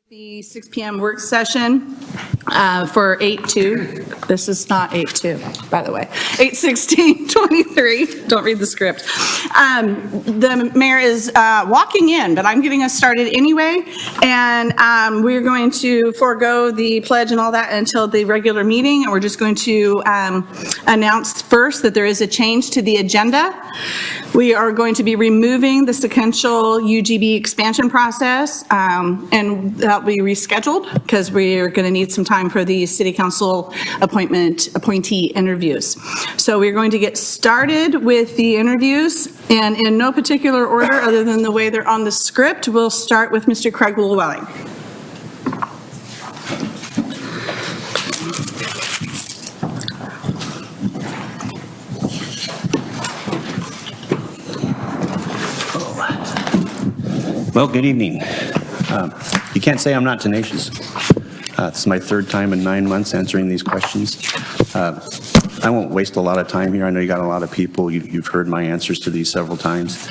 The 6 p.m. work session for 8/2. This is not 8/2, by the way. 8/16/23. Don't read the script. The mayor is walking in, but I'm getting us started anyway. And we're going to forego the pledge and all that until the regular meeting. And we're just going to announce first that there is a change to the agenda. We are going to be removing the sequential UGB expansion process, and that'll be rescheduled because we are going to need some time for the city council appointee interviews. So we're going to get started with the interviews, and in no particular order other than the way they're on the script. We'll start with Mr. Craig Llewellyn. Well, good evening. You can't say I'm not tenacious. This is my third time in 9 months answering these questions. I won't waste a lot of time here. I know you got a lot of people. You've heard my answers to these several times.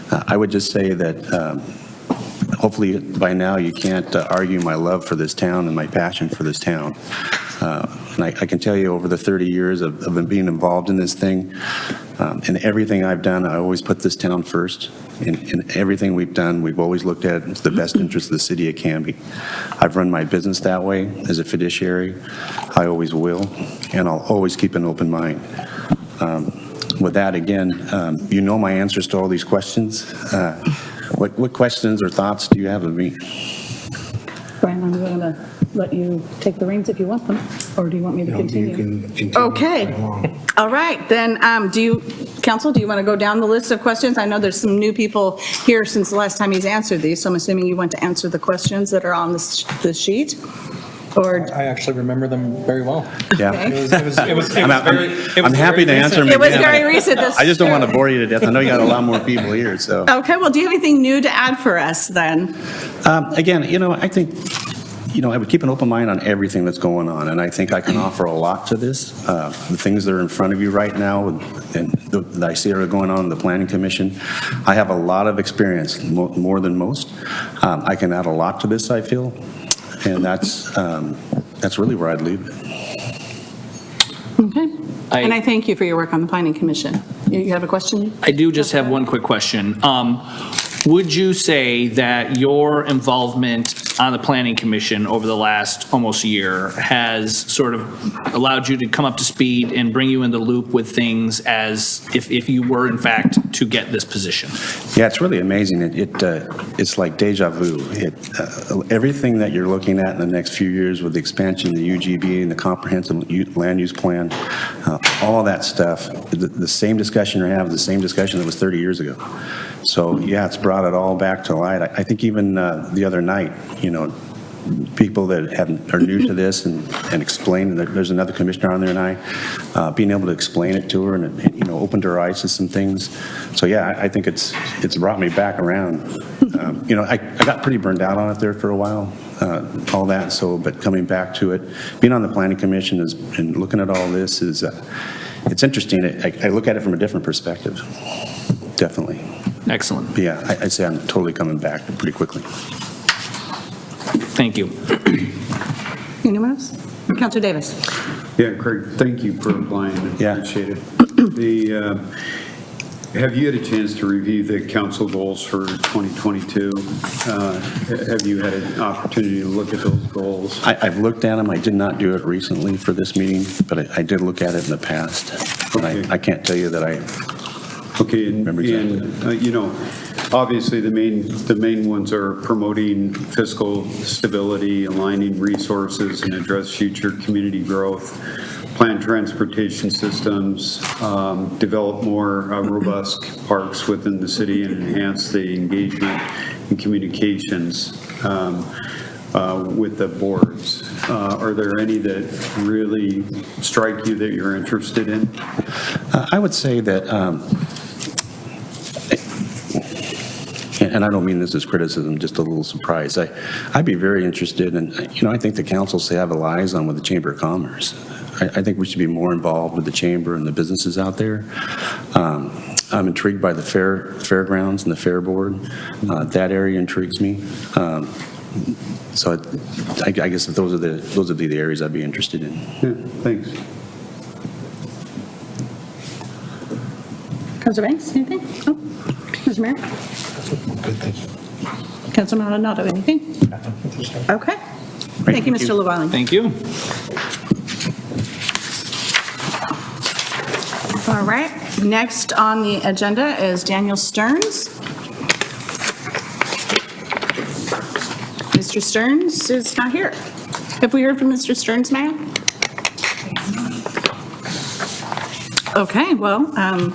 I would just say that hopefully by now you can't argue my love for this town and my passion for this town. And I can tell you over the 30 years of being involved in this thing, and everything I've done, I always put this town first. In everything we've done, we've always looked at the best interest of the city of Canby. I've run my business that way as a fiduciary. I always will, and I'll always keep an open mind. With that, again, you know my answers to all these questions. What questions or thoughts do you have of me? Brian, I'm going to let you take the reins if you want them, or do you want me to continue? You can continue. Okay. All right. Then, Council, do you want to go down the list of questions? I know there's some new people here since the last time he's answered these, so I'm assuming you want to answer the questions that are on the sheet? Or I actually remember them very well. Yeah. I'm happy to answer them. it was very recent. I just don't want to bore you to death. I know you got a lot more people here, so. Okay. Well, do you have anything new to add for us then? Again, I think, I would keep an open mind on everything that's going on, and I think I can offer a lot to this. The things that are in front of you right now, and that I see are going on in the Planning Commission, I have a lot of experience, more than most. I can add a lot to this, I feel, and that's really where I'd leave it. Okay. And I thank you for your work on the Planning Commission. You have a question? I do just have one quick question. Would you say that your involvement on the Planning Commission over the last almost year has sort of allowed you to come up to speed and bring you in the loop with things as if you were, in fact, to get this position? Yeah, it's really amazing. It's like deja vu. Everything that you're looking at in the next few years with the expansion of the UGB and the comprehensive land use plan, all that stuff, the same discussion you're having, the same discussion that was 30 years ago. So, yeah, it's brought it all back to light. I think even the other night, people that are new to this and explain, there's another commissioner on there and I, being able to explain it to her and opened her eyes to some things. So, yeah, I think it's brought me back around. I got pretty burned out on it there for a while, all that. So, but coming back to it, being on the Planning Commission and looking at all this it's interesting. I look at it from a different perspective, definitely. Excellent. But yeah, I'd say I'm totally coming back pretty quickly. Thank you. Anyone else? Councilor Davis. Yeah, Craig, thank you for applying. Yeah. Appreciate it. Have you had a chance to review the council goals for 2022? Have you had an opportunity to look at those goals? I've looked at them. I did not do it recently for this meeting, but I did look at it in the past. Okay. And I can't tell you that I Okay, remember exactly. Obviously the main ones are promoting fiscal stability, aligning resources, and address future community growth, plan transportation systems, develop more robust parks within the city, and enhance the engagement and communications with the boards. Are there any that really strike you that you're interested in? I would say that, and I don't mean this as criticism, just a little surprise. I'd be very interested in, I think the council should have eyes on with the Chamber of Commerce. I think we should be more involved with the Chamber and the businesses out there. I'm intrigued by the fairgrounds and the fair board. That area intrigues me. So I guess if those would be the areas I'd be interested in. Yeah, thanks. Councilor Banks, anything? Oh, Mr. Mayor? Councilor Maldonado, anything? Okay. Thank you, Mr. Llewellyn. Thank you. All right, next on the agenda is Daniel Stearns. Mr. Stearns is not here. Have we heard from Mr. Stearns, ma'am? Okay, well,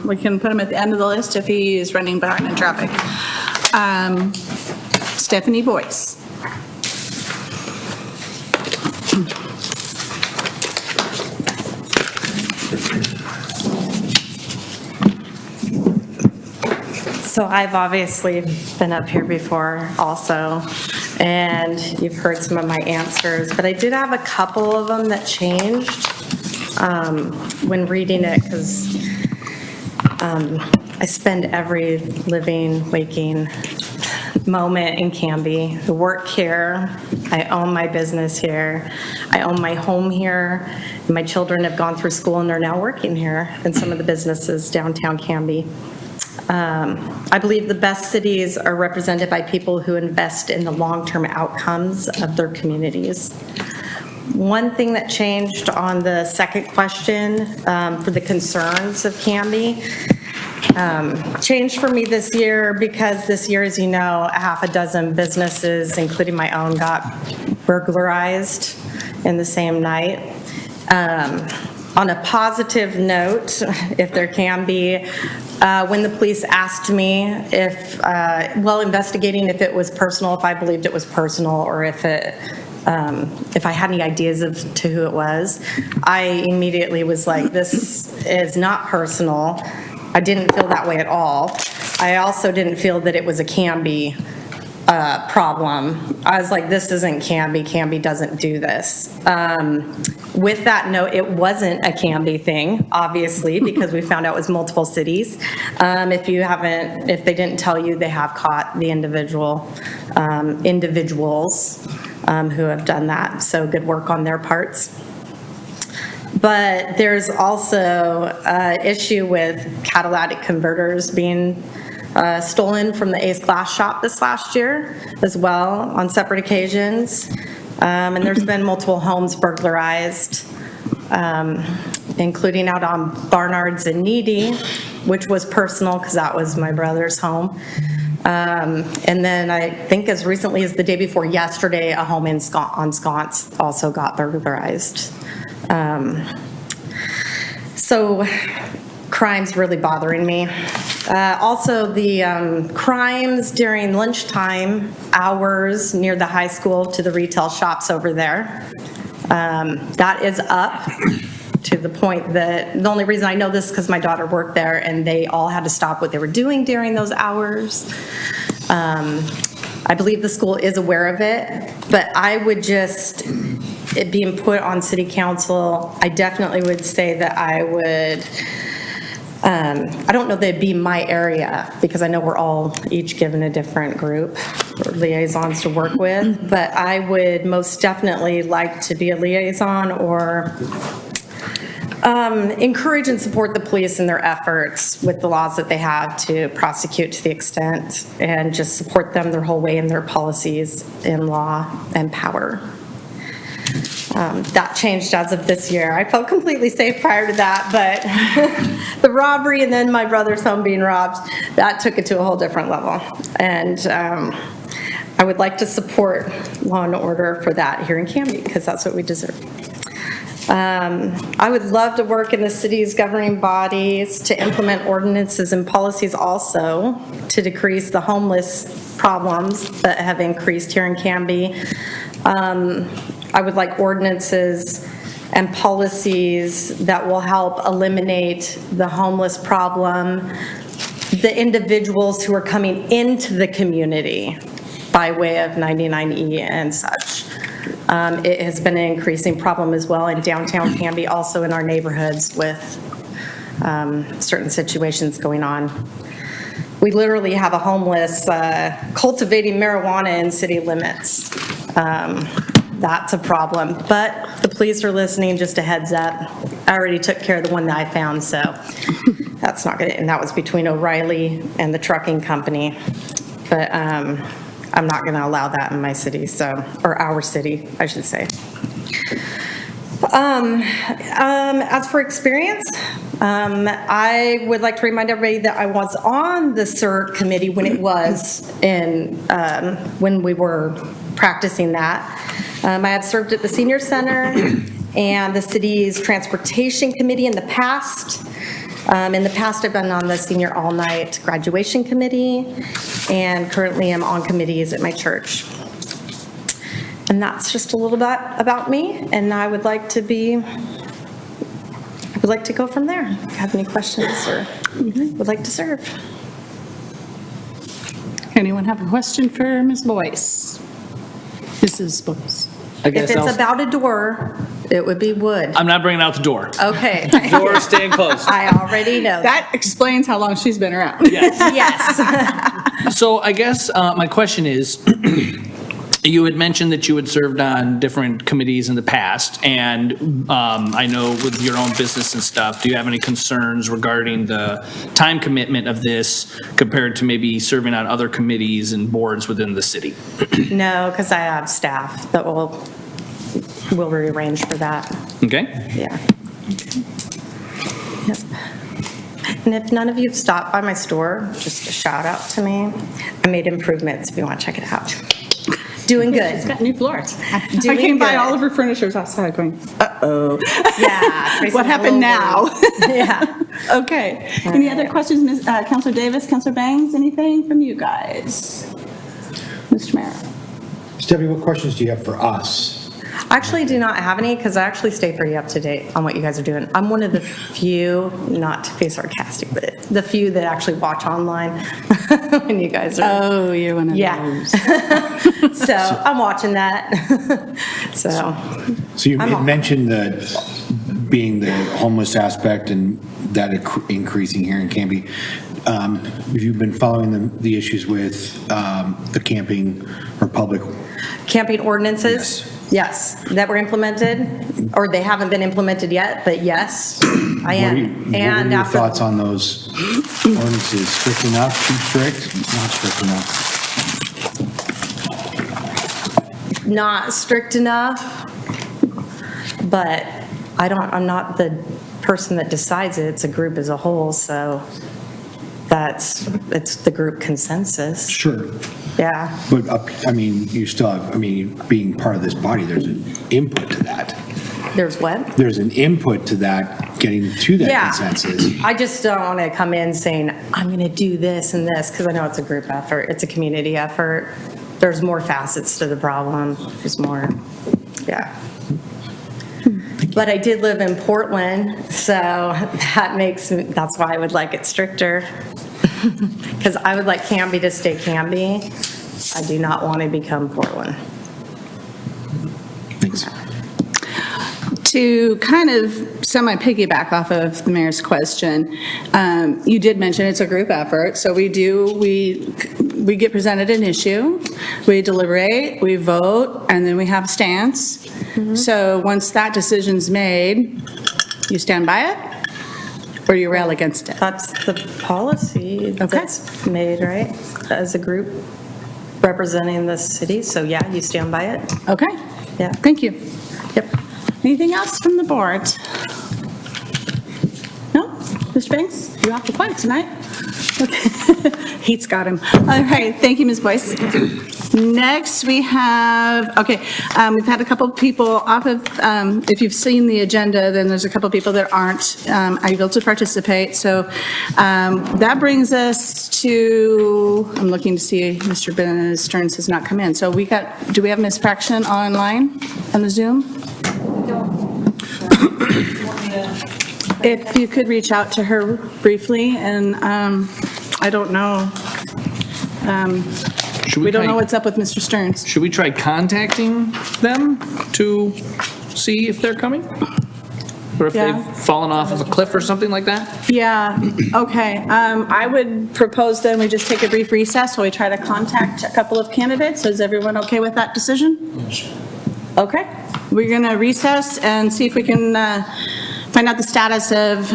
we can put him at the end of the list if he is running behind in traffic. Stephanie Boyce. So I've obviously been up here before also, and you've heard some of my answers, but I did have a couple of them that changed when reading it, because I spend every living, waking moment in Canby. I work here, I own my business here, I own my home here, and my children have gone through school and they're now working here in some of the businesses downtown Canby. I believe the best cities are represented by people who invest in the long-term outcomes of their communities. One thing that changed on the second question for the concerns of Canby changed for me this year, because this year, as you know, a half a dozen businesses, including my own, got burglarized in the same night. On a positive note, if there can be, when the police asked me if, while investigating if it was personal, if I believed it was personal, or if I had any ideas to who it was, I immediately was like, this is not personal. I didn't feel that way at all. I also didn't feel that it was a Canby problem. I was like, this isn't Canby. Canby doesn't do this. With that note, it wasn't a Canby thing, obviously, because we found out it was multiple cities. If they didn't tell you, they have caught the individuals who have done that. So good work on their parts. But there's also an issue with catalytic converters being stolen from the Ace Glass shop this last year as well on separate occasions. And there's been multiple homes burglarized, including out on Barnard's and Needy, which was personal because that was my brother's home. And then I think as recently as the day before yesterday, a home on Sconce also got burglarized. So crime's really bothering me. Also, the crimes during lunchtime hours near the high school to the retail shops over there, that is up to the point that, the only reason I know this is because my daughter worked there and they all had to stop what they were doing during those hours. I believe the school is aware of it, but I would just, it being put on city council, I definitely would say that I would, I don't know that it'd be my area, because I know we're all each given a different group or liaisons to work with, but I would most definitely like to be a liaison or encourage and support the police in their efforts with the laws that they have to prosecute to the extent, and just support them their whole way in their policies in law and power. That changed as of this year. I felt completely safe prior to that, but the robbery and then my brother's home being robbed, that took it to a whole different level. And I would like to support law and order for that here in Canby, because that's what we deserve. I would love to work in the city's governing bodies to implement ordinances and policies also to decrease the homeless problems that have increased here in Canby. I would like ordinances and policies that will help eliminate the homeless problem, the individuals who are coming into the community by way of 99E and such. It has been an increasing problem as well in downtown Canby, also in our neighborhoods with certain situations going on. we literally have a homeless cultivating marijuana in city limits. That's a problem. But the police are listening, just a heads up. I already took care of the one that I found, so that's not good. And that was between O'Reilly and the trucking company. But I'm not going to allow that in my city, or our city, I should say. As for experience, I would like to remind everybody that I was on the CERT committee when it was when we were practicing that. I have served at the senior center and the city's transportation committee in the past. In the past, I've been on the senior all-night graduation committee, and currently I'm on committees at my church. And that's just a little bit about me, and I would like to go from there. If you have any questions or would like to serve. Anyone have a question for Ms. Boyce? Mrs. Boyce. I If guess it's about a door, it would be wood. I'm not bringing out the door. Okay. Door staying closed. I already know that. That explains how long she's been around. Yes. Yes. So I guess my question is, you had mentioned that you had served on different committees in the past, and I know with your own business and stuff, do you have any concerns regarding the time commitment of this compared to maybe serving on other committees and boards within the city? No, because I have staff that will rearrange for that. Okay? Yeah. Yep. And if none of you have stopped by my store, just a shout out to me. I made improvements if you want to check it out. Doing good. She's got new floors. I Doing came by good. all of her furnitures outside going, uh-oh. Yeah. Tracy's What a happened now? little- Yeah. Okay. Any other questions, Councilor Davis, Councilor Bangs, anything from you guys? Mr. Mayor. Stephanie, what questions do you have for us? I actually do not have any because I actually stay pretty up to date on what you guys are doing. I'm one of the few, not to be sarcastic, but the few that actually watch online when you guys are. Oh, you're one of Yeah. those. So I'm watching that. So So you I'm all- mentioned being the homeless aspect and that increasing here in Canby. Have you been following the issues with the camping or public? camping ordinances? Yes, that were implemented, or they haven't been implemented yet, but yes, I am. What And are your after, thoughts on those ordinances? Strict enough, too strict, not strict enough? not strict enough, but I'm not the person that decides it. It's a group as a whole, so it's the group consensus. Sure. Yeah. But, you still have, being part of this body, there's an input to that. There's what? There's an input to that, getting to that Yeah. consensus. I just don't want to come in saying, I'm going to do this and this, because I know it's a group effort. It's a community effort. There's more facets to the problem. There's more, yeah. But I did live in Portland, so that's why I would like it stricter. Because I would like Canby to stay Canby. I do not want to become Portland. Thanks. To kind of semi-piggyback off of the mayor's question, you did mention it's a group effort, so we get presented an issue, we deliberate, we vote, and then we have a stance. So once that decision's made, you stand by it, or you rail against it? That's the policy that's made, right? As a group representing the city, so yeah, you stand by it. Okay. Yeah. Thank you. Yep. Anything else from the board? No? Mr. Banks, you're awful quiet tonight. Okay. Heat's got him. All right, thank you, Ms. Boyce. Next, we have, we've had a couple people off of, if you've seen the agenda, then there's a couple people that aren't able to participate. So that brings us to, I'm looking to see, Mr. Stearns has not come in. So do we have Ms. Fraction online on the Zoom? If you could reach out to her briefly, and I don't know, we don't know what's up with Mr. Stearns. Should we try contacting them to see if they're coming? Or if Yeah. they've fallen off of a cliff or something like that? Yeah, okay. I would propose then we just take a brief recess while we try to contact a couple of candidates. Is everyone okay with that decision? Okay, we're going to recess and see if we can find out the status of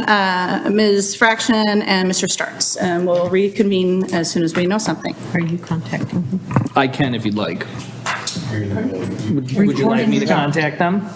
Ms. Fraction and Mr. Starks. And we'll reconvene as soon as we know something. Are you contacting him? I can if you'd like. Would you like me to contact them?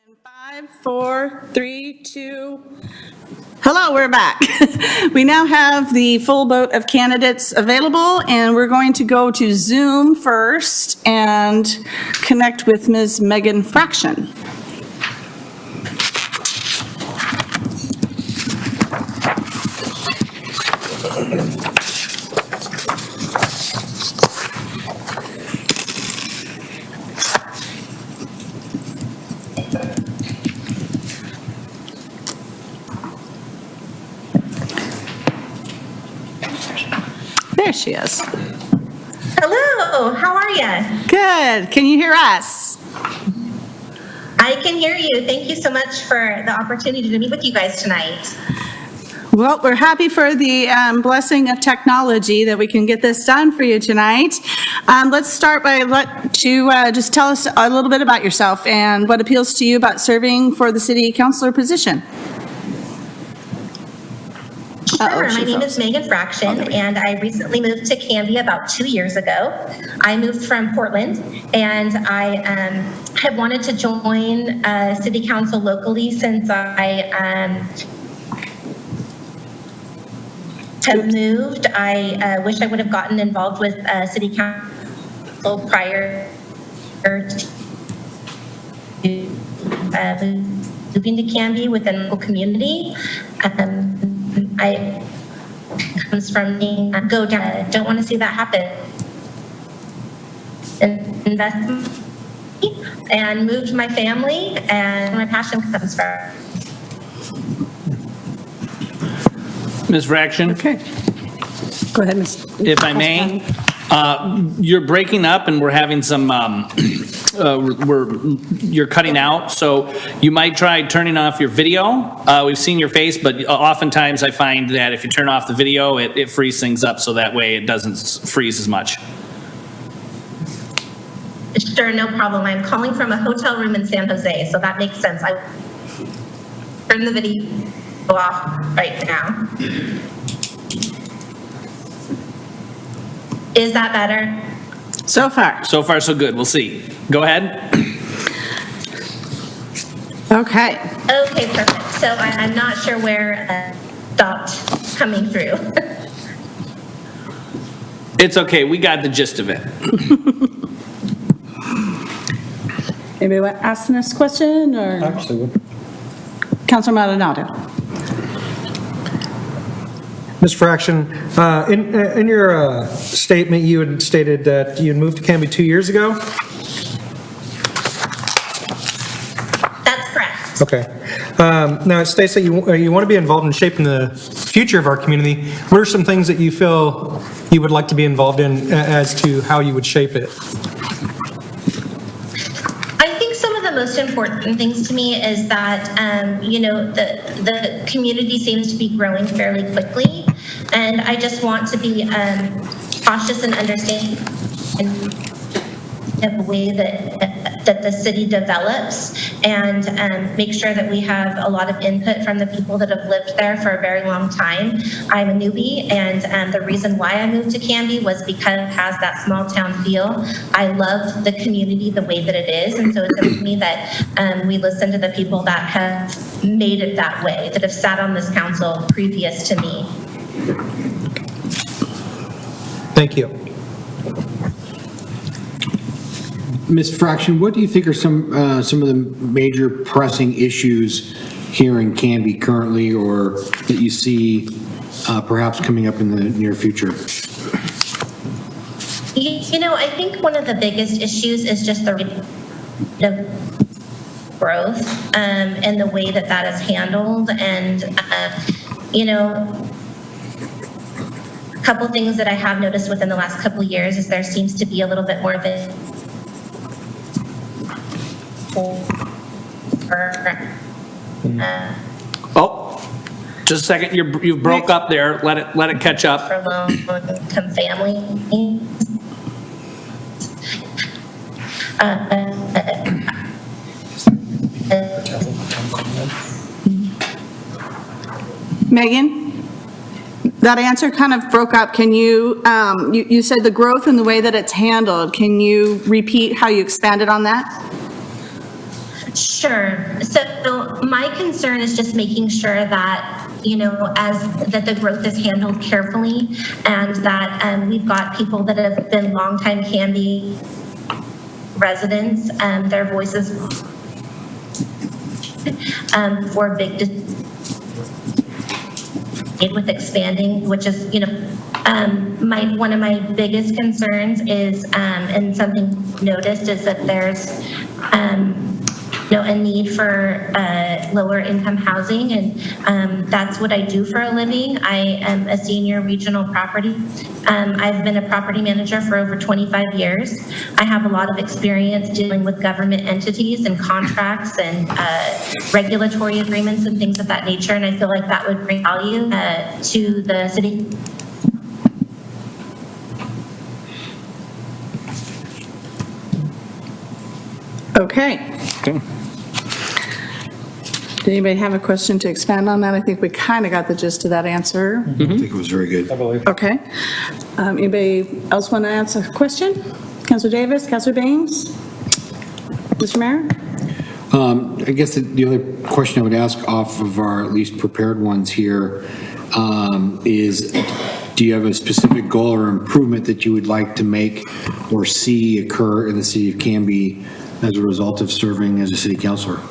5, 4, 3, 2. Hello, we're back. We now have the full boat of candidates available, and we're going to go to Zoom first and connect with Ms. Megan Fraction. There she is. Hello, how are you? Good. Can you hear us? I can hear you. Thank you so much for the opportunity to meet with you guys tonight. Well, we're happy for the blessing of technology that we can get this done for you tonight. Let's start by let you just tell us a little bit about yourself and what appeals to you about serving for the city councilor position. Sure, my name is Megan Fraction, and I recently moved to Canby about 2 years ago. I moved from Portland, and I have wanted to join city council locally since I have moved. I wish I would have gotten involved with city council prior to moving to Canby within the local community. I comes from being go down. Don't want to see that happen. And invest and moved my family, and my passion comes from. Ms. Fraction? Okay. Go ahead, Ms. If I may, you're breaking up and we're having some, you're cutting out, so you might try turning off your video. We've seen your face, but oftentimes I find that if you turn off the video, it frees things up, so that way it doesn't freeze as much. Sure, no problem. I'm calling from a hotel room in San Jose, so that makes sense. I turn the video off right now. Is that better? So far. So far, so good. We'll see. Go ahead. Okay. Okay, perfect. So I'm not sure where stopped coming through. It's okay. We got the gist of it. Anybody want to ask the next question, or? Actually, would. Councilor Maldonado. Ms. Fraction, in your statement, you had stated that you had moved to Canby 2 years ago? That's correct. Okay. Now, it states that you want to be involved in shaping the future of our community. What are some things that you feel you would like to be involved in as to how you would shape it? I think some of the most important things to me is that, the community seems to be growing fairly quickly. And I just want to be cautious and understand the way that the city develops, and make sure that we have a lot of input from the people that have lived there for a very long time. I'm a newbie, and the reason why I moved to Canby was because it has that small town feel. I love the community the way that it is, and so it's up to me that we listen to the people that have made it that way, that have sat on this council previous to me. Thank you. Ms. Fraction, what do you think are some of the major pressing issues here in Canby currently, or that you see perhaps coming up in the near future? I think one of the biggest issues is just the rate of growth and the way that that is handled. And, a couple things that I have noticed within the last couple of years is there seems to be a little bit more of a Oh, just a second. You broke up there. Let it catch up. for low-income families. Megan, that answer kind of broke up. Can you, you said the growth and the way that it's handled. Can you repeat how you expanded on that? Sure. So my concern is just making sure that, that the growth is handled carefully, and that we've got people that have been longtime Canby residents, their voices for big with expanding, which is, one of my biggest concerns is, and something noticed is that there's, a need for lower income housing, and that's what I do for a living. I am a senior regional property. I've been a property manager for over 25 years. I have a lot of experience dealing with government entities and contracts and regulatory agreements and things of that nature, and I feel like that would bring value to the city. Okay. Did anybody have a question to expand on that? I think we kind of got the gist of that answer. I think it was very good. Okay. Anybody else want to answer a question? Councilor Davis, Councilor Baines? Mr. Mayor? I guess the other question I would ask off of our at least prepared ones here is, do you have a specific goal or improvement that you would like to make or see occur in the city of Canby as a result of serving as a city councilor?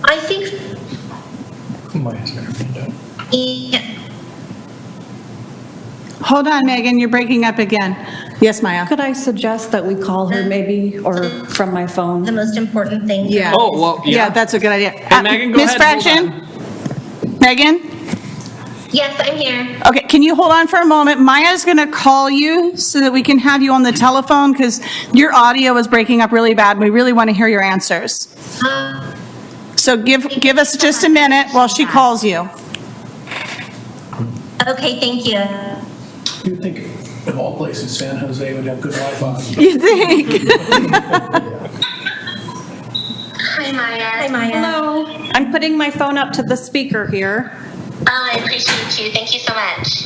I think. Yeah. Hold on, Megan, you're breaking up again. Yes, Maya? Could I suggest that we call her maybe, or from my phone? The most important thing. Yeah. Oh, well, Yeah, that's a good idea. Hey, Megan, go Ms. ahead, hold Fraction? Megan? Yes, I'm here. Okay, can you hold on for a moment? Maya's going to call you so that we can have you on the telephone, because your audio is breaking up really bad. We really want to hear your answers. So give us just a minute while she calls you. Okay, thank you. You'd think of all places, San Jose would have good Wi-Fi. You think? Hi, Maya. Hi, Maya. Hello, I'm putting my phone up to the speaker here. Oh, I appreciate you. Thank you so much.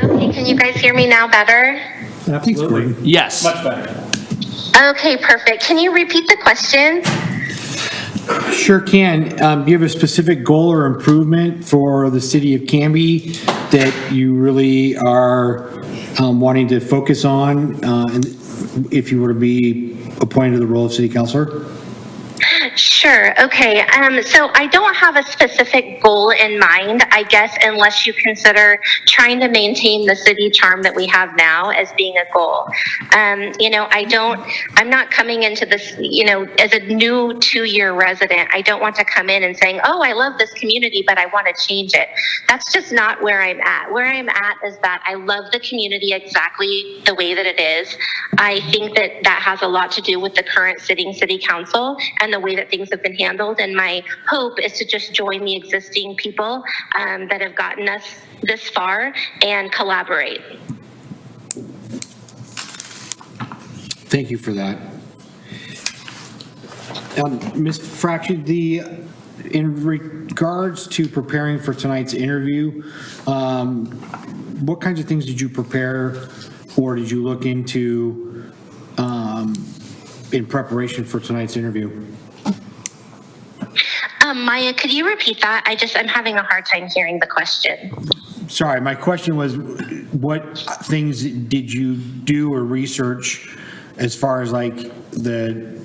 Okay, can you guys hear me now better? Absolutely. Yes. Much better. Okay, perfect. Can you repeat the question? Sure can. Do you have a specific goal or improvement for the city of Canby that you really are wanting to focus on if you were to be appointed to the role of city councilor? Sure. Okay. So I don't have a specific goal in mind, I guess, unless you consider trying to maintain the city charm that we have now as being a goal. I'm not coming into this, as a new 2-year resident. I don't want to come in and saying, oh, I love this community, but I want to change it. That's just not where I'm at. Where I'm at is that I love the community exactly the way that it is. I think that has a lot to do with the current sitting city council and the way that things have been handled, and my hope is to just join the existing people that have gotten us this far and collaborate. Thank you for that. Ms. Fraction, in regards to preparing for tonight's interview, what kinds of things did you prepare or did you look into in preparation for tonight's interview? Maya, could you repeat that? I'm having a hard time hearing the question. Sorry, my question was, what things did you do or research as far as like the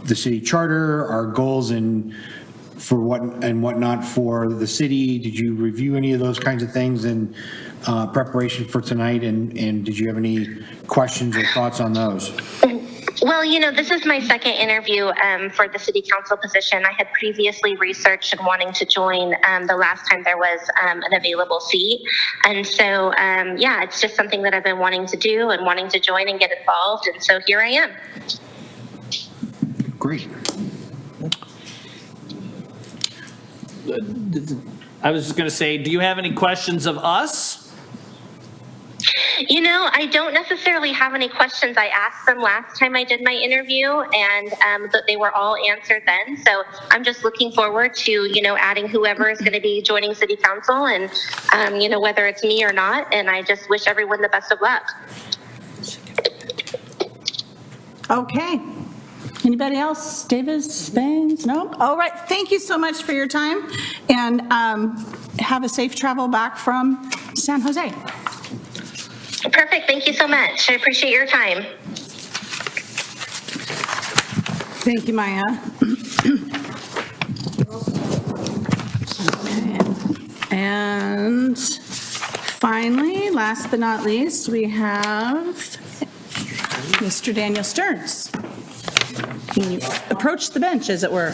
city charter, our goals and for what and whatnot for the city? Did you review any of those kinds of things in preparation for tonight? And did you have any questions or thoughts on those? Well, this is my second interview for the city council position. I had previously researched and wanting to join the last time there was an available seat. And so, it's just something that I've been wanting to do and wanting to join and get involved. And so here I am. Great. I was just going to say, do you have any questions of us? You know, I don't necessarily have any questions. I asked them last time I did my interview, and they were all answered then. So I'm just looking forward to, adding whoever is going to be joining City Council, and, whether it's me or not. And I just wish everyone the best of luck. Okay. Anybody else? Davis, Bangs? No? All right. Thank you so much for your time, and have a safe travel back from San Jose. Perfect. Thank you so much. I appreciate your time. Thank you, Maya. And finally, last but not least, we have Mr. Daniel Stearns. Can you approach the bench, as it were?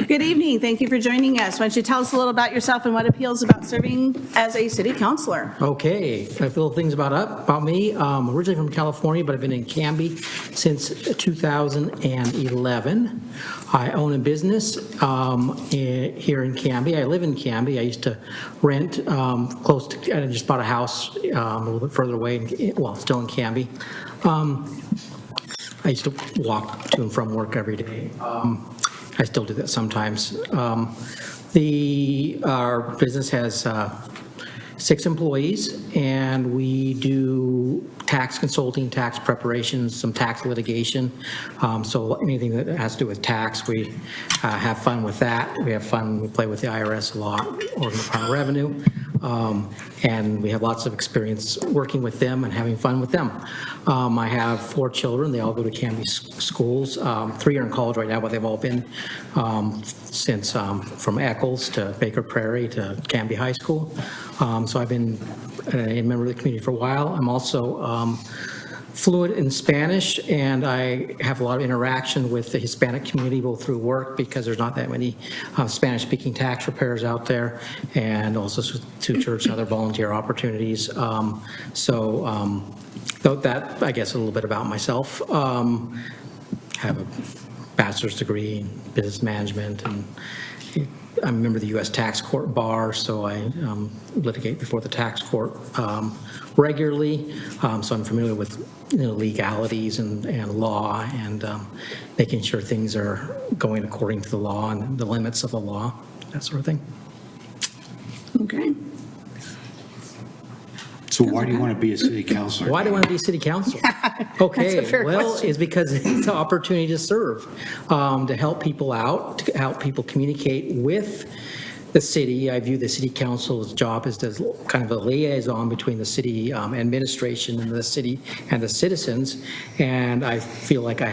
Good evening. Thank you for joining us. Why don't you tell us a little about yourself and what appeals about serving as a city councilor? Okay, a little things about me. Originally from California, but I've been in Canby since 2011. I own a business here in Canby. I live in Canby. I used to rent close to, I just bought a house a little bit further away, still in Canby. I used to walk to and from work every day. I still do that sometimes. Our business has 6 employees, and we do tax consulting, tax preparations, some tax litigation. So anything that has to do with tax, we have fun with that. We have fun, we play with the IRS a lot, or the Department of Revenue. And we have lots of experience working with them and having fun with them. I have 4 children. They all go to Canby schools. 3 are in college right now, but they've all been since from Eccles to Baker Prairie to Canby High School. So I've been a member of the community for a while. I'm also fluent in Spanish, and I have a lot of interaction with the Hispanic community, both through work, because there's not that many Spanish-speaking tax preparers out there, and also to church and other volunteer opportunities. So that, I guess, a little bit about myself. Have a bachelor's degree in business management, and I'm a member of the U.S. Tax Court Bar, so I litigate before the tax court regularly. So I'm familiar with legalities and law, and making sure things are going according to the law and the limits of the law, that sort of thing. Okay. So why do you want to be a city councilor? Why do I want to be city councilor? Okay, That's a fair well, question. it's because it's an opportunity to serve, to help people out, to help people communicate with the city. I view the city council's job as kind of a liaison between the city administration and the city and the citizens. And I feel like I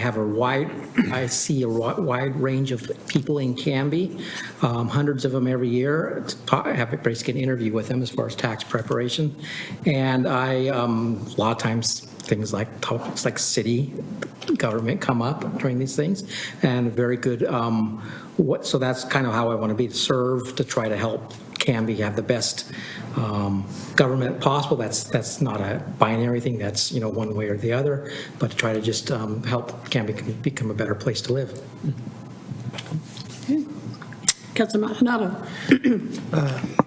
see a wide range of people in Canby, hundreds of them every year. I have basically an interview with them as far as tax preparation. And a lot of times things like topics like city government come up during these things, and very good. So that's kind of how I want to be, to serve, to try to help Canby have the best government possible. That's not a binary thing. That's one way or the other, but to try to just help Canby become a better place to live. Councilor Maldonado.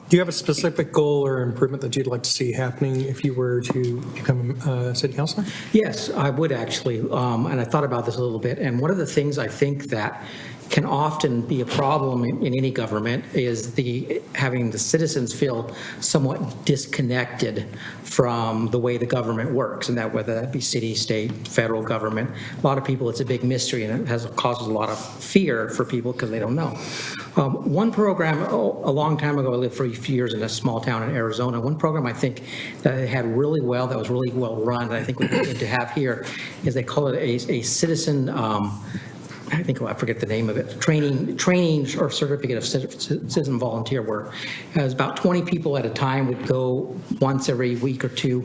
Do you have a specific goal or improvement that you'd like to see happening if you were to become a city councilor? Yes, I would actually, and I thought about this a little bit, and one of the things I think that can often be a problem in any government is having the citizens feel somewhat disconnected from the way the government works, and that whether that be city, state, federal government. A lot of people, it's a big mystery, and it causes a lot of fear for people because they don't know. One program, a long time ago, I lived for a few years in a small town in Arizona. One program I think that they had really well, that was really well run, that I think we need to have here, is they call it a citizen, I forget the name of it, training or certificate of citizen volunteer, where it was about 20 people at a time would go once every week or two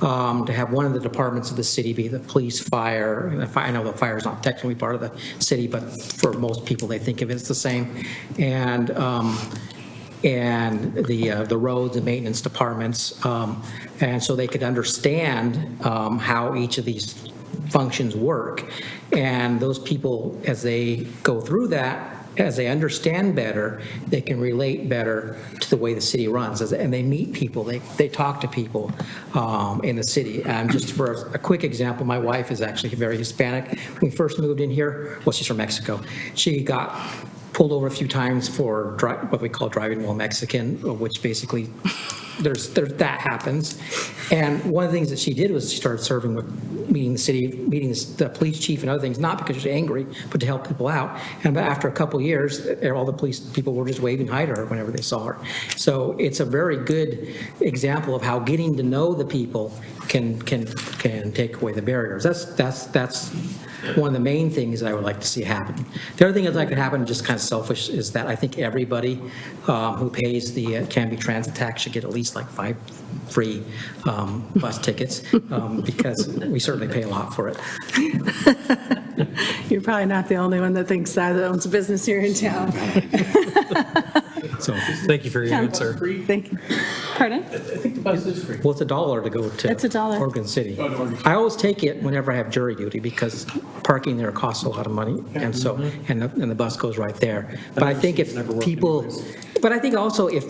to have one of the departments of the city, be the police, fire. And I know the fire is not technically part of the city, but for most people they think of it as the same. And the roads and maintenance departments, and so they could understand how each of these functions work. And those people, as they go through that, as they understand better, they can relate better to the way the city runs. And they meet people, they talk to people in the city. Just for a quick example, my wife is actually very Hispanic. When we first moved in here, well, she's from Mexico. She got pulled over a few times for what we call driving while Mexican, which basically that happens. And one of the things that she did was she started serving with meeting the police chief and other things, not because she was angry, but to help people out. And after a couple of years, all the police people were just waving hi to her whenever they saw her. So it's a very good example of how getting to know the people can take away the barriers. That's one of the main things I would like to see happen. The other thing I'd like to happen, just kind of selfish, is that I think everybody who pays the Canby transit tax should get at least like 5 free bus tickets, because we certainly pay a lot for it. You're probably not the only one that thinks that owns a business here in town. So thank you for your answer. Thank you. Pardon? I think the bus is free. Well, it's $1 to go to It's $1. Oregon City. I always take it whenever I have jury duty because parking there costs a lot of money, and so and the bus goes right there. But I think if people, but I think also if,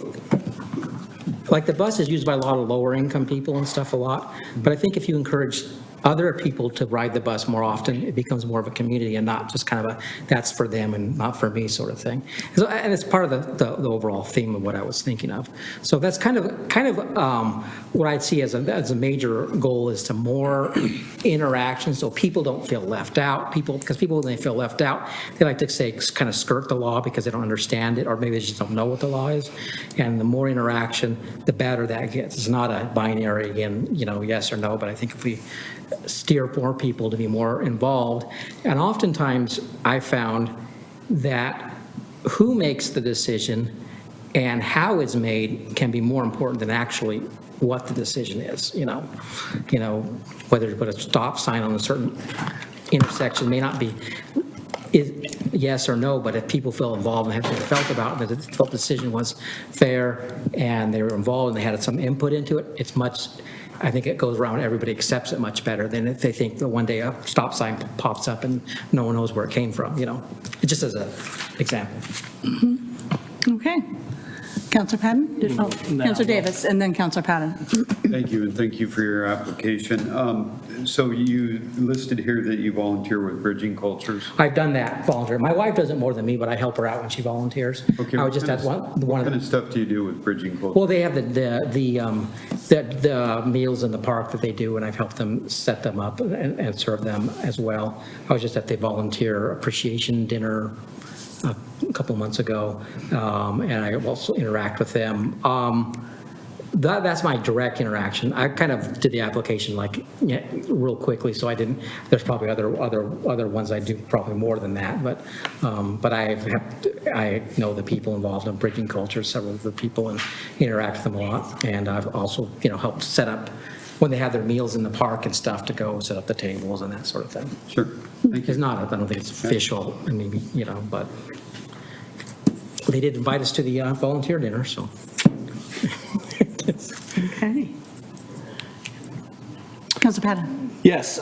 like, the bus is used by a lot of lower income people and stuff a lot, but I think if you encourage other people to ride the bus more often, it becomes more of a community and not just kind of a that's for them and not for me sort of thing. So, and it's part of the overall theme of what I was thinking of. So that's kind of what I'd see as a major goal, is to more interaction so people don't feel left out. Because people, when they feel left out, they like to say kind of skirt the law because they don't understand it, or maybe they just don't know what the law is. And the more interaction, the better that gets. It's not a binary, again, yes or no, but I think if we steer more people to be more involved. And oftentimes I found that who makes the decision and how it's made can be more important than actually what the decision is. Whether to put a stop sign on a certain intersection may not be yes or no, but if people feel involved and have felt about it, that the decision was fair and they were involved and they had some input into it, I think it goes around, everybody accepts it much better than if they think that one day a stop sign pops up and no one knows where it came from, It just as an example. Okay. Counselor Patton? Counselor Davis, and then Counselor Patton. Thank you, and thank you for your application. So you listed here that you volunteer with Bridging Cultures. I've done that volunteer. My wife does it more than me, but I help her out when she volunteers. Okay. I was just at one What of kind the, of stuff do you do with Bridging Cultures? well, they have the meals in the park that they do, and I've helped them set them up and serve them as well. I was just at the volunteer appreciation dinner a couple months ago, and I also interact with them. That's my direct interaction. I kind of did the application real quickly, so I didn't. There's probably other ones I do probably more than that, but I know the people involved in Bridging Culture, several of the people, and interact with them a lot. And I've also helped set up when they have their meals in the park and stuff to go set up the tables and that sort of thing. Sure. Thank you. It's not. I don't think it's official. I mean, but they did invite us to the volunteer dinner, so. Okay. Counselor Patton. Yes,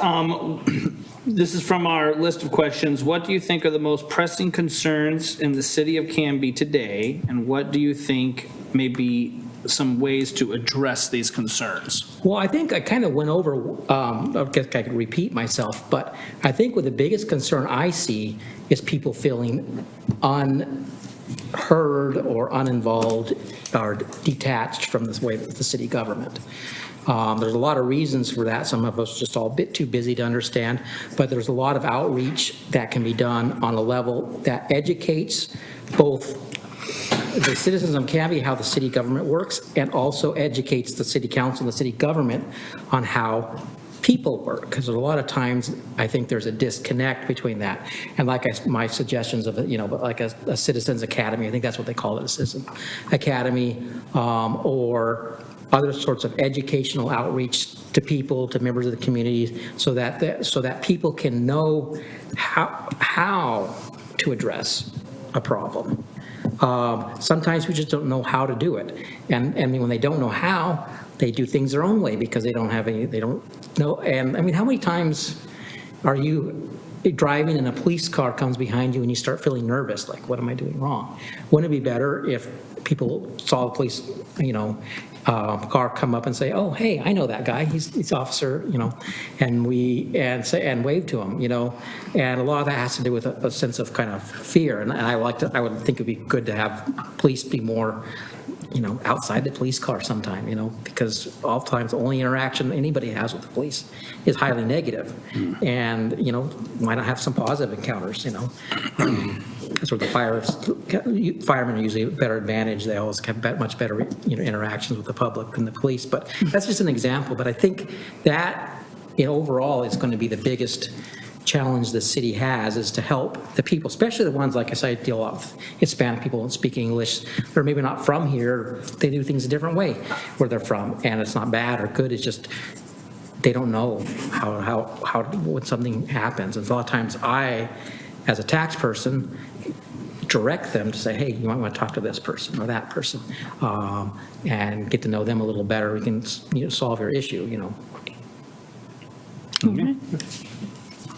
this is from our list of questions. What do you think are the most pressing concerns in the city of Canby today, and what do you think may be some ways to address these concerns? Well, I think I kind of went over, I guess I could repeat myself, but I think the biggest concern I see is people feeling unheard or uninvolved or detached from this way of the city government. There's a lot of reasons for that. Some of us just all a bit too busy to understand, but there's a lot of outreach that can be done on a level that educates both the citizens of Canby how the city government works, and also educates the city council and the city government on how people work, because a lot of times I think there's a disconnect between that. And my suggestions of like a citizens academy, I think that's what they call it, a citizen academy, or other sorts of educational outreach to people, to members of the community, so that people can know how to address a problem. Sometimes we just don't know how to do it, and when they don't know how, they do things their own way because they don't know. And I mean, how many times are you driving and a police car comes behind you and you start feeling nervous, like, what am I doing wrong? Wouldn't it be better if people saw a police, car come up and say, oh, hey, I know that guy, he's officer, and and wave to him, and a lot of that has to do with a sense of kind of fear, and I would think it'd be good to have police be more, outside the police car sometime, because oftentimes the only interaction anybody has with the police is highly negative. And, why not have some positive encounters, That's where the firemen are usually a better advantage. They always have much better, interactions with the public than the police. But that's just an example. But I think that, overall is going to be the biggest challenge the city has, is to help the people, especially the ones, like I said, deal with Hispanic people and speak English. They're maybe not from here. They do things a different way where they're from. And it's not bad or good. It's just they don't know how when something happens. And a lot of times I, as a tax person, direct them to say, hey, you might want to talk to this person or that person, and get to know them a little better. We can solve your issue, Okay.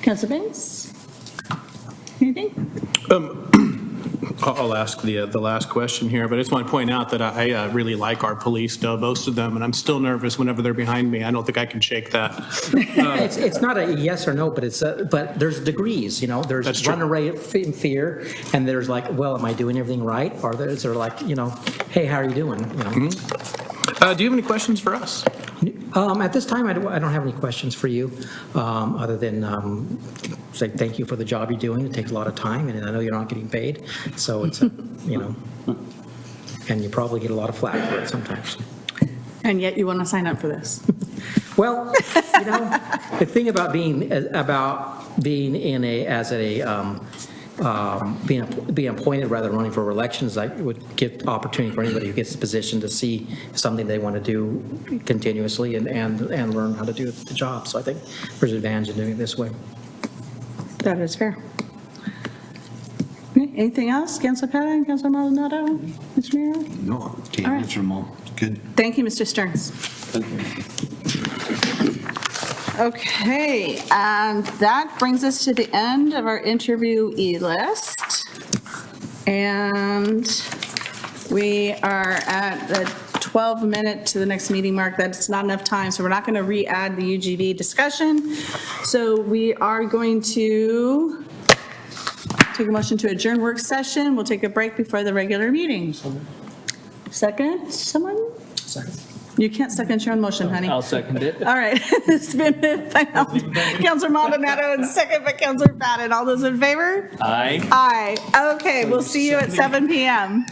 Councilor Banks? Anything? I'll ask the last question here, but I just want to point out that I really like our police, most of them, and I'm still nervous whenever they're behind me. I don't think I can shake that. It's not a yes or no, but there's degrees, there's That's true. run away in fear, and there's like, well, am I doing everything right? Or there's like, hey, how are you doing? Do you have any questions for us? At this time, I don't have any questions for you, other than say thank you for the job you're doing. It takes a lot of time, and I know you're not getting paid, so it's, and you probably get a lot of flack for it sometimes. And yet you want to sign up for this? Well, the thing about being in being appointed rather than running for election is I would give opportunity for anybody who gets the position to see something they want to do continuously and learn how to do the job. So I think there's an advantage in doing it this way. That is fair. Okay, anything else? Councilor Patton, Councilor Maldonado, Mr. Mayor? No, can't All right. answer them all. Good. Thank you, Mr. Stearns. Okay, and that brings us to the end of our interviewee list. And we are at the 12-minute to the next meeting mark. That's not enough time, so we're not going to re-add the UGB discussion. So we are going to take a motion to adjourn work session. We'll take a break before the regular meeting. Second, someone? Second. You can't second your own motion, honey. I'll second it. All right, it's been moved by Councilor Maldonado and second by Councilor Patton. All those in favor? Aye. Aye. Okay, we'll see you at 7 PM.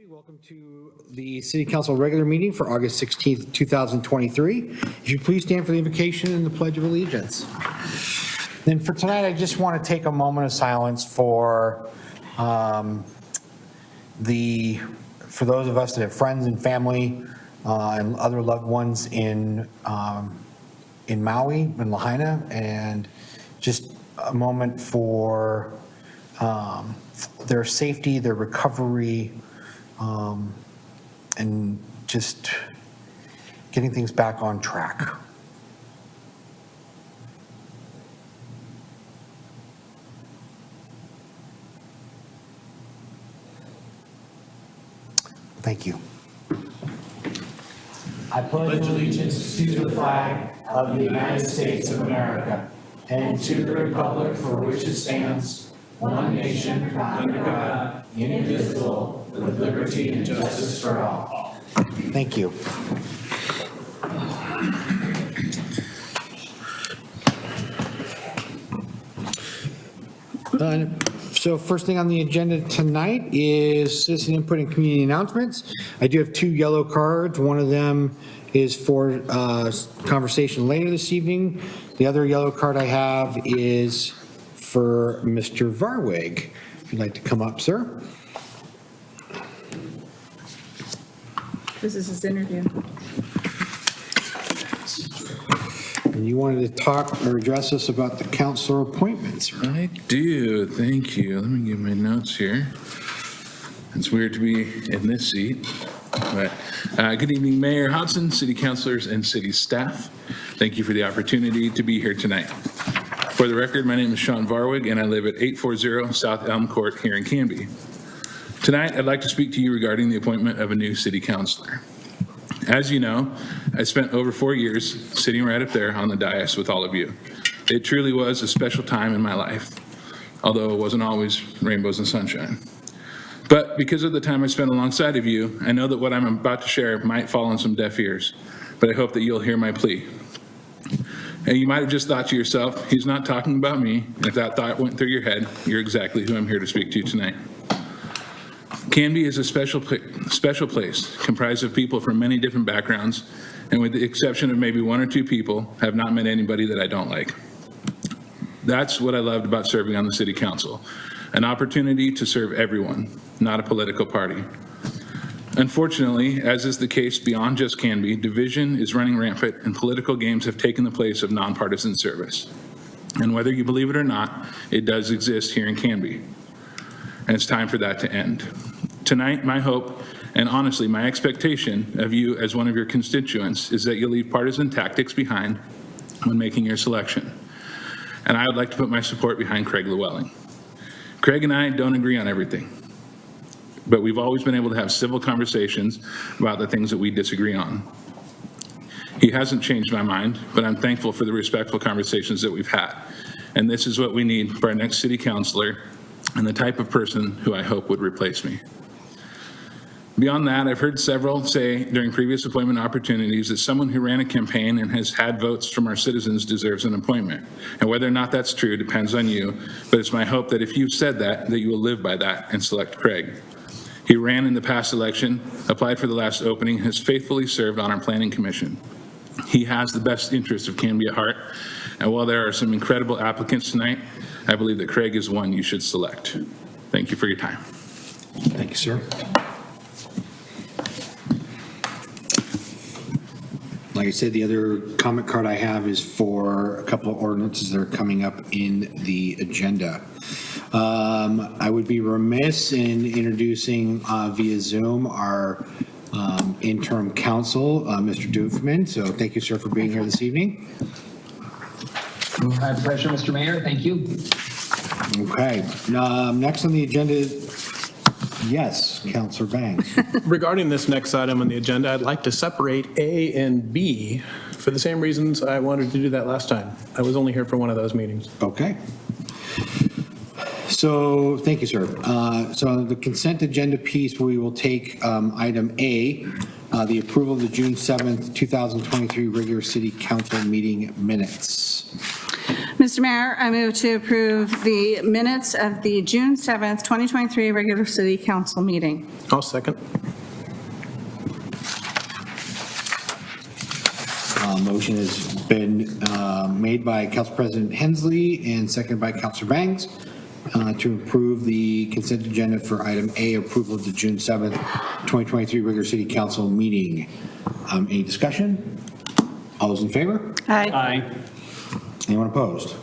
Welcome to the City Council regular meeting for August 16th, 2023. If you please stand for the invocation and the Pledge of Allegiance. Then for tonight, I just want to take a moment of silence for those of us that have friends and family and other loved ones in Maui, in Lahaina, and just a moment for their safety, their recovery, and just getting things back on track. Thank you. I pledge allegiance to the flag of the United States of America and to the republic for which it stands, one nation, under God, indivisible, with liberty and justice for all. Thank you. So first thing on the agenda tonight is citizen input and community announcements. I do have 2 yellow cards. One of them is for conversation later this evening. The other yellow card I have is for Mr. Varwig. If you'd like to come up, sir. This is his interview. And you wanted to talk or address us about the councilor appointments, right? I do, thank you. Let me get my notes here. It's weird to be in this seat, but good evening, Mayor Hodson, city councilors, and city staff. Thank you for the opportunity to be here tonight. For the record, my name is Sean Varwig, and I live at 840 South Elm Court here in Canby. Tonight, I'd like to speak to you regarding the appointment of a new city councilor. As you know, I spent over 4 years sitting right up there on the dais with all of you. It truly was a special time in my life, although it wasn't always rainbows and sunshine. But because of the time I spent alongside of you, I know that what I'm about to share might fall on some deaf ears, but I hope that you'll hear my plea. And you might have just thought to yourself, he's not talking about me. And if that thought went through your head, you're exactly who I'm here to speak to tonight. Canby is a special place comprised of people from many different backgrounds, and with the exception of maybe 1 or 2 people, have not met anybody that I don't like. That's what I loved about serving on the city council, an opportunity to serve everyone, not a political party. Unfortunately, as is the case beyond just Canby, division is running rampant and political games have taken the place of nonpartisan service. And whether you believe it or not, it does exist here in Canby. And it's time for that to end. Tonight, my hope, and honestly, my expectation of you as one of your constituents is that you'll leave partisan tactics behind when making your selection. And I would like to put my support behind Craig Llewellyn. Craig and I don't agree on everything, but we've always been able to have civil conversations about the things that we disagree on. He hasn't changed my mind, but I'm thankful for the respectful conversations that we've had. And this is what we need for our next city councilor and the type of person who I hope would replace me. Beyond that, I've heard several say during previous appointment opportunities that someone who ran a campaign and has had votes from our citizens deserves an appointment. And whether or not that's true depends on you, but it's my hope that if you've said that you will live by that and select Craig. He ran in the past election, applied for the last opening, has faithfully served on our planning commission. He has the best interest of Canby at heart, and while there are some incredible applicants tonight, I believe that Craig is one you should select. Thank you for your time. Thank you, sir. Like I said, the other comment card I have is for a couple of ordinances that are coming up in the agenda. I would be remiss in introducing via Zoom our interim counsel, Mr. Doofman. So thank you, sir, for being here this evening. My pleasure, Mr. Mayor. Thank you. Okay. Next on the agenda, yes, Councilor Banks. Regarding this next item on the agenda, I'd like to separate A and B for the same reasons I wanted to do that last time. I was only here for one of those meetings. Okay. So, thank you, sir. So the consent agenda piece, we will take item A, the approval of the June 7th, 2023 regular city council meeting minutes. Mr. Mayor, I move to approve the minutes of the June 7th, 2023 regular city council meeting. I'll second. Motion has been made by Council President Hensley and seconded by Councilor Bangs to approve the consent agenda for item A, approval of the June 7th, 2023 regular city council meeting. Any discussion? All those in favor? Aye. Aye. Anyone opposed?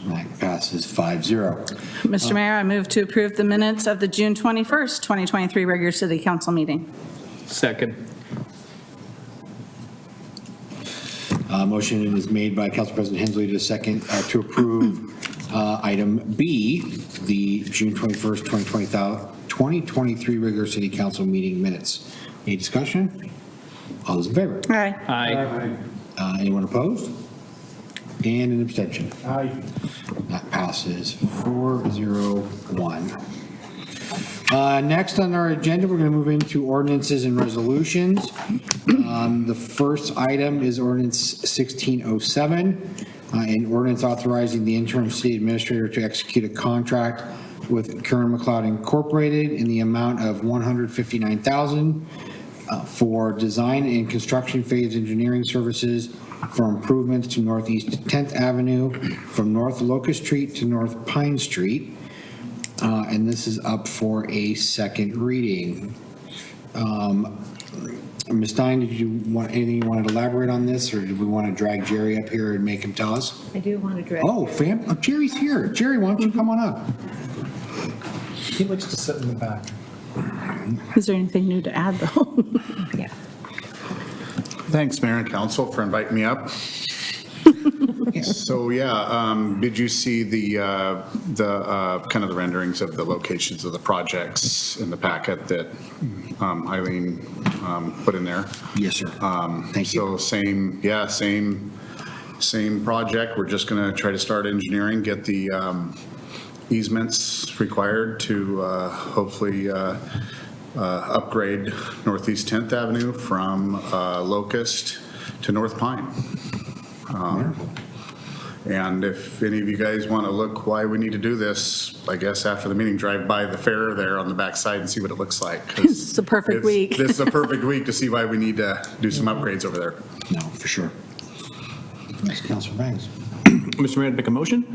That passes 5-0. Mr. Mayor, I move to approve the minutes of the June 21st, 2023 regular city council meeting. Second. Motion is made by Council President Hensley to second to approve item B, the June 21st, 2023 regular city council meeting minutes. Any discussion? All those in favor? Aye. Aye. Anyone opposed? And an abstention. Aye. That passes 4-0-1. Next on our agenda, we're going to move into ordinances and resolutions. The first item is ordinance 1607, an ordinance authorizing the interim city administrator to execute a contract with Kern McLeod Incorporated in the amount of $159,000 for design and construction phase engineering services for improvements to Northeast 10th Avenue from North Locust Street to North Pine Street. And this is up for a second reading. Ms. Stein, did you want anything you wanted to elaborate on this, or did we want to drag Jerry up here and make him tell us? I do want to drag. Oh, Jerry's here. Jerry, why don't you come on up? He likes to sit in the back. Is there anything new to add, though? Yeah. Thanks, Mayor and Council, for inviting me up. So, did you see the kind of the renderings of the locations of the projects in the packet that Eileen put in there? Yes, sir. Thank you. So same project. We're just going to try to start engineering, get the easements required to hopefully upgrade Northeast 10th Avenue from Locust to North Pine. And if any of you guys want to look why we need to do this, I guess after the meeting, drive by the fair there on the backside and see what it looks like. It's the perfect week. This is a perfect week to see why we need to do some upgrades over there. No, for sure. Yes, Councilor Bangs. Mr. Mayor, to make a motion.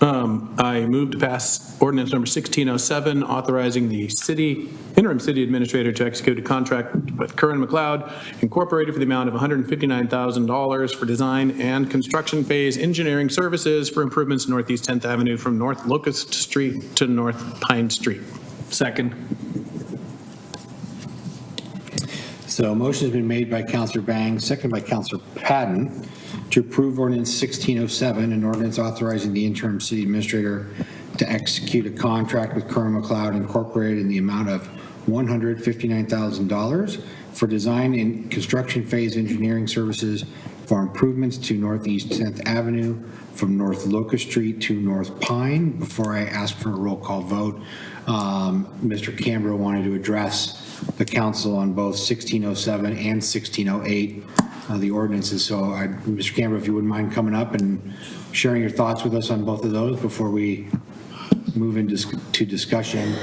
I move to pass ordinance number 1607, authorizing the interim city administrator to execute a contract with Curran McLeod Incorporated for the amount of $159,000 for design and construction phase engineering services for improvements to Northeast 10th Avenue from North Locust Street to North Pine Street. Second. So a motion has been made by Councilor Bangs, seconded by Councilor Patton, to approve ordinance 1607, an ordinance authorizing the interim city administrator to execute a contract with Curran McLeod Incorporated in the amount of $159,000 for design and construction phase engineering services for improvements to Northeast 10th Avenue from North Locust Street to North Pine. Before I ask for a roll call vote, Mr. Canberra wanted to address the council on both 1607 and 1608, the ordinances. So Mr. Canberra, if you wouldn't mind coming up and sharing your thoughts with us on both of those before we move into discussion.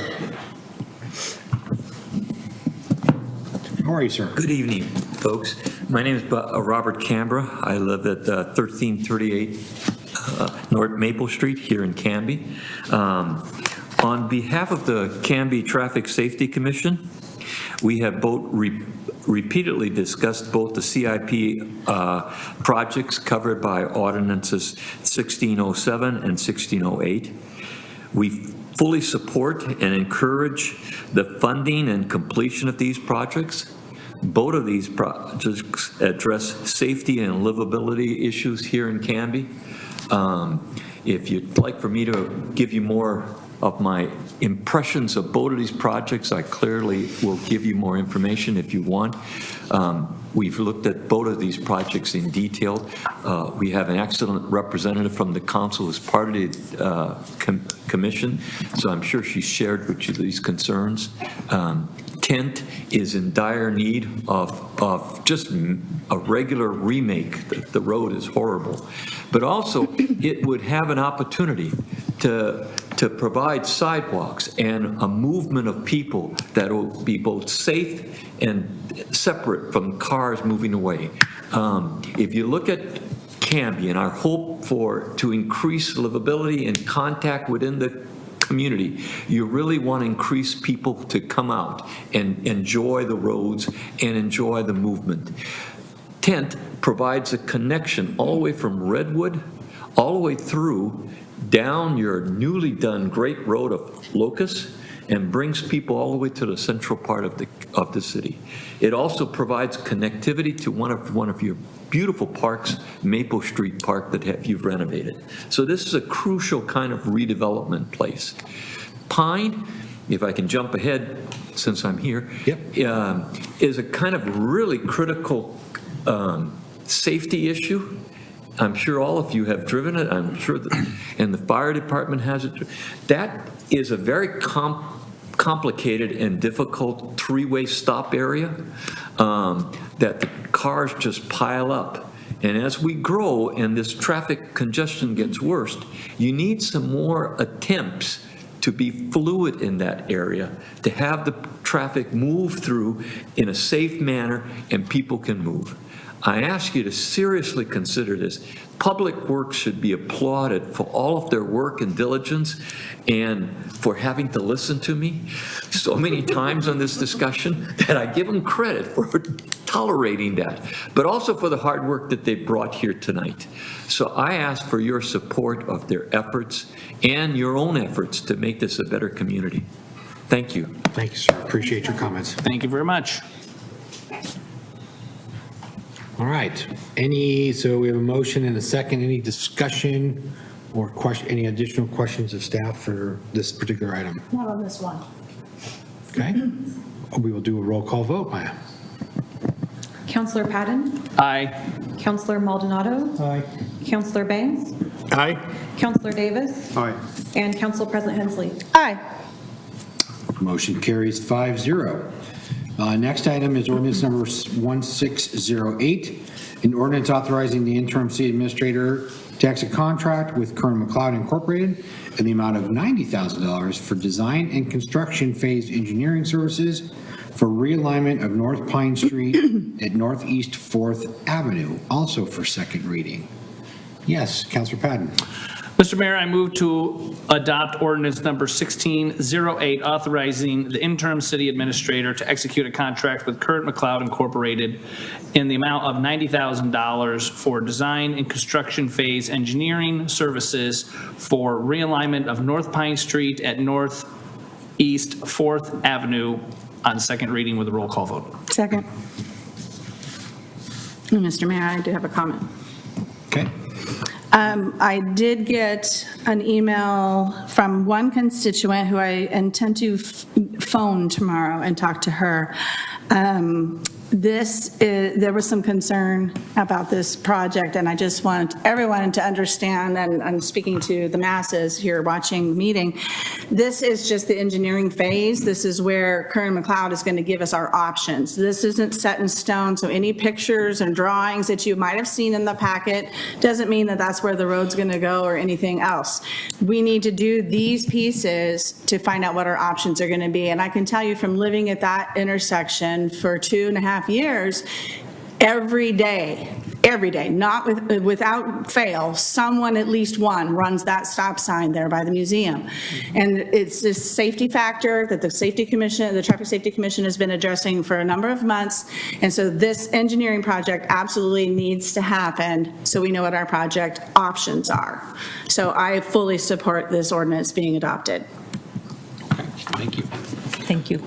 How are you, sir? Good evening, folks. My name is Robert Canberra. I live at 1338 North Maple Street here in Canby. On behalf of the Canby Traffic Safety Commission, we have both repeatedly discussed both the CIP projects covered by ordinances 1607 and 1608. We fully support and encourage the funding and completion of these projects. Both of these projects address safety and livability issues here in Canby. If you'd like for me to give you more of my impressions of both of these projects, I clearly will give you more information if you want. We've looked at both of these projects in detail. We have an excellent representative from the council as part of the commission, so I'm sure she shared with you these concerns. Tent is in dire need of just a regular remake. The road is horrible. But also, it would have an opportunity to provide sidewalks and a movement of people that will be both safe and separate from cars moving away. If you look at Canby and our hope to increase livability and contact within the community, you really want to increase people to come out and enjoy the roads and enjoy the movement. Tent provides a connection all the way from Redwood, all the way through down your newly done great road of Locust, and brings people all the way to the central part of the city. It also provides connectivity to one of your beautiful parks, Maple Street Park, that you've renovated. So this is a crucial kind of redevelopment place. Pine, if I can jump ahead since I'm here, is a kind of really critical safety issue. I'm sure all of you have driven it. I'm sure that, and the fire department has it. That is a very complicated and difficult three-way stop area that the cars just pile up. And as we grow and this traffic congestion gets worse, you need some more attempts to be fluid in that area, to have the traffic move through in a safe manner and people can move. I ask you to seriously consider this. Public Works should be applauded for all of their work and diligence and for having to listen to me so many times on this discussion that I give them credit for tolerating that, but also for the hard work that they brought here tonight. So I ask for your support of their efforts and your own efforts to make this a better community. Thank you. Thank you, sir. Appreciate your comments. Thank you very much. All right. So we have a motion and a second. Any discussion or any additional questions of staff for this particular item? Not on this one. Okay. We will do a roll call vote, Maya. Counselor Patton? Aye. Counselor Maldonado? Aye. Counselor Banks? Aye. Counselor Davis? Aye. And Council President Hensley? Aye. Motion carries 5-0. Next item is ordinance number 1608, an ordinance authorizing the interim city administrator to execute a contract with Kern McLeod Incorporated in the amount of $90,000 for design and construction phase engineering services for realignment of North Pine Street at Northeast 4th Avenue, also for second reading. Yes, Councilor Patton. Mr. Mayor, I move to adopt ordinance number 1608, authorizing the interim city administrator to execute a contract with Kurt McLeod Incorporated in the amount of $90,000 for design and construction phase engineering services for realignment of North Pine Street at Northeast 4th Avenue on second reading with a roll call vote. Second. Mr. Mayor, I do have a comment. Okay. I did get an email from one constituent who I intend to phone tomorrow and talk to her. There was some concern about this project, and I just want everyone to understand, and I'm speaking to the masses here watching the meeting, this is just the engineering phase. This is where Kern McLeod is going to give us our options. This isn't set in stone, so any pictures and drawings that you might have seen in the packet doesn't mean that that's where the road's going to go or anything else. We need to do these pieces to find out what our options are going to be, and I can tell you from living at that intersection for 2.5 years, every day, not without fail, someone, at least one, runs that stop sign there by the museum. And it's this safety factor that the Traffic Safety Commission has been addressing for a number of months. And so this engineering project absolutely needs to happen so we know what our project options are. So I fully support this ordinance being adopted. Okay. Thank you. Thank you.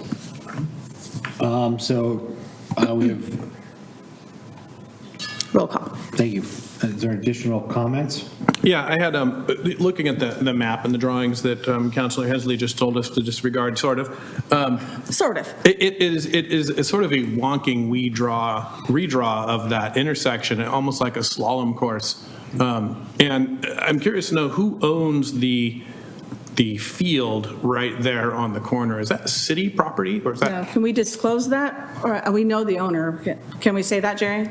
We have. Roll call. Thank you. Is there additional comments? Yeah, I had, looking at the map and the drawings that Councilor Hensley just told us to disregard, sort of. It is sort of a wonking redraw of that intersection, almost like a slalom course. And I'm curious to know who owns the the field right there on the corner. Is that city property or is that? Can we disclose that? Or we know the owner. Can we say that, Jerry?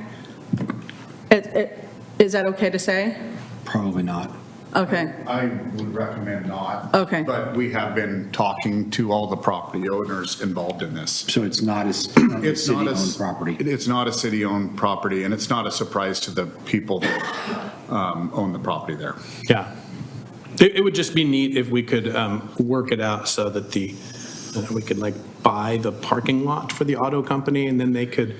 Is that okay to say? Probably not. Okay. I would recommend not. Okay. But we have been talking to all the property owners involved in this. So it's not a city-owned property? It's not a city-owned property, and it's not a surprise to the people that own the property there. Yeah. It would just be neat if we could work it out so that we could like buy the parking lot for the auto company and then they could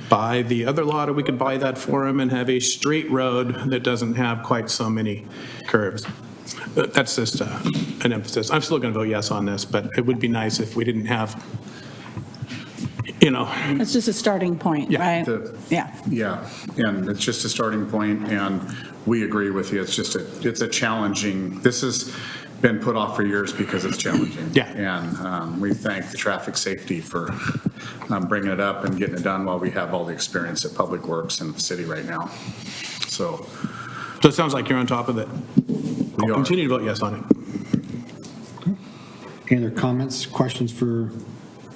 buy the other lot, or we could buy that for them and have a straight road that doesn't have quite so many curves. That's just an emphasis. I'm still going to vote yes on this, but it would be nice if we didn't have, It's just a starting point, right? Yeah. Yeah, and it's just a starting point, and we agree with you. It's just it's a challenging, this has been put off for years because it's challenging. Yeah. And we thank the traffic safety for bringing it up and getting it done while we have all the experience at Public Works and the city right now. So it sounds like you're on top of it. I'll continue to vote yes on it. Any other comments, questions for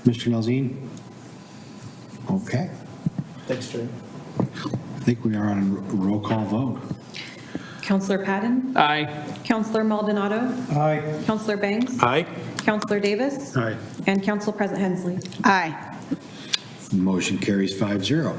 Mr. Nelzine? Okay. Thanks, Jerry. I think we are on a roll call vote. Counselor Patton? Aye. Counselor Maldonado? Aye. Counselor Banks? Aye. Counselor Davis? Aye. And Council President Hensley? Aye. Motion carries 5-0.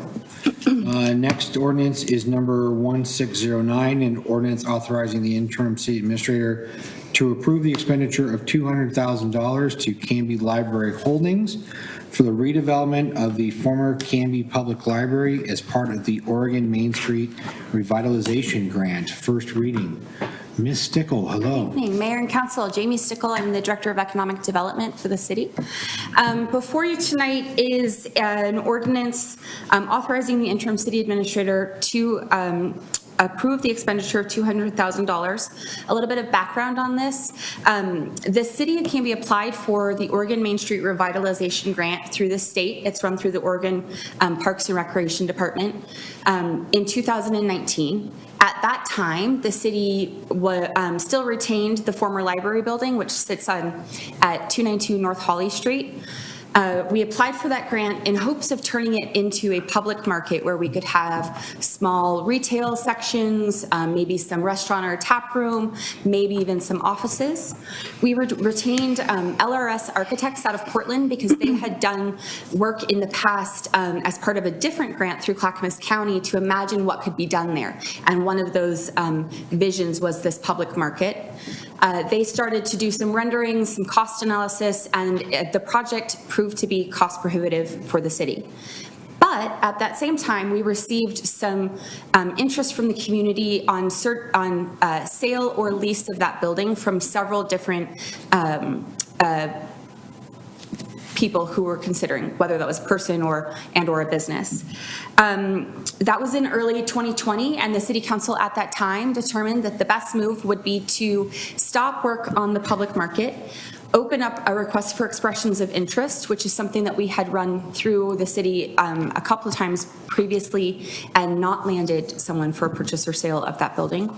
Next ordinance is number 1609, an ordinance authorizing the interim city administrator to approve the expenditure of $200,000 to Canby Library Holdings for the redevelopment of the former Canby Public Library as part of the Oregon Main Street Revitalization Grant. First reading. Ms. Stickle, hello. Good evening, Mayor and Council. Jamie Stickle, I'm the Director of Economic Development for the city. Before you tonight is an ordinance authorizing the interim city administrator to approve the expenditure of $200,000. A little bit of background on this. The city of Canby applied for the Oregon Main Street Revitalization Grant through the state. It's run through the Oregon Parks and Recreation Department in 2019. At that time, the city still retained the former library building, which sits at 292 North Holly Street. We applied for that grant in hopes of turning it into a public market where we could have small retail sections, maybe some restaurant or tap room, maybe even some offices. We retained LRS Architects out of Portland because they had done work in the past as part of a different grant through Clackamas County to imagine what could be done there. And one of those visions was this public market. They started to do some renderings, some cost analysis, and the project proved to be cost prohibitive for the city. But at that same time, we received some interest from the community on sale or lease of that building from several different people who were considering whether that was person or a business. That was in early 2020, and the city council at that time determined that the best move would be to stop work on the public market, open up a request for expressions of interest, which is something that we had run through the city a couple of times previously and not landed someone for a purchase or sale of that building.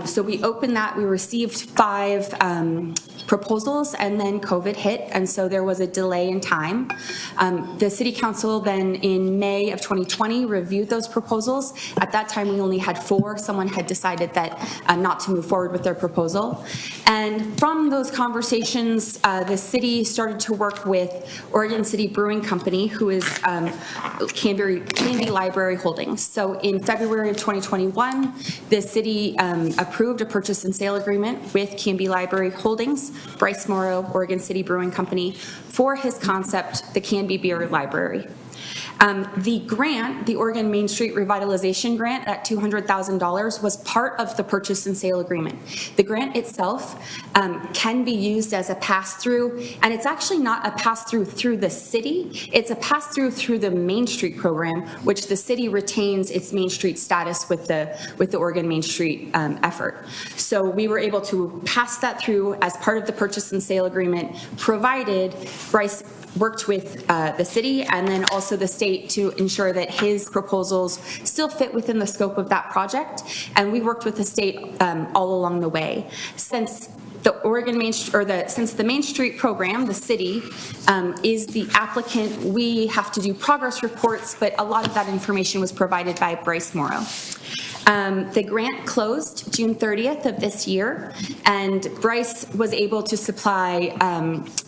So we opened that, we received 5 proposals, and then COVID hit, and so there was a delay in time. The city council then in May of 2020 reviewed those proposals. At that time, we only had 4. Someone had decided that not to move forward with their proposal. And from those conversations, the city started to work with Oregon City Brewing Company, who is Canby Library Holdings. So in February of 2021, the city approved a purchase and sale agreement with Canby Library Holdings, Bryce Morrow, Oregon City Brewing Company, for his concept, the Canby Beer Library. The grant, the Oregon Main Street Revitalization Grant at $200,000, was part of the purchase and sale agreement. The grant itself can be used as a pass-through, and it's actually not a pass-through through the city. It's a pass-through through the Main Street program, which the city retains its Main Street status with the Oregon Main Street effort. So we were able to pass that through as part of the purchase and sale agreement, provided Bryce worked with the city and then also the state to ensure that his proposals still fit within the scope of that project. And we worked with the state all along the way. Since Since the Main Street program, the city is the applicant, we have to do progress reports, but a lot of that information was provided by Bryce Morrow. The grant closed June 30th of this year, and Bryce was able to supply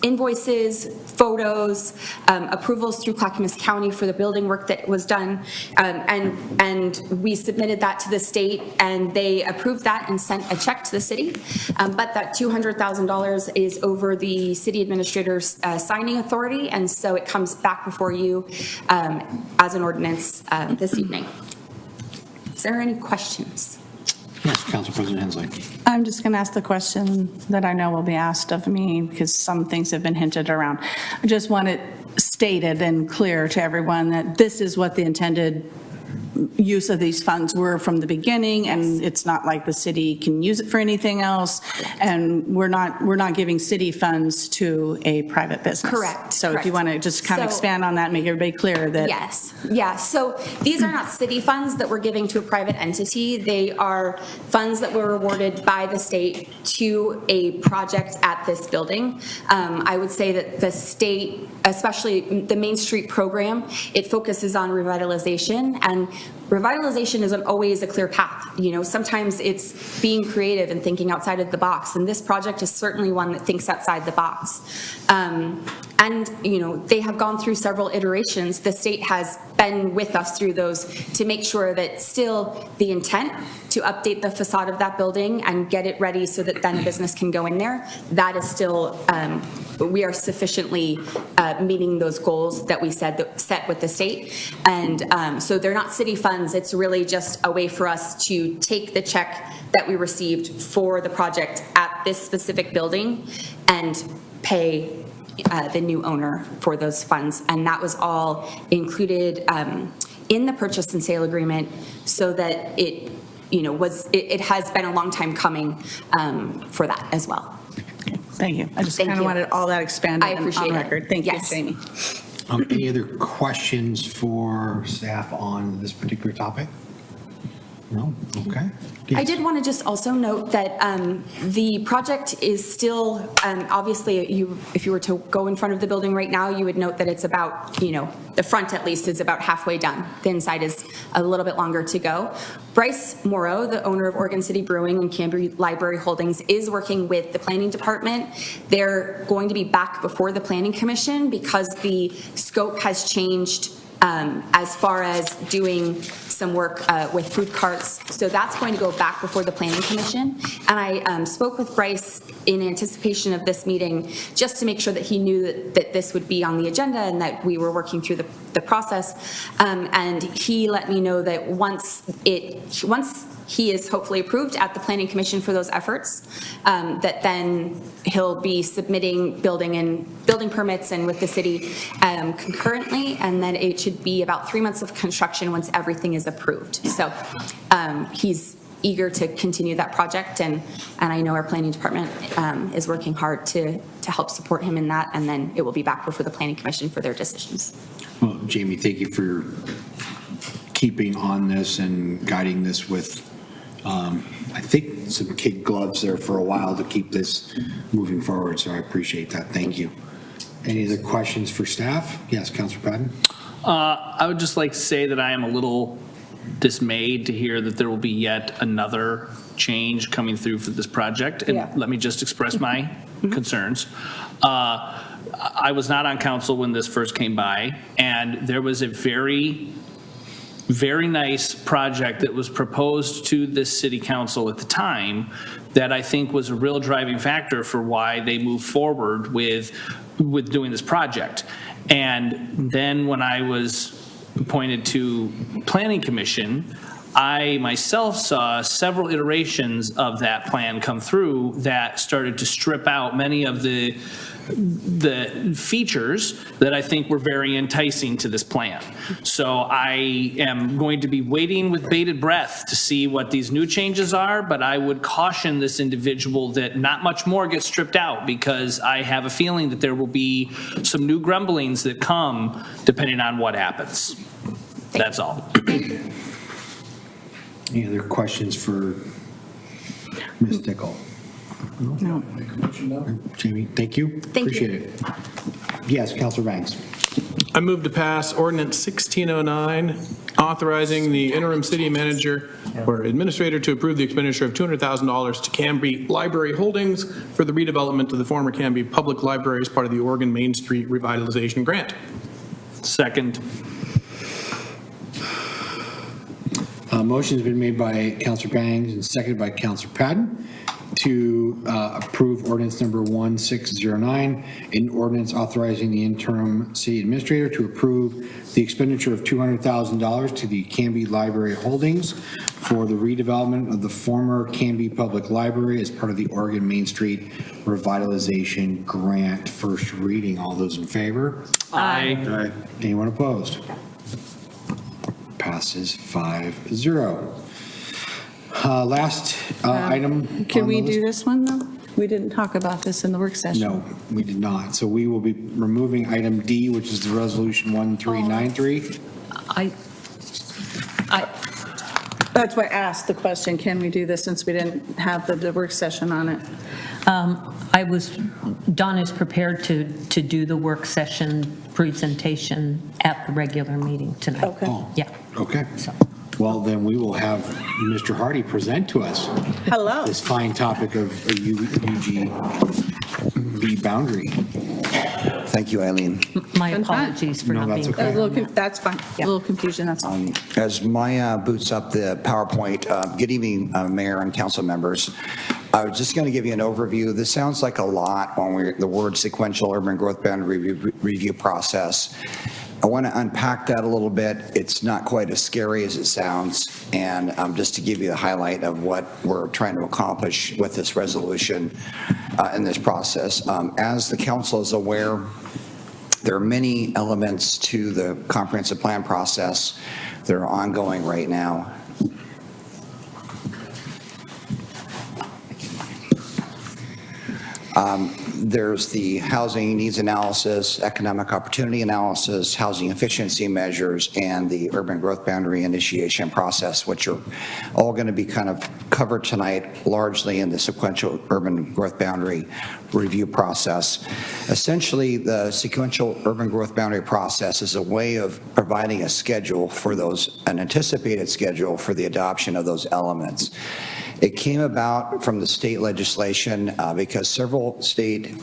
invoices, photos, approvals through Clackamas County for the building work that was done, and we submitted that to the state, and they approved that and sent a check to the city. But that $200,000 is over the city administrator's signing authority, and so it comes back before you as an ordinance this evening. Is there any questions? Yes, Council President Hensley. I'm just going to ask the question that I know will be asked of me because some things have been hinted around. I just want it stated and clear to everyone that this is what the intended use of these funds were from the beginning, and it's not like the city can use it for anything else, and we're not giving city funds to a private business. Correct. So if you want to just kind of So- expand on that, make everybody clear that. Yes, yeah, so these are not city funds that we're giving to a private entity. They are funds that were awarded by the state to a project at this building. I would say that the state, especially the Main Street program, it focuses on revitalization, and revitalization isn't always a clear path. You know, sometimes it's being creative and thinking outside of the box, and this project is certainly one that thinks outside the box. And, you know, they have gone through several iterations. The state has been with us through those to make sure that still the intent to update the facade of that building and get it ready so that then a business can go in there, that is still, we are sufficiently meeting those goals that we set with the state. And so they're not city funds. It's really just a way for us to take the check that we received for the project at this specific building and pay the new owner for those funds. And that was all included in the purchase and sale agreement, so that it, you know, it has been a long time coming for that as well. Thank you. I just Thank kind of you. wanted all that expanded I appreciate on it. record. Thank you, Yes. Jamie. Any other questions for staff on this particular topic? No? Okay. I did want to just also note that the project is still, obviously, if you were to go in front of the building right now, you would note that it's about, you know, the front at least is about halfway done. The inside is a little bit longer to go. Bryce Morrow, the owner of Oregon City Brewing and Canby Library Holdings, is working with the planning department. They're going to be back before the planning commission because the scope has changed as far as doing some work with food carts. So that's going to go back before the planning commission. And I spoke with Bryce in anticipation of this meeting, just to make sure that he knew that this would be on the agenda and that we were working through the process. And he let me know that once he is hopefully approved at the planning commission for those efforts, that then he'll be submitting building permits and with the city concurrently, and then it should be about 3 months of construction once everything is approved. So he's eager to continue that project, and I know our planning department is working hard to help support him in that, and then it will be back before the planning commission for their decisions. Well, Jamie, thank you for keeping on this and guiding this with, I think, some kid gloves there for a while to keep this moving forward, so I appreciate that. Thank you. Any other questions for staff? Yes, Councilor Patton? I would just like to say that I am a little dismayed to hear that there will be yet another change coming through for this project. And Yeah. let me just express my concerns. I was not on council when this first came by, and there was a very nice project that was proposed to this city council at the time that I think was a real driving factor for why they moved forward with doing this project. And then when I was appointed to Planning Commission, I myself saw several iterations of that plan come through that started to strip out many of the features that I think were very enticing to this plan. So I am going to be waiting with bated breath to see what these new changes are, but I would caution this individual that not much more gets stripped out, because I have a feeling that there will be some new grumblings that come depending on what happens. That's all. Any other questions for Ms. Dickel? No. Jamie, thank you. Thank you. Appreciate it. Yes, Counselor Banks. I move to pass ordinance 1609, authorizing the interim city manager or administrator to approve the expenditure of $200,000 to Canby Library Holdings for the redevelopment of the former Canby Public Library as part of the Oregon Main Street Revitalization Grant. Second. Motion's been made by Counselor Bangs and seconded by Counselor Patton to approve ordinance number 1609, an ordinance authorizing the interim city administrator to approve the expenditure of $200,000 to the Canby Library Holdings for the redevelopment of the former Canby Public Library as part of the Oregon Main Street Revitalization Grant. First reading. All those in favor? Aye. Anyone opposed? Passes 5-0. Last item. Can on we the do list. this one, though? We didn't talk about this in the work session. No, we did not. So we will be removing item D, which is the resolution 1393. That's why I asked the question, can we do this since we didn't have the work session on it? Don is prepared to do the work session presentation at the regular meegy tonight. Okay. Yeah. Okay. Well, then we will have Mr. Hardy present to us Hello. this fine topic of UGB boundary. Thank you, Eileen. My apologies for not being. That's fine. A little confusion, that's fine. As Maya boots up the PowerPoint, good evening, Mayor and council members. I was just going to give you an overview. This sounds like a lot when the word sequential urban growth boundary review process. I want to unpack that a little bit. It's not quite as scary as it sounds. And just to give you the highlight of what we're trying to accomplish with this resolution in this process. As the council is aware, there are many elements to the comprehensive plan process that are ongoing right now. There's the housing needs analysis, economic opportunity analysis, housing efficiency measures, and the urban growth boundary initiation process, which are all going to be kind of covered tonight largely in the sequential urban growth boundary review process. Essentially, the sequential urban growth boundary process is a way of providing a schedule for those, an anticipated schedule for the adoption of those elements. It came about from the state legislation because several cities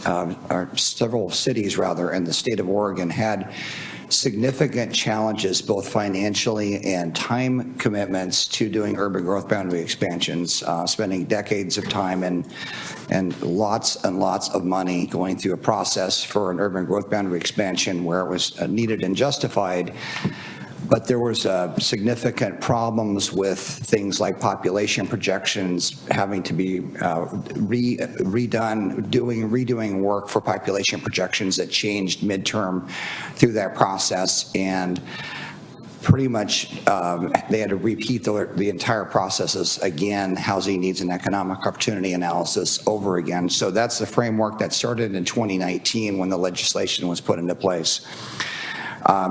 rather in the state of Oregon had significant challenges both financially and time commitments to doing urban growth boundary expansions, spending decades of time and lots of money going through a process for an urban growth boundary expansion where it was needed and justified. But there was significant problems with things like population projections having to be redoing work for population projections that changed midterm through that process, and pretty much they had to repeat the entire processes again, housing needs and economic opportunity analysis over again. So that's the framework that started in 2019 when the legislation was put into place.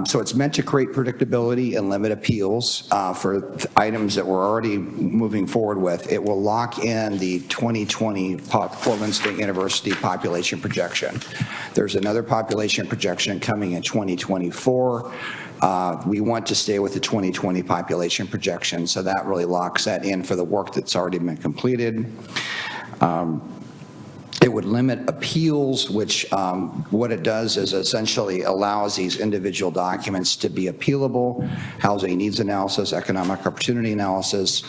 So it's meant to create predictability and limit appeals for items that we're already moving forward with. It will lock in the 2020 Portland State University population projection. There's another population projection coming in 2024. We want to stay with the 2020 population projection, so that really locks that in for the work that's already been completed. It would limit appeals, which what it does is essentially allows these individual documents to be appealable, housing needs analysis, economic opportunity analysis,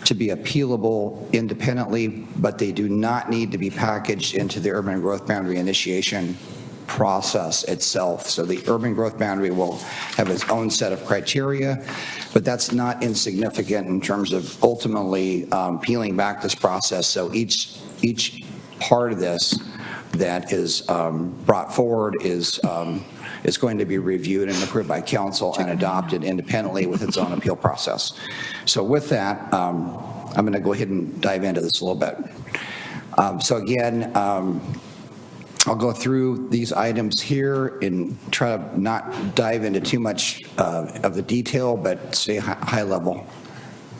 to be appealable independently, but they do not need to be packaged into the urban growth boundary initiation process itself. So the urban growth boundary will have its own set of criteria, but that's not insignificant in terms of ultimately peeling back this process. So each part of this that is brought forward is going to be reviewed and approved by council and adopted independently with its own appeal process. So with that, I'm going to go ahead and dive into this a little bit. So again, I'll go through these items here and try to not dive into too much of the detail, but stay high level.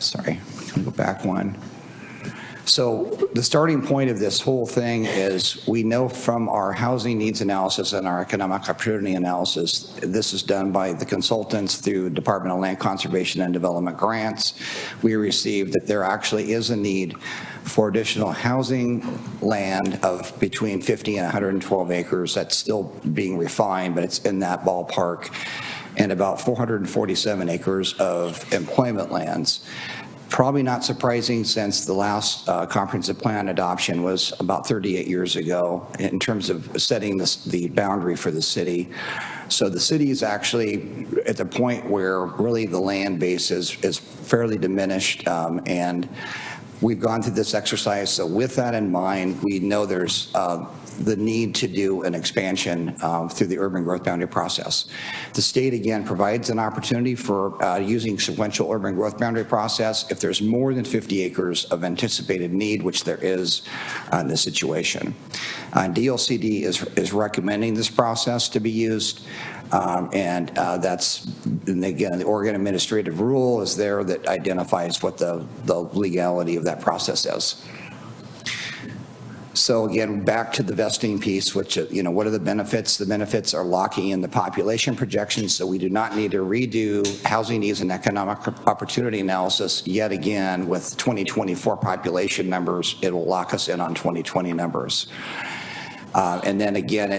Sorry, can we go back one? So the starting point of this whole thing is we know from our housing needs analysis and our economic opportunity analysis, this is done by the consultants through Department of Land Conservation and Development grants. We received that there actually is a need for additional housing land of between 50 and 112 acres. That's still being refined, but it's in that ballpark, and about 447 acres of employment lands. Probably not surprising since the last comprehensive plan adoption was about 38 years ago in terms of setting the boundary for the city. So the city is actually at the point where really the land base is fairly diminished, and we've gone through this exercise. So with that in mind, we know there's the need to do an expansion through the urban growth boundary process. The state, again, provides an opportunity for using sequential urban growth boundary process if there's more than 50 acres of anticipated need, which there is in this situation. DLCD is recommending this process to be used, and again, the Oregon administrative rule is there that identifies what the legality of that process is. So again, back to the vesting piece, which, what are the benefits? The benefits are locking in the population projections, so we do not need to redo housing needs and economic opportunity analysis yet again with 2024 population numbers. It will lock us in on 2020 numbers. And then again,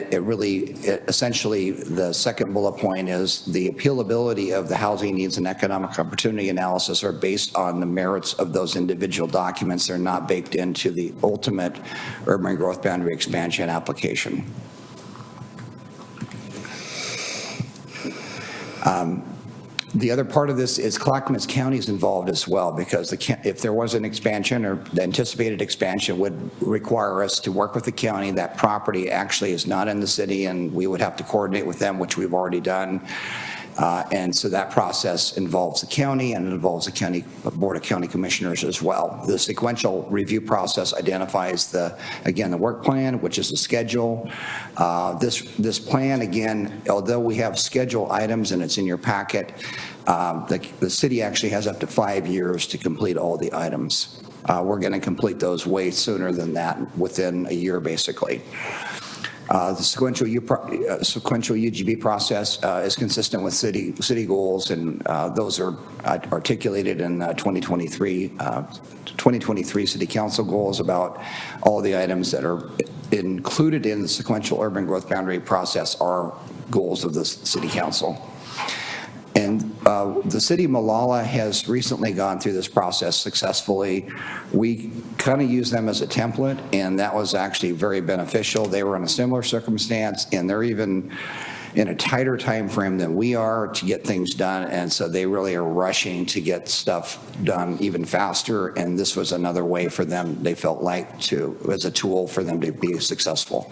essentially the second bullet point is the appealability of the housing needs and economic opportunity analysis are based on the merits of those individual documents. They're not baked into the ultimate urban growth boundary expansion application. The other part of this is Clackamas County is involved as well, because if there was an expansion or the anticipated expansion would require us to work with the county. That property actually is not in the city, and we would have to coordinate with them, which we've already done. And so that process involves the county and it involves the Board of County Commissioners as well. The sequential review process identifies the work plan, which is the schedule. This plan, again, although we have schedule items and it's in your packet, the city actually has up to 5 years to complete all the items. We're going to complete those way sooner than that, within a year, basically. The sequential UGB process is consistent with city goals, and those are articulated in 2023 City Council goals about all the items that are included in the sequential urban growth boundary process are goals of the City Council. And the city of Molalla has recently gone through this process successfully. We kind of use them as a template, and that was actually very beneficial. They were in a similar circumstance, and they're even in a tighter time frame than we are to get things done, and so they really are rushing to get stuff done even faster, and this was another way for them, they felt like, as a tool for them to be successful.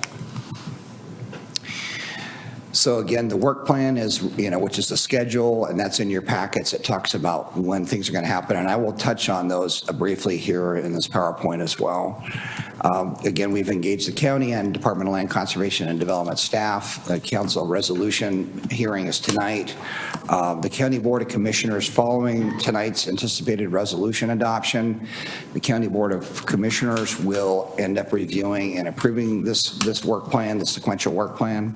So again, the work plan is, which is the schedule, and that's in your packets. It talks about when things are going to happen, and I will touch on those briefly here in this PowerPoint as well. Again, we've engaged the county and Department of Land Conservation and Development staff. The council resolution hearing is tonight. The County Board of Commissioners, following tonight's anticipated resolution adoption, the County Board of Commissioners will end up reviewing and approving this work plan, the sequential work plan.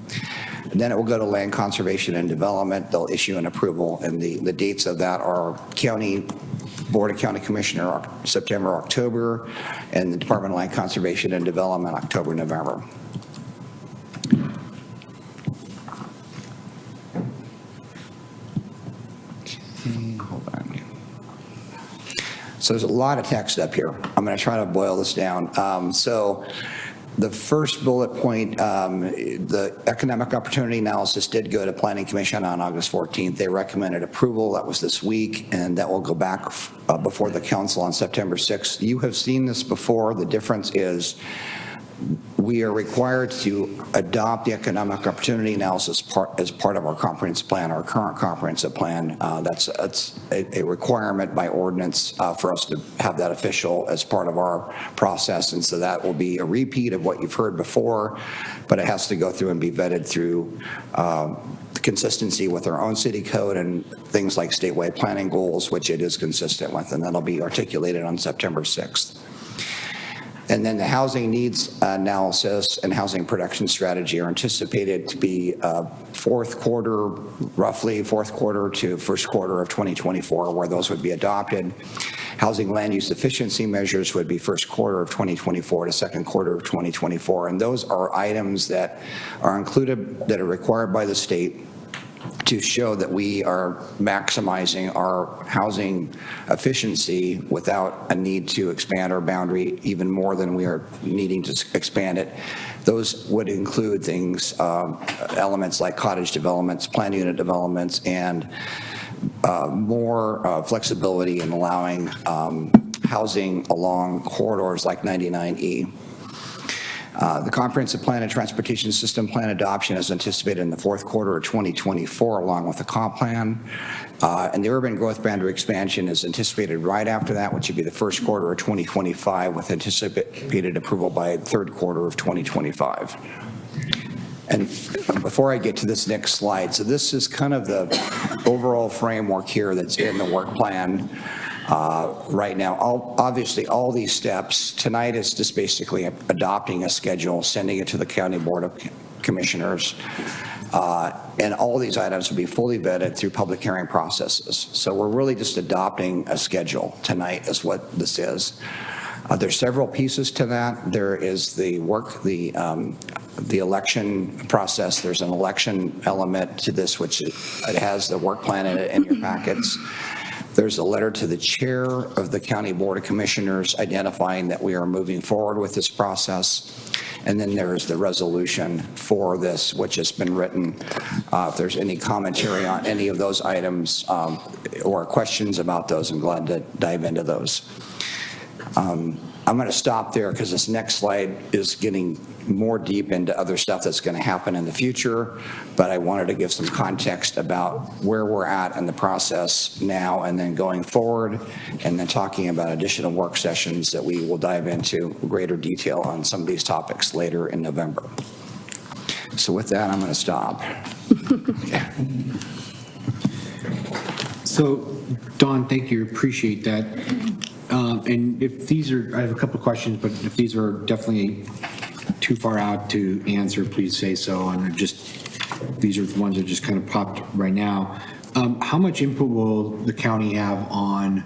And then it will go to Land Conservation and Development. They'll issue an approval, and the dates of that are County Board of County Commissioner, September, October, and the Department of Land Conservation and Development, October, November. Hold on. So there's a lot of text up here. I'm going to try to boil this down. The first bullet point, the economic opportunity analysis did go to Planning Commission on August 14th. They recommended approval. That was this week, and that will go back before the council on September 6th. You have seen this before. The difference is we are required to adopt the economic opportunity analysis as part of our comprehensive plan, our current comprehensive plan. That's a requirement by ordinance for us to have that official as part of our process. And so that will be a repeat of what you've heard before, but it has to go through and be vetted through the consistency with our own city code and things like statewide planning goals, which it is consistent with, and that'll be articulated on September 6th. And then the housing needs analysis and housing production strategy are anticipated to be fourth quarter, roughly fourth quarter to first quarter of 2024, where those would be adopted. Housing land use efficiency measures would be first quarter of 2024 to second quarter of 2024. And those are items that are included, that are required by the state to show that we are maximizing our housing efficiency without a need to expand our boundary even more than we are needing to expand it. Those would include things, elements like cottage developments, planned unit developments, and more flexibility in allowing housing along corridors like 99E. The Comprehensive Plan and Transportation System Plan adoption is anticipated in the fourth quarter of 2024, along with the comp plan. And the urban growth boundary expansion is anticipated right after that, which would be the first quarter of 2025, with anticipated approval by the third quarter of 2025. And before I get to this next slide, so this is kind of the overall framework here that's in the work plan. Right now, obviously, all these steps, tonight is just basically adopting a schedule, sending it to the County Board of Commissioners, and all these items will be fully vetted through public hearing processes. So we're really just adopting a schedule tonight is what this is. There's several pieces to that. There is the work, the election process. There's an election element to this, which it has the work plan in it in your packets. There's a letter to the chair of the County Board of Commissioners identifying that we are moving forward with this process. And then there's the resolution for this, which has been written. If there's any commentary on any of those items or questions about those, I'm glad to dive into those. I'm going to stop there because this next slide is getting more deep into other stuff that's going to happen in the future, but I wanted to give some context about where we're at in the process now and then going forward, and then talking about additional work sessions that we will dive into greater detail on some of these topics later in November. So with that, I'm going to stop. Yeah. So, Don, thank you. Appreciate that. And if these are, I have a couple of questions, but if these are definitely too far out to answer, please say so. And these are the ones that just kind of popped right now. How much input will the county have on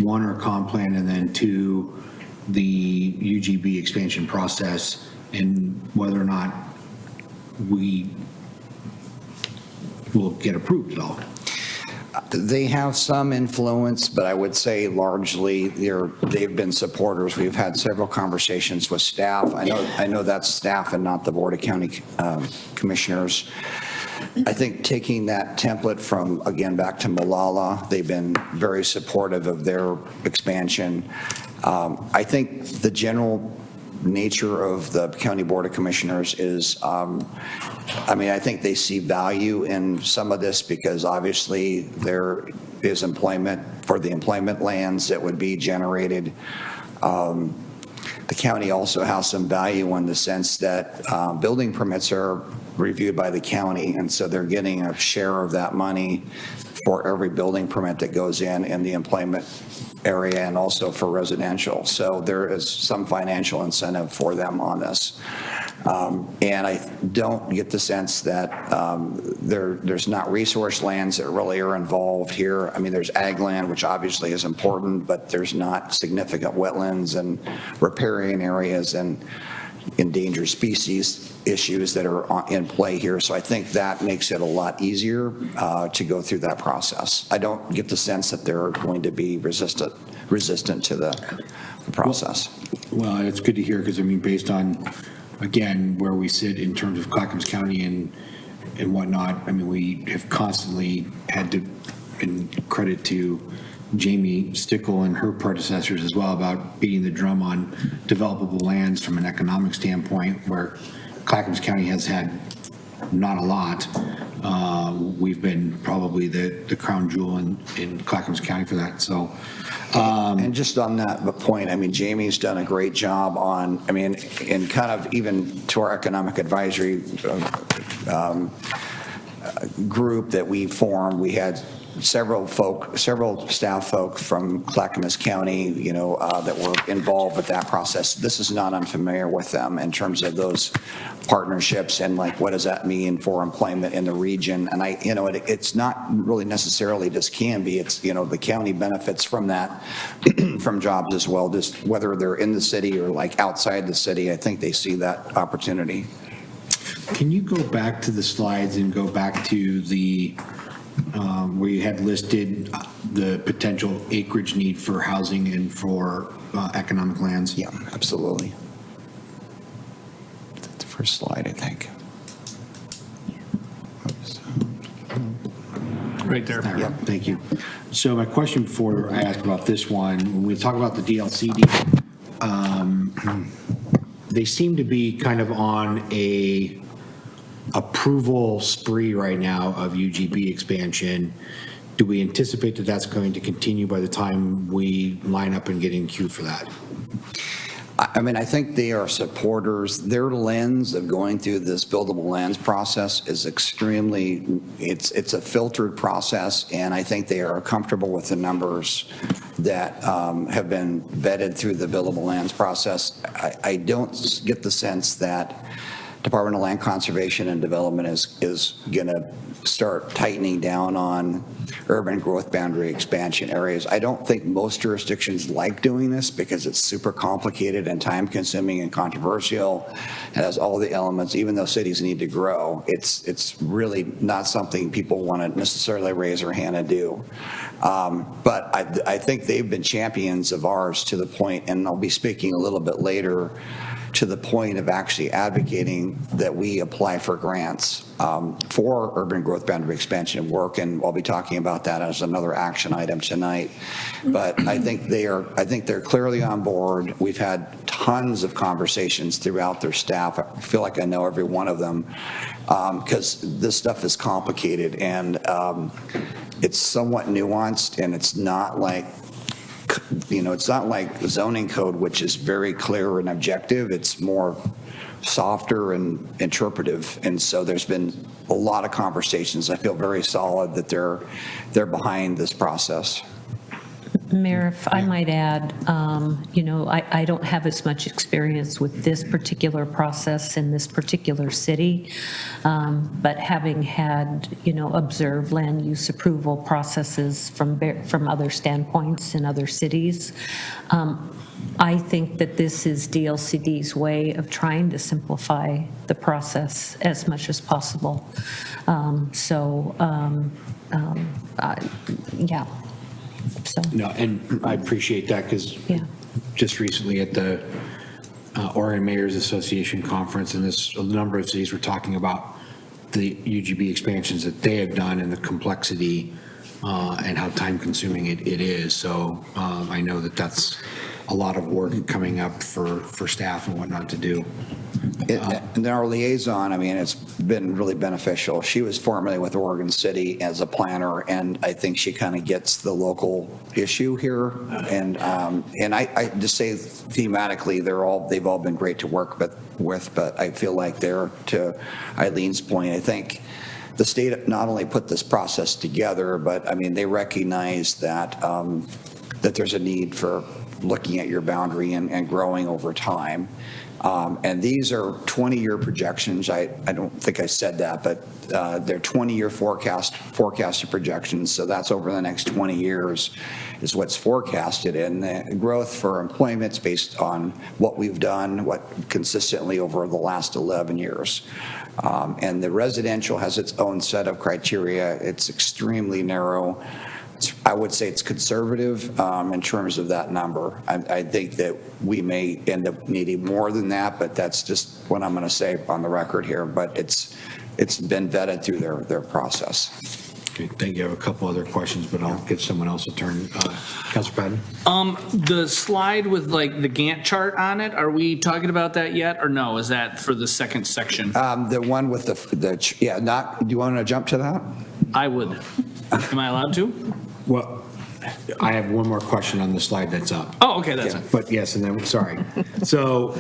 one, our comp plan, and then two, the UGB expansion process, and whether or not we will get approved at all? They have some influence, but I would say largely they've been supporters. We've had several conversations with staff. I know that's staff and not the Board of County Commissioners. I think taking that template from, again, back to Malala, they've been very supportive of their expansion. I think the general nature of the County Board of Commissioners is, I think they see value in some of this because obviously there is employment for the employment lands that would be generated. The county also has some value in the sense that building permits are reviewed by the county, and so they're getting a share of that money for every building permit that goes in the employment area and also for residential. So there is some financial incentive for them on this. And I don't get the sense that there's not resource lands that really are involved here. I mean, there's ag land, which obviously is important, but there's not significant wetlands and riparian areas and endangered species issues that are in play here. So I think that makes it a lot easier to go through that process. I don't get the sense that they're going to be resistant to the process. Well, it's good to hear because, I mean, based on, again, where we sit in terms of Clackamas County and whatnot, I mean, we have constantly had to, and credit to Jamie Stickle and her predecessors as well, about beating the drum on developable lands from an economic standpoint, where Clackamas County has had not a lot. We've been probably the crown jewel in Clackamas County for that. So, and just on that point, I mean, Jamie's done a great job on, I mean, in kind of even to our economic advisory group that we formed, we had several staff folk from Clackamas County, that were involved with that process. This is not unfamiliar with them in terms of those partnerships and like, what does that mean for employment in the region? And it's not really necessarily just Canby, it's, the county benefits from that, from jobs as well, just whether they're in the city or like outside the city, I think they see that opportunity. Can you go back to the slides and go back to the, where you had listed the potential acreage need for housing and for economic lands? Yeah, absolutely. That's the first slide, I think. Right there. Yeah, thank you. So my question before I ask about this one, when we talk about the DLCD, they seem to be kind of on a approval spree right now of UGB expansion. Do we anticipate that that's going to continue by the time we line up and get in queue for that? I mean, I think they are supporters. Their lens of going through this buildable lands process is extremely, it's a filtered process, and I think they are comfortable with the numbers that have been vetted through the buildable lands process. I don't get the sense that Department of Land Conservation and Development is going to start tightening down on urban growth boundary expansion areas. I don't think most jurisdictions like doing this because it's super complicated and time consuming and controversial. It has all the elements, even though cities need to grow, it's really not something people want to necessarily raise their hand and do. But I think they've been champions of ours to the point, and I'll be speaking a little bit later, to the point of actually advocating that we apply for grants for urban growth boundary expansion work, and I'll be talking about that as another action item tonight. But I think they're clearly on board. We've had tons of conversations throughout their staff. I feel like I know every one of them because this stuff is complicated and it's somewhat nuanced, and it's not like it's not like zoning code, which is very clear and objective. It's more softer and interpretive. And so there's been a lot of conversations. I feel very solid that they're behind this process. Mayor, if I might add, I don't have as much experience with this particular process in this particular city, but having had, observed land use approval processes from other standpoints in other cities, I think that this is DLCD's way of trying to simplify the process as much as possible. Yeah. So. No, and I appreciate that because just recently at the Oregon Mayors Association conference, and a number of cities were talking about the UGB expansions that they have done and the complexity and how time consuming it is. So I know that that's a lot of work coming up for staff and whatnot to do. And our liaison, I mean, it's been really beneficial. She was formerly with Oregon City as a planner, and I think she kind of gets the local issue here. And I just say thematically, they've all been great to work with, but I feel like they're, to Eileen's point, I think the state not only put this process together, but I mean, they recognize that that there's a need for looking at your boundary and growing over time. And these are 20-year projections. I don't think I said that, but they're 20-year forecasted projections. So that's over the next 20 years is what's forecasted. And the growth for employment's based on what we've done, consistently over the last 11 years. And the residential has its own set of criteria. It's extremely narrow. I would say it's conservative in terms of that number. I think that we may end up needing more than that, but that's just what I'm going to say on the record here. But it's been vetted through their process. Okay, thank you. I have a couple other questions, but I'll give someone else a turn. Councilor Patton? The slide with like the Gantt chart on it, are we talking about that yet or no? Is that for the second section? The one with do you want to jump to that? I would. Am I allowed to? Well, I have one more question on the slide that's up. Oh, okay, that's Yeah, fine. But yes, and then, sorry. So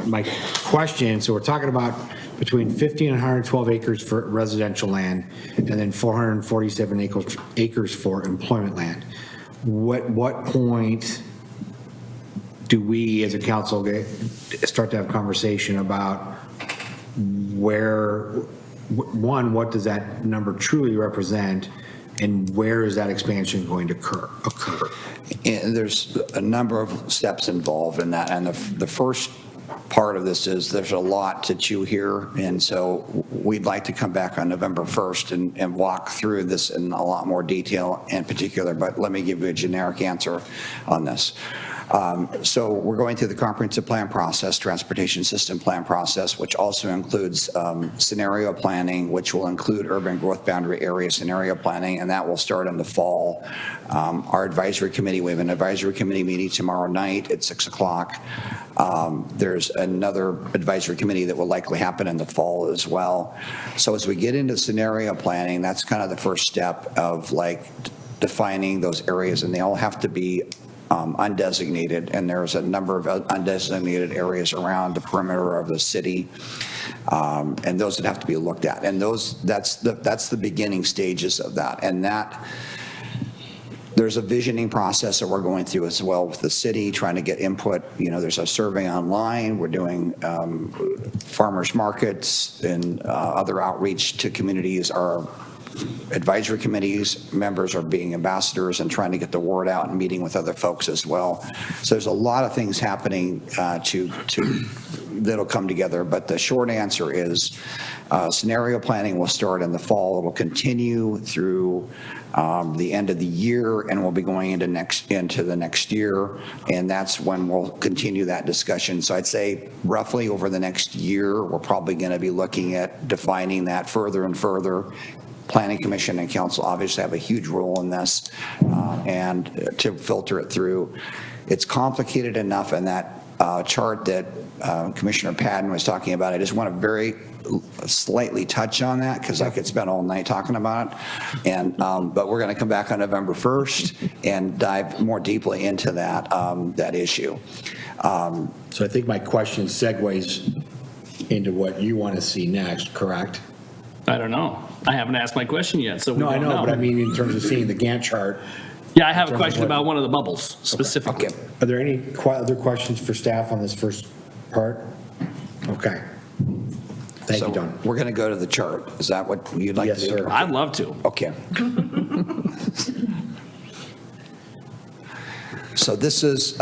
my question, so we're talking about between 50 and 112 acres for residential land, and then 447 acres for employment land. What point do we, as a council, start to have conversation about where, one, what does that number truly represent, and where is that expansion going to occur? And there's a number of steps involved in that, and the first part of this is there's a lot to chew here, and so we'd like to come back on November 1st and walk through this in a lot more detail in particular, but let me give you a generic answer on this. So we're going through the comprehensive plan process, transportation system plan process, which also includes scenario planning, which will include urban growth boundary area scenario planning, and that will start in the fall. Our advisory committee, we have an advisory committee meeting tomorrow night at 6 o'clock. There's another advisory committee that will likely happen in the fall as well. So as we get into scenario planning, that's kind of the first step of like defining those areas, and they all have to be undesignated, and there's a number of undesignated areas around the perimeter of the city, and those would have to be looked at. And that's the beginning stages of that. And that there's a visioning process that we're going through as well with the city, trying to get input. You know, there's a survey online. We're doing farmers markets and other outreach to communities. Our advisory committees members are being ambassadors and trying to get the word out and meeting with other folks as well. So there's a lot of things happening that'll come together, but the short answer is scenario planning will start in the fall. It will continue through the end of the year, and we'll be going into the next year, and that's when we'll continue that discussion. So I'd say roughly over the next year, we're probably going to be looking at defining that further and further. Planning Commission and Council obviously have a huge role in this, and to filter it through. It's complicated enough in that chart that Commissioner Padden was talking about. I just want to very slightly touch on that because I could spend all night talking about it. And but we're going to come back on November 1st and dive more deeply into that issue. So I think my question segues into what you want to see next, correct? I don't know. I haven't asked my question yet, so we No, I don't know, but I mean in terms of seeing the Gantt chart. Yeah, I have a question about one of the bubbles specifically. Okay. Are there any other questions for staff on this first part? Okay. Thank you, Don. We're going to go to the chart. Is that what you'd like to do? Yes, sir. I'd love to. Okay. So this is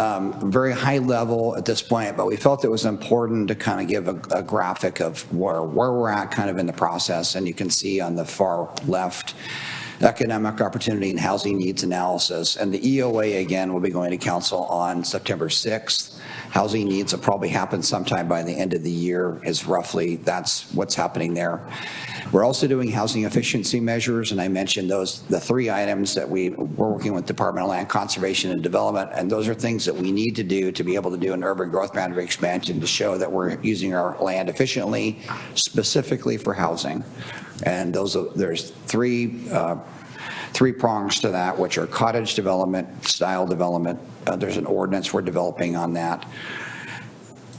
very high level at this point, but we felt it was important to kind of give a graphic of where we're at kind of in the process. And you can see on the far left, economic opportunity and housing needs analysis. And the EOA, again, will be going to council on September 6th. Housing needs will probably happen sometime by the end of the year that's what's happening there. We're also doing housing efficiency measures, and I mentioned the 3 items that we're working with Department of Land Conservation and Development, and those are things that we need to do to be able to do an urban growth boundary expansion to show that we're using our land efficiently, specifically for housing. And there's three prongs to that, which are cottage development, style development. There's an ordinance we're developing on that.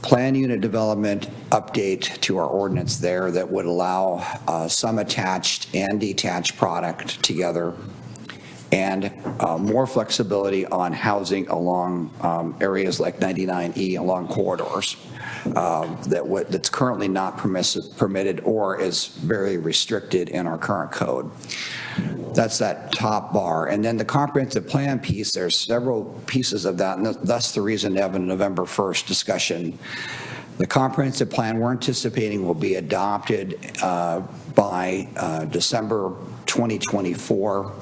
Plan unit development update to our ordinance there that would allow some attached and detached product together, and more flexibility on housing along areas like 99E along corridors that's currently not permitted or is very restricted in our current code. That's that top bar. And then the comprehensive plan piece, there's several pieces of that, and that's the reason to have a November 1st discussion. The comprehensive plan we're anticipating will be adopted by December 2024,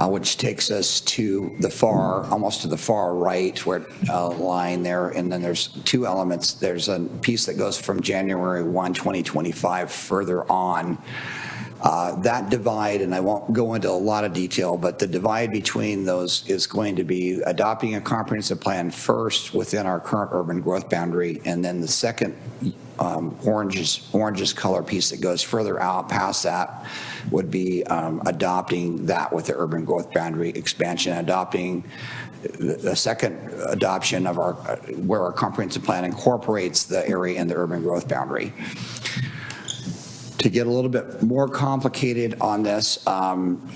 which takes us to almost to the far right where line there, and then there's 2 elements. There's a piece that goes from January 1, 2025 further on That divide, and I won't go into a lot of detail, but the divide between those is going to be adopting a comprehensive plan first within our current urban growth boundary, and then the second oranges color piece that goes further out past that would be adopting that with the urban growth boundary expansion, adopting the second adoption of where our comprehensive plan incorporates the area in the urban growth boundary. To get a little bit more complicated on this,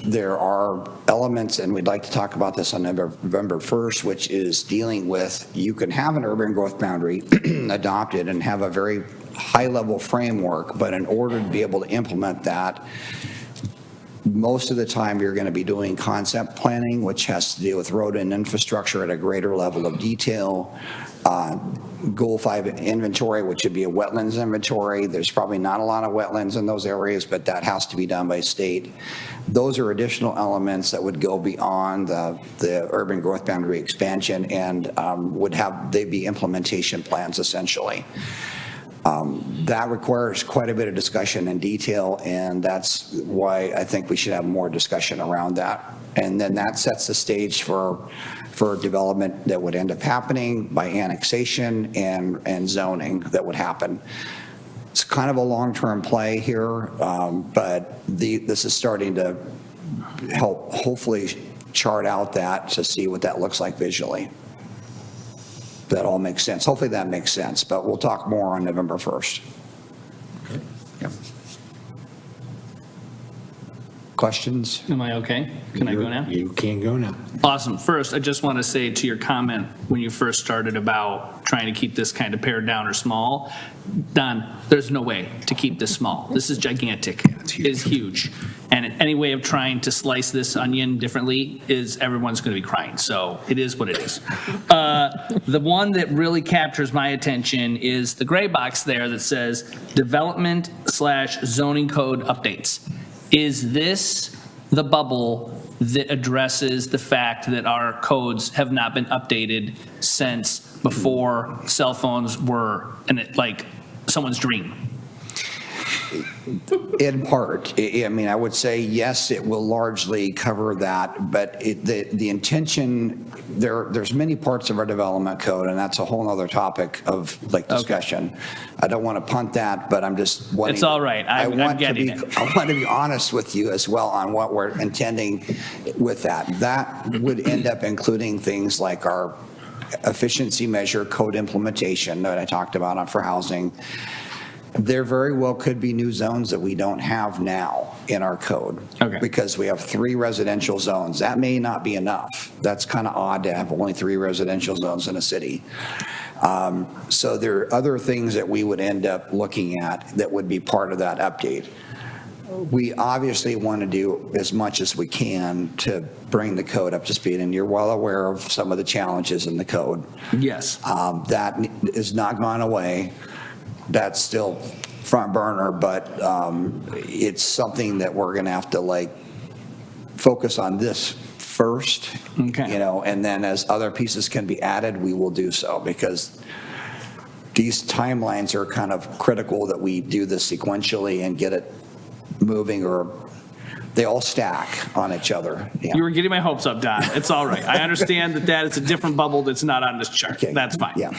there are elements, and we'd like to talk about this on November 1st, which is dealing with, you can have an urban growth boundary adopted and have a very high-level framework, but in order to be able to implement that, most of the time you're going to be doing concept planning, which has to do with road and infrastructure at a greater level of detail. Goal 5 inventory, which would be a wetlands inventory. There's probably not a lot of wetlands in those areas, but that has to be done by state. Those are additional elements that would go beyond the urban growth boundary expansion and they'd be implementation plans essentially. That requires quite a bit of discussion and detail, and that's why I think we should have more discussion around that. And then that sets the stage for development that would end up happening by annexation and zoning that would happen. It's kind of a long-term play here, but this is starting to help hopefully chart out that to see what that looks like visually. That all makes sense. Hopefully that makes sense, but we'll talk more on November 1st. Okay. Yep. Questions? Am I okay? Can I go now? You can go now. Awesome. First, I just want to say to your comment when you first started about trying to keep this kind of pared down or small, Don, there's no way to keep this small. This is gigantic. It is huge. And any way of trying to slice this onion differently is everyone's going to be crying. So it is what it is. The one that really captures my attention is the gray box there that says development/zoning code updates. Is this the bubble that addresses the fact that our codes have not been updated since before cell phones were like someone's dream? In part. I mean, I would say, yes, it will largely cover that, but the intention, there's many parts of our development code, and that's a whole other topic of discussion. Okay. I don't want to punt that, but I'm just wanting. It's all right. I want to be honest with you as well on what we're intending with that. That would end up including things like our efficiency measure code implementation that I talked about for housing. There very well could be new zones that we don't have now in our code. Okay. Because we have 3 residential zones. That may not be enough. That's kind of odd to have only 3 residential zones in a city. So there are other things that we would end up looking at that would be part of that update. We obviously want to do as much as we can to bring the code up to speed, and you're well aware of some of the challenges in the code. Yes. That is not gone away. That's still front burner, but it's something that we're going to have to focus on this first, and then as other pieces can be added, we will do so, because these timelines are kind of critical that we do this sequentially and get it moving, or they all stack on each other. Yeah. You were getting my hopes up, Don. It's all right. I understand that is a different bubble that's not on this chart. Okay. That's fine. Yeah.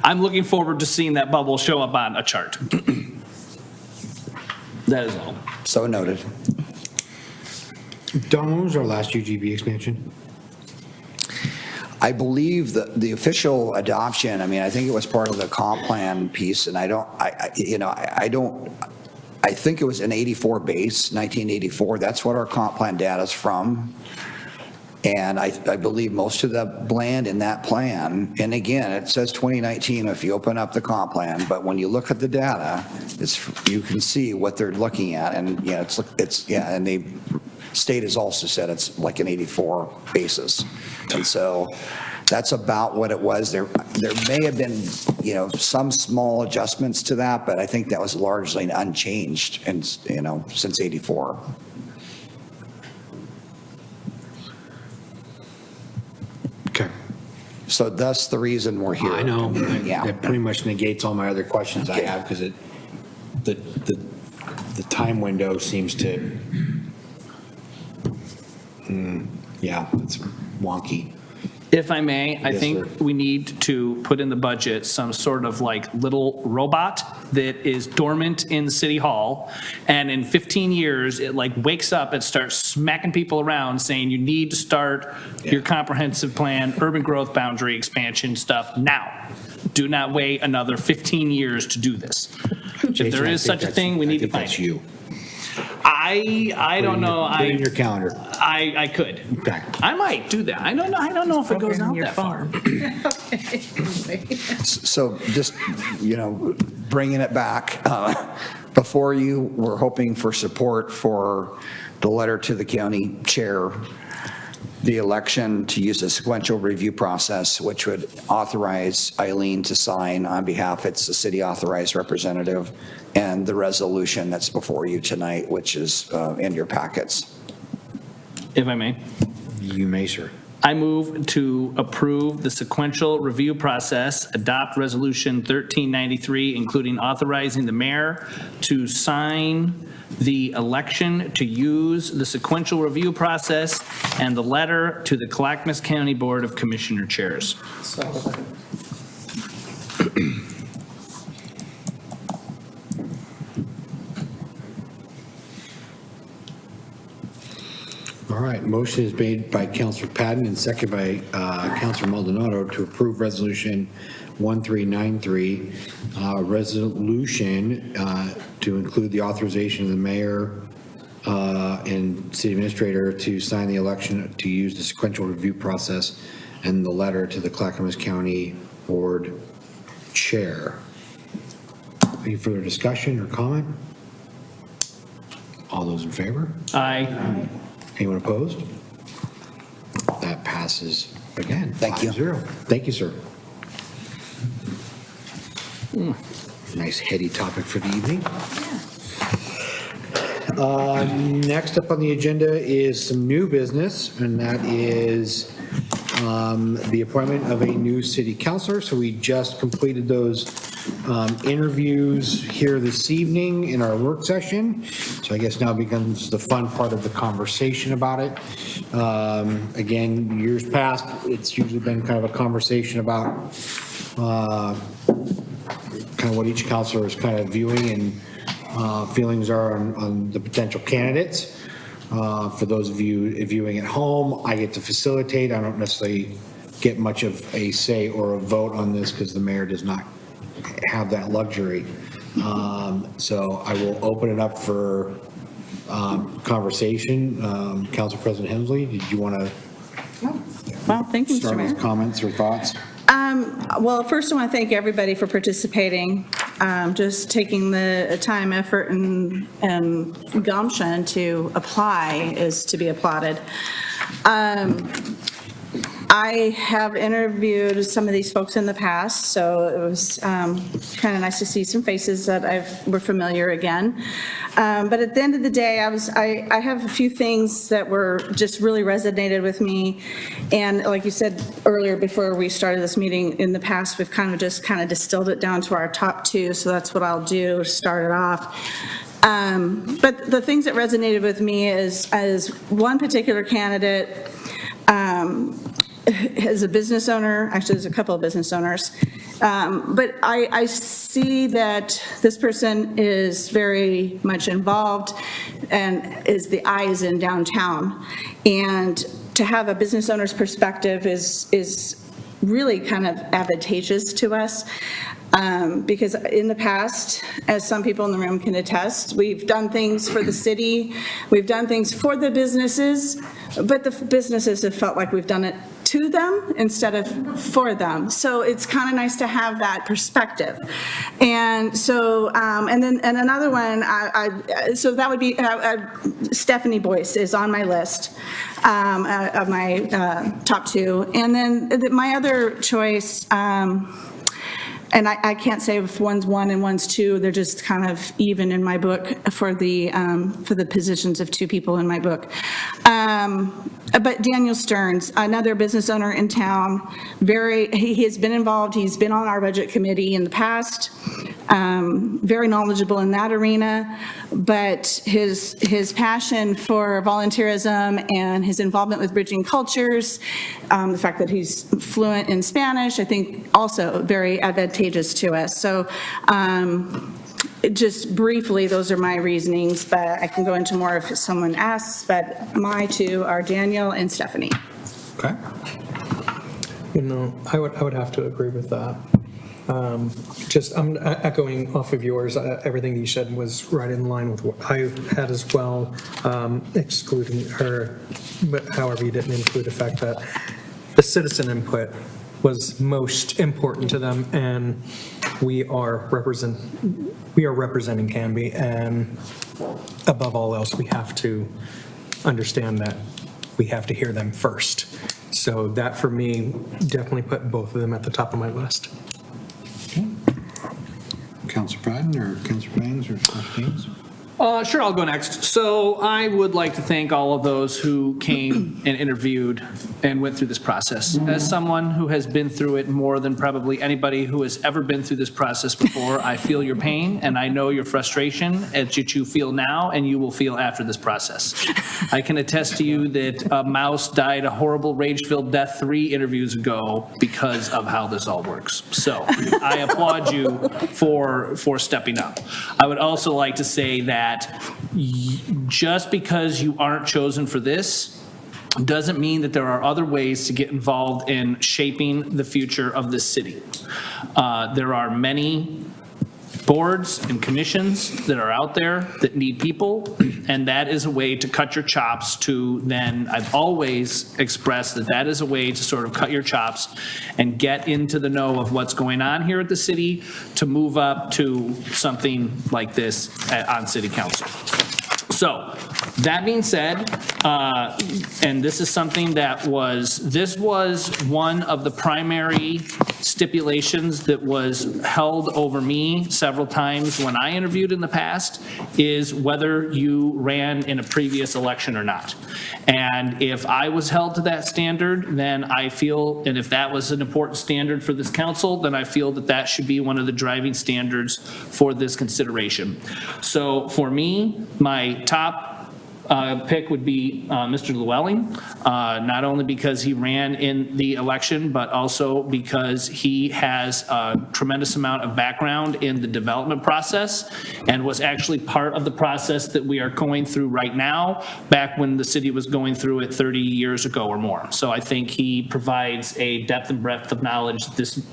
I'm looking forward to seeing that bubble show up on a chart. That is all. So noted. Don, when was our last UGB expansion? I believe that the official adoption, I think it was part of the comp plan piece, and I think it was an 84 base, 1984. That's what our comp plan data is from. And I believe most of the land in that plan, and again, it says 2019 if you open up the comp plan, but when you look at the data, you can see what they're looking at, and and the state has also said it's like an 84 basis, and so that's about what it was. There may have been some small adjustments to that, but I think that was largely unchanged, and since 84. Okay. So that's the reason we're here. I know. Yeah. That pretty much negates all my other questions I have, because the the time window seems to, yeah, it's wonky. If I may, I Yes, think sir. we need to put in the budget some sort of like little robot that is dormant in City Hall, and in 15 years, it like wakes up and starts smacking people around saying you need to start your comprehensive plan, urban growth boundary expansion stuff now. Do not wait another 15 years to do this. If Jason, there I is think such a thing, we need to find that's it. you. I don't know. Put it in your calendar. I could. Okay. I might do that. I don't know if it goes out that far. So just, bringing it back, before you, we're hoping for support for the letter to the county chair, the election to use a sequential review process, which would authorize Eileen to sign on behalf, it's the city authorized representative, and the resolution that's before you tonight, which is in your packets. If I may. You may, sir. I move to approve the sequential review process, adopt Resolution 1393, including authorizing the mayor to sign the election to use the sequential review process and the letter to the Clackamas County Board of Commissioner Chairs. All right, motion is made by Councilor Patton and seconded by Councilor Maldonado to approve Resolution 1393, resolution to include the authorization of the mayor and city administrator to sign the election to use the sequential review process and the letter to the Clackamas County Board Chair. Any further discussion or comment? All those in favor? Aye. Anyone opposed? That passes again. Thank you. 5-0. Thank you, sir. Nice heady topic for the evening. Next up on the agenda is some new business, and that is the appointment of a new city councilor. So we just completed those interviews here this evening in our work session. So I guess now becomes the fun part of the conversation about it. Again, years past, it's usually been kind of a conversation about kind of what each counselor is kind of viewing and feelings are on the potential candidates. For those of you viewing at home, I get to facilitate. I don't necessarily get much of a say or a vote on this because the mayor does not have that luxury. So I will open it up for conversation. Council President Hensley, did you want to Well, thank you, Mr. start Mayor. with comments or thoughts? Well, first I want to thank everybody for participating, just taking the time, effort, and gumption to apply is to be applauded. I have interviewed some of these folks in the past, so it was kind of nice to see some faces that were familiar again. But at the end of the day, I have a few things that were just really resonated with me. And like you said earlier, before we started this meeting, in the past, we've kind of distilled it down to our top two. So that's what I'll do, start it off. But the things that resonated with me is one particular candidate as a business owner, actually there's a couple of business owners, but I see that this person is very much involved and is the eyes in downtown. And to have a business owner's perspective is really kind of advantageous to us. Because in the past, as some people in the room can attest, we've done things for the city, we've done things for the businesses, but the businesses have felt like we've done it to them instead of for them. So it's kind of nice to have that perspective. And so, and another one, so that would be Stephanie Boyce is on my list of my top two. And then my other choice, and I can't say if one's one and one's two, they're just kind of even in my book for the positions of two people in my book. But Daniel Stearns, another business owner in town, he has been involved, he's been on our budget committee in the past. very knowledgeable in that arena, but his passion for volunteerism and his involvement with bridging cultures, the fact that he's fluent in Spanish, I think also very advantageous to us. So just briefly, those are my reasonings, but I can go into more if someone asks, but my two are Daniel and Stephanie. Okay. I would have to agree with that. I'm echoing off of yours. Everything you said was right in line with what I had as well, excluding her, but however, you didn't include the fact that the citizen input was most important to them, and we are representing Canby, and above all else, we have to understand that we have to hear them first. So that, for me, definitely put both of them at the top of my list. Councilor Patton or Councilor Bangs or Councilor James? Sure, I'll go next. So I would like to thank all of those who came and interviewed and went through this process. As someone who has been through it more than probably anybody who has ever been through this process before, I feel your pain and I know your frustration that you feel now and you will feel after this process. I can attest to you that a mouse died a horrible rage-filled death 3 interviews ago because of how this all works. So I applaud you for stepping up. I would also like to say that just because you aren't chosen for this doesn't mean that there are other ways to get involved in shaping the future of this city. There are many boards and commissions that are out there that need people, and that is a way to cut your chops to then, I've always expressed that is a way to sort of cut your chops and get into the know of what's going on here at the city to move up to something like this on city council. So that being said, and this is something this was one of the primary stipulations that was held over me several times when I interviewed in the past, is whether you ran in a previous election or not. And if I was held to that standard, then I feel, and if that was an important standard for this council, then I feel that that should be one of the driving standards for this consideration. So for me, my top pick would be Mr. Llewellyn, not only because he ran in the election, but also because he has a tremendous amount of background in the development process and was actually part of the process that we are going through right now, back when the city was going through it 30 years ago or more. So I think he provides a depth and breadth of knowledge that this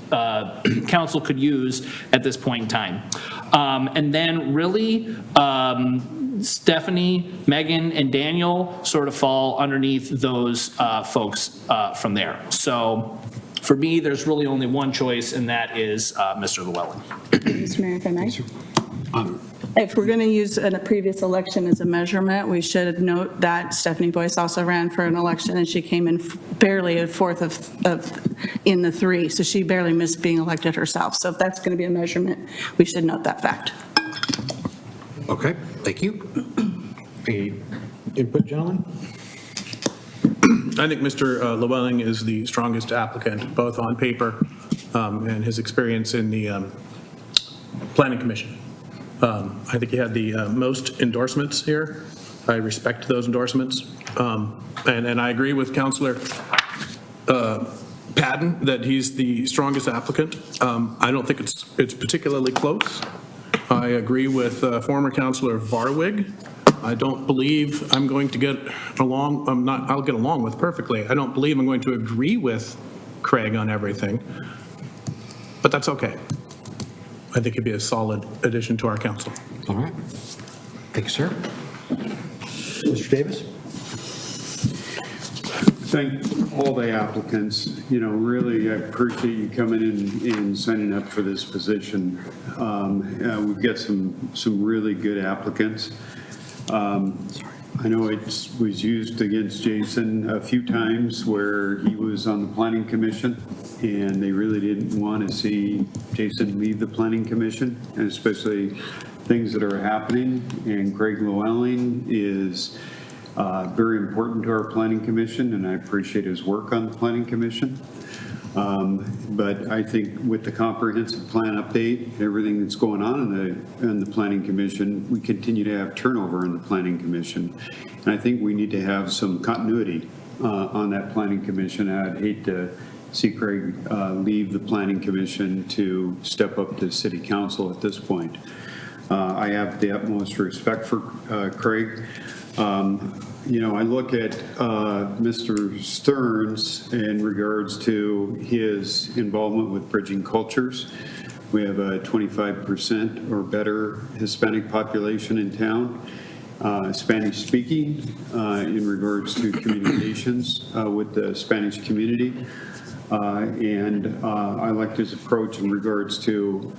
council could use at this point in time. And then really, Stephanie, Megan, and Daniel sort of fall underneath those folks from there. So for me, there's really only one choice, and that is Mr. Llewellyn. Mr. Mayor, if I may? If we're going to use a previous election as a measurement, we should note that Stephanie Boyce also ran for an election, and she came in barely a fourth in the 3, so she barely missed being elected herself. So if that's going to be a measurement, we should note that fact. Okay, thank you. Any input, gentlemen? I think Mr. Llewellyn is the strongest applicant, both on paper and his experience in the Planning Commission. I think he had the most endorsements here. I respect those endorsements. And I agree with Councilor Patton that he's the strongest applicant. I don't think it's particularly close. I agree with former Councilor Varwig. I don't believe I'm going to get along, I'll get along with perfectly. I don't believe I'm going to agree with Craig on everything, but that's okay. I think it'd be a solid addition to our council. All right. Thank you, sir. Mr. Davis? Thank all the applicants. Really, I appreciate you coming in and signing up for this position. We've got some really good applicants. I know it was used against Jason a few times where he was on the Planning Commission, and they really didn't want to see Jason leave the Planning Commission, and especially things that are happening. And Craig Llewellyn is very important to our Planning Commission, and I appreciate his work on the Planning Commission. But I think with the comprehensive plan update, everything that's going on in the Planning Commission, we continue to have turnover in the Planning Commission. And I think we need to have some continuity on that Planning Commission. I'd hate to see Craig leave the Planning Commission to step up to City Council at this point. I have the utmost respect for Craig. You know, I look at Mr. Stearns in regards to his involvement with Bridging Cultures. We have a 25% or better Hispanic population in town, Spanish speaking in regards to communications with the Spanish community. And I liked his approach in regards to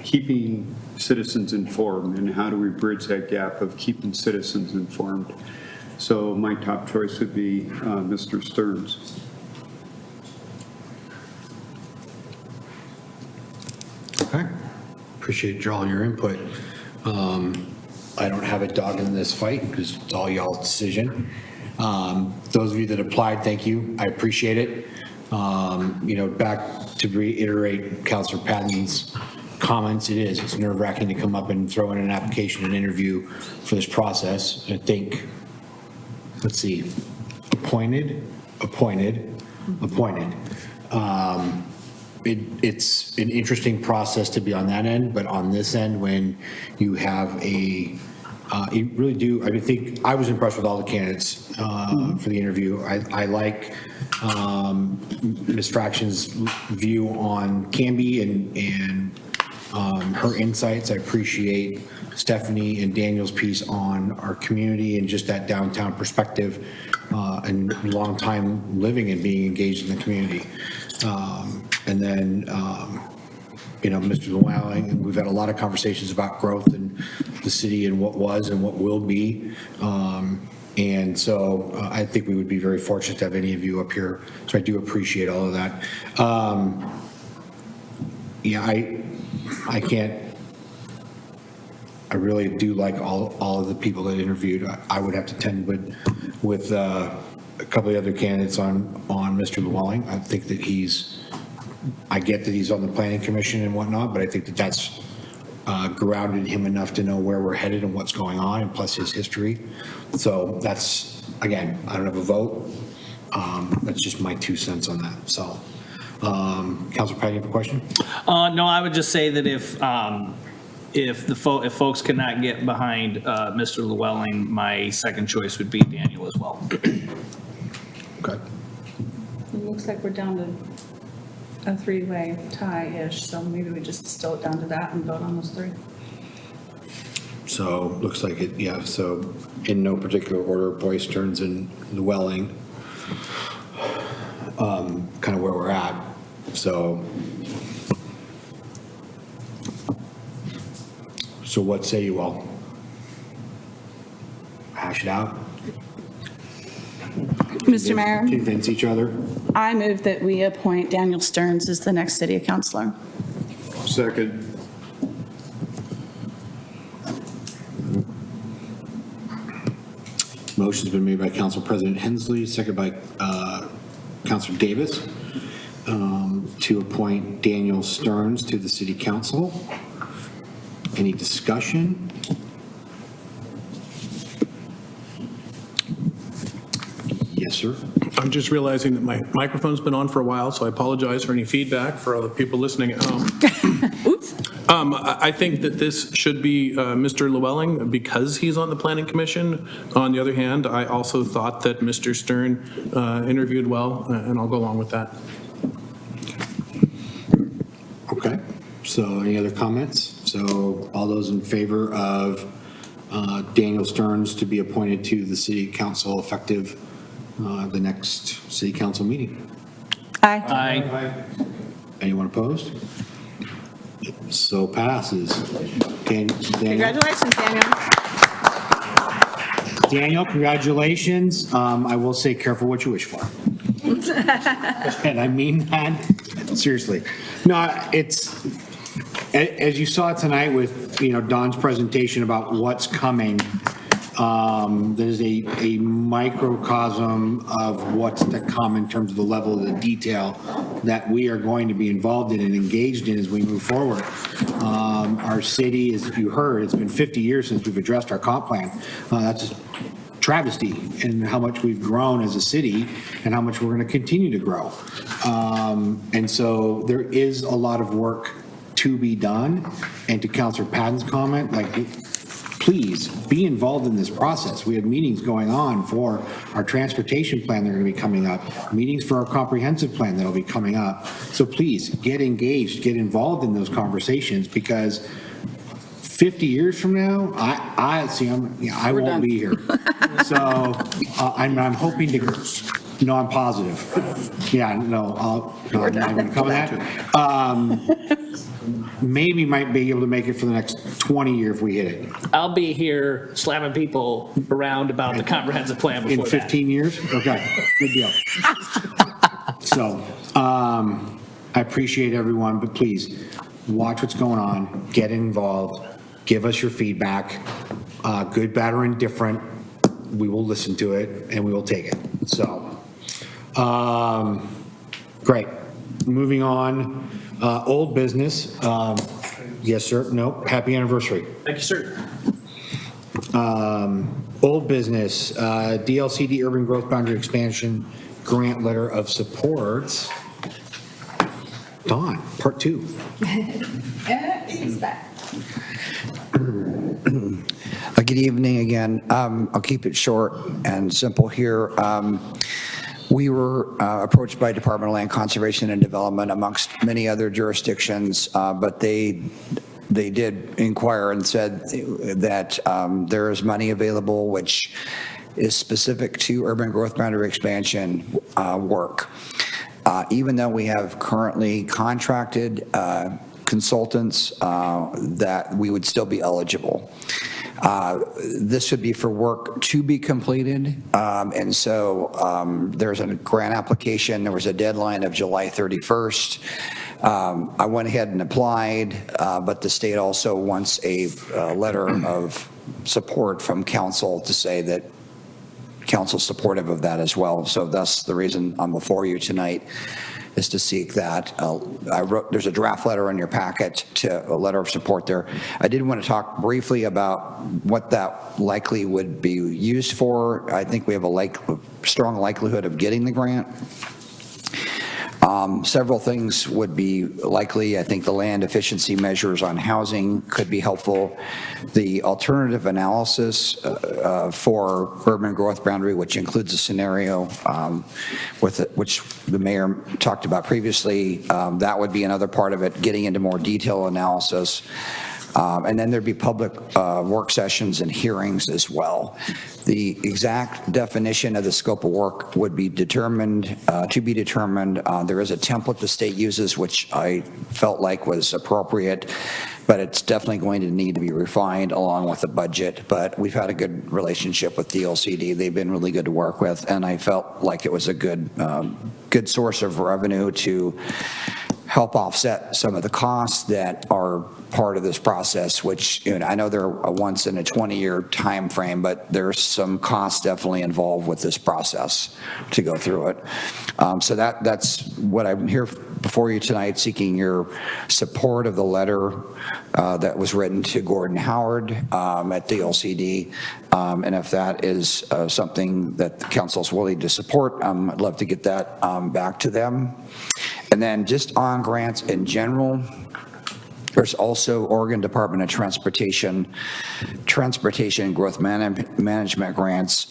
keeping citizens informed and how do we bridge that gap of keeping citizens informed. So my top choice would be Mr. Stearns. Okay. Appreciate all your input. I don't have a dog in this fight because it's all y'all's decision. Those of you that applied, thank you. I appreciate it. You know, back to reiterate Councilor Patton's comments, it's nerve-wracking to come up and throw in an application and interview for this process. I think, let's see, appointed. It's an interesting process to be on that end, but on this end, when you have you really do, I think I was impressed with all the candidates for the interview. I like Ms. Fraction's view on Canby and her insights. I appreciate Stephanie and Daniel's piece on our community and just that downtown perspective and long time living and being engaged in the community. And then, you know, Mr. Llewellyn, we've had a lot of conversations about growth in the city and what was and what will be. And so I think we would be very fortunate to have any of you up here. So I do appreciate all of that. Yeah, I can't, I really do like all of the people that interviewed. I would have to tend with a couple of other candidates on Mr. Llewellyn. I think that I get that he's on the Planning Commission and whatnot, but I think that that's grounded him enough to know where we're headed and what's going on, and plus his history. So that's, again, I don't have a vote. That's just my 2 cents on that. So, Councilor Patton, you have a question? No, I would just say that if folks cannot get behind Mr. Llewellyn, my second choice would be Daniel as well. Okay. It looks like we're down to a three-way tie-ish, so maybe we just distill it down to that and vote on those three. So looks like it, yeah. So in no particular order, Boyce, Stearns, and Llewellyn, kind of where we're at. So what say you all? Hash it out? Mr. Mayor, Convince each other? I move that we appoint Daniel Stearns as the next city councilor. Second. Motion's been made by Council President Hensley, second by Councilor Davis, to appoint Daniel Stearns to the City Council. Any discussion? Yes, sir. I'm just realizing that my microphone's been on for a while, so I apologize for any feedback for other people listening at home. Oops. I think that this should be Mr. Llewellyn because he's on the Planning Commission. On the other hand, I also thought that Mr. Stern interviewed well, and I'll go along with that. Okay. So any other comments? So all those in favor of Daniel Stearns to be appointed to the City Council effective the next City Council meeting? Aye. Aye. Anyone opposed? So passes. Congratulations, Daniel. Daniel, congratulations. I will say careful what you wish for. And I mean that seriously. No, it's, as you saw tonight with, Don's presentation about what's coming, That is a microcosm of what's to come in terms of the level of the detail that we are going to be involved in and engaged in as we move forward. Our city, as you heard, it's been 50 years since we've addressed our comp plan. That's a travesty in how much we've grown as a city and how much we're going to continue to grow. And so there is a lot of work to be done. And to Councilor Patton's comment, please be involved in this process. We have meetings going on for our transportation plan that are going to be coming up, meetings for our comprehensive plan that will be coming up. So please get engaged, get involved in those conversations, because 50 years from now, I won't be here. So I'm hoping to, no, I'm positive. Yeah, no, I'm not even coming at it. Maybe might be able to make it for the next 20 years if we hit it. I'll be here slapping people around about the comprehensive plan before In 15 years? Okay, good deal. So, I appreciate everyone, but please, watch what's going on, get involved, give us your feedback, good, bad, or indifferent. We will listen to it, and we will take it. So, great. Moving on, old business. Yes, sir, no, happy anniversary. Thank you, sir. Old business, DLCD Urban Growth Boundary Expansion Grant Letter of Support. Dawn, part 2. He's back. Good evening again. I'll keep it short and simple here. We were approached by Department of Land Conservation and Development amongst many other jurisdictions, but they did inquire and said that there is money available which is specific to urban growth boundary expansion work. Even though we have currently contracted consultants, that we would still be eligible. This would be for work to be completed, and so there's a grant application. There was a deadline of July 31st. I went ahead and applied, but the state also wants a letter of support from council to say that council's supportive of that as well. So that's the reason I'm before you tonight, is to seek that. There's a draft letter in your packet, to a letter of support there. I did want to talk briefly about what that likely would be used for. I think we have a strong likelihood of getting the grant. Several things would be likely. I think the land efficiency measures on housing could be helpful. The alternative analysis for urban growth boundary, which includes a scenario which the mayor talked about previously, that would be another part of it, getting into more detailed analysis. And then there'd be public work sessions and hearings as well. The exact definition of the scope of work would be determined, to be determined. There is a template the state uses, which I felt like was appropriate, but it's definitely going to need to be refined along with the budget. But we've had a good relationship with DLCD. They've been really good to work with, and I felt like it was a good source of revenue to help offset some of the costs that are part of this process, which, you know, I know they're a once in a 20-year time frame, but there's some costs definitely involved with this process to go through it. So that's what I'm here before you tonight, seeking your support of the letter that was written to Gordon Howard at DLCD. And if that is something that the council's willing to support, I'd love to get that back to them. And then just on grants in general, there's also Oregon Department of Transportation Growth Management grants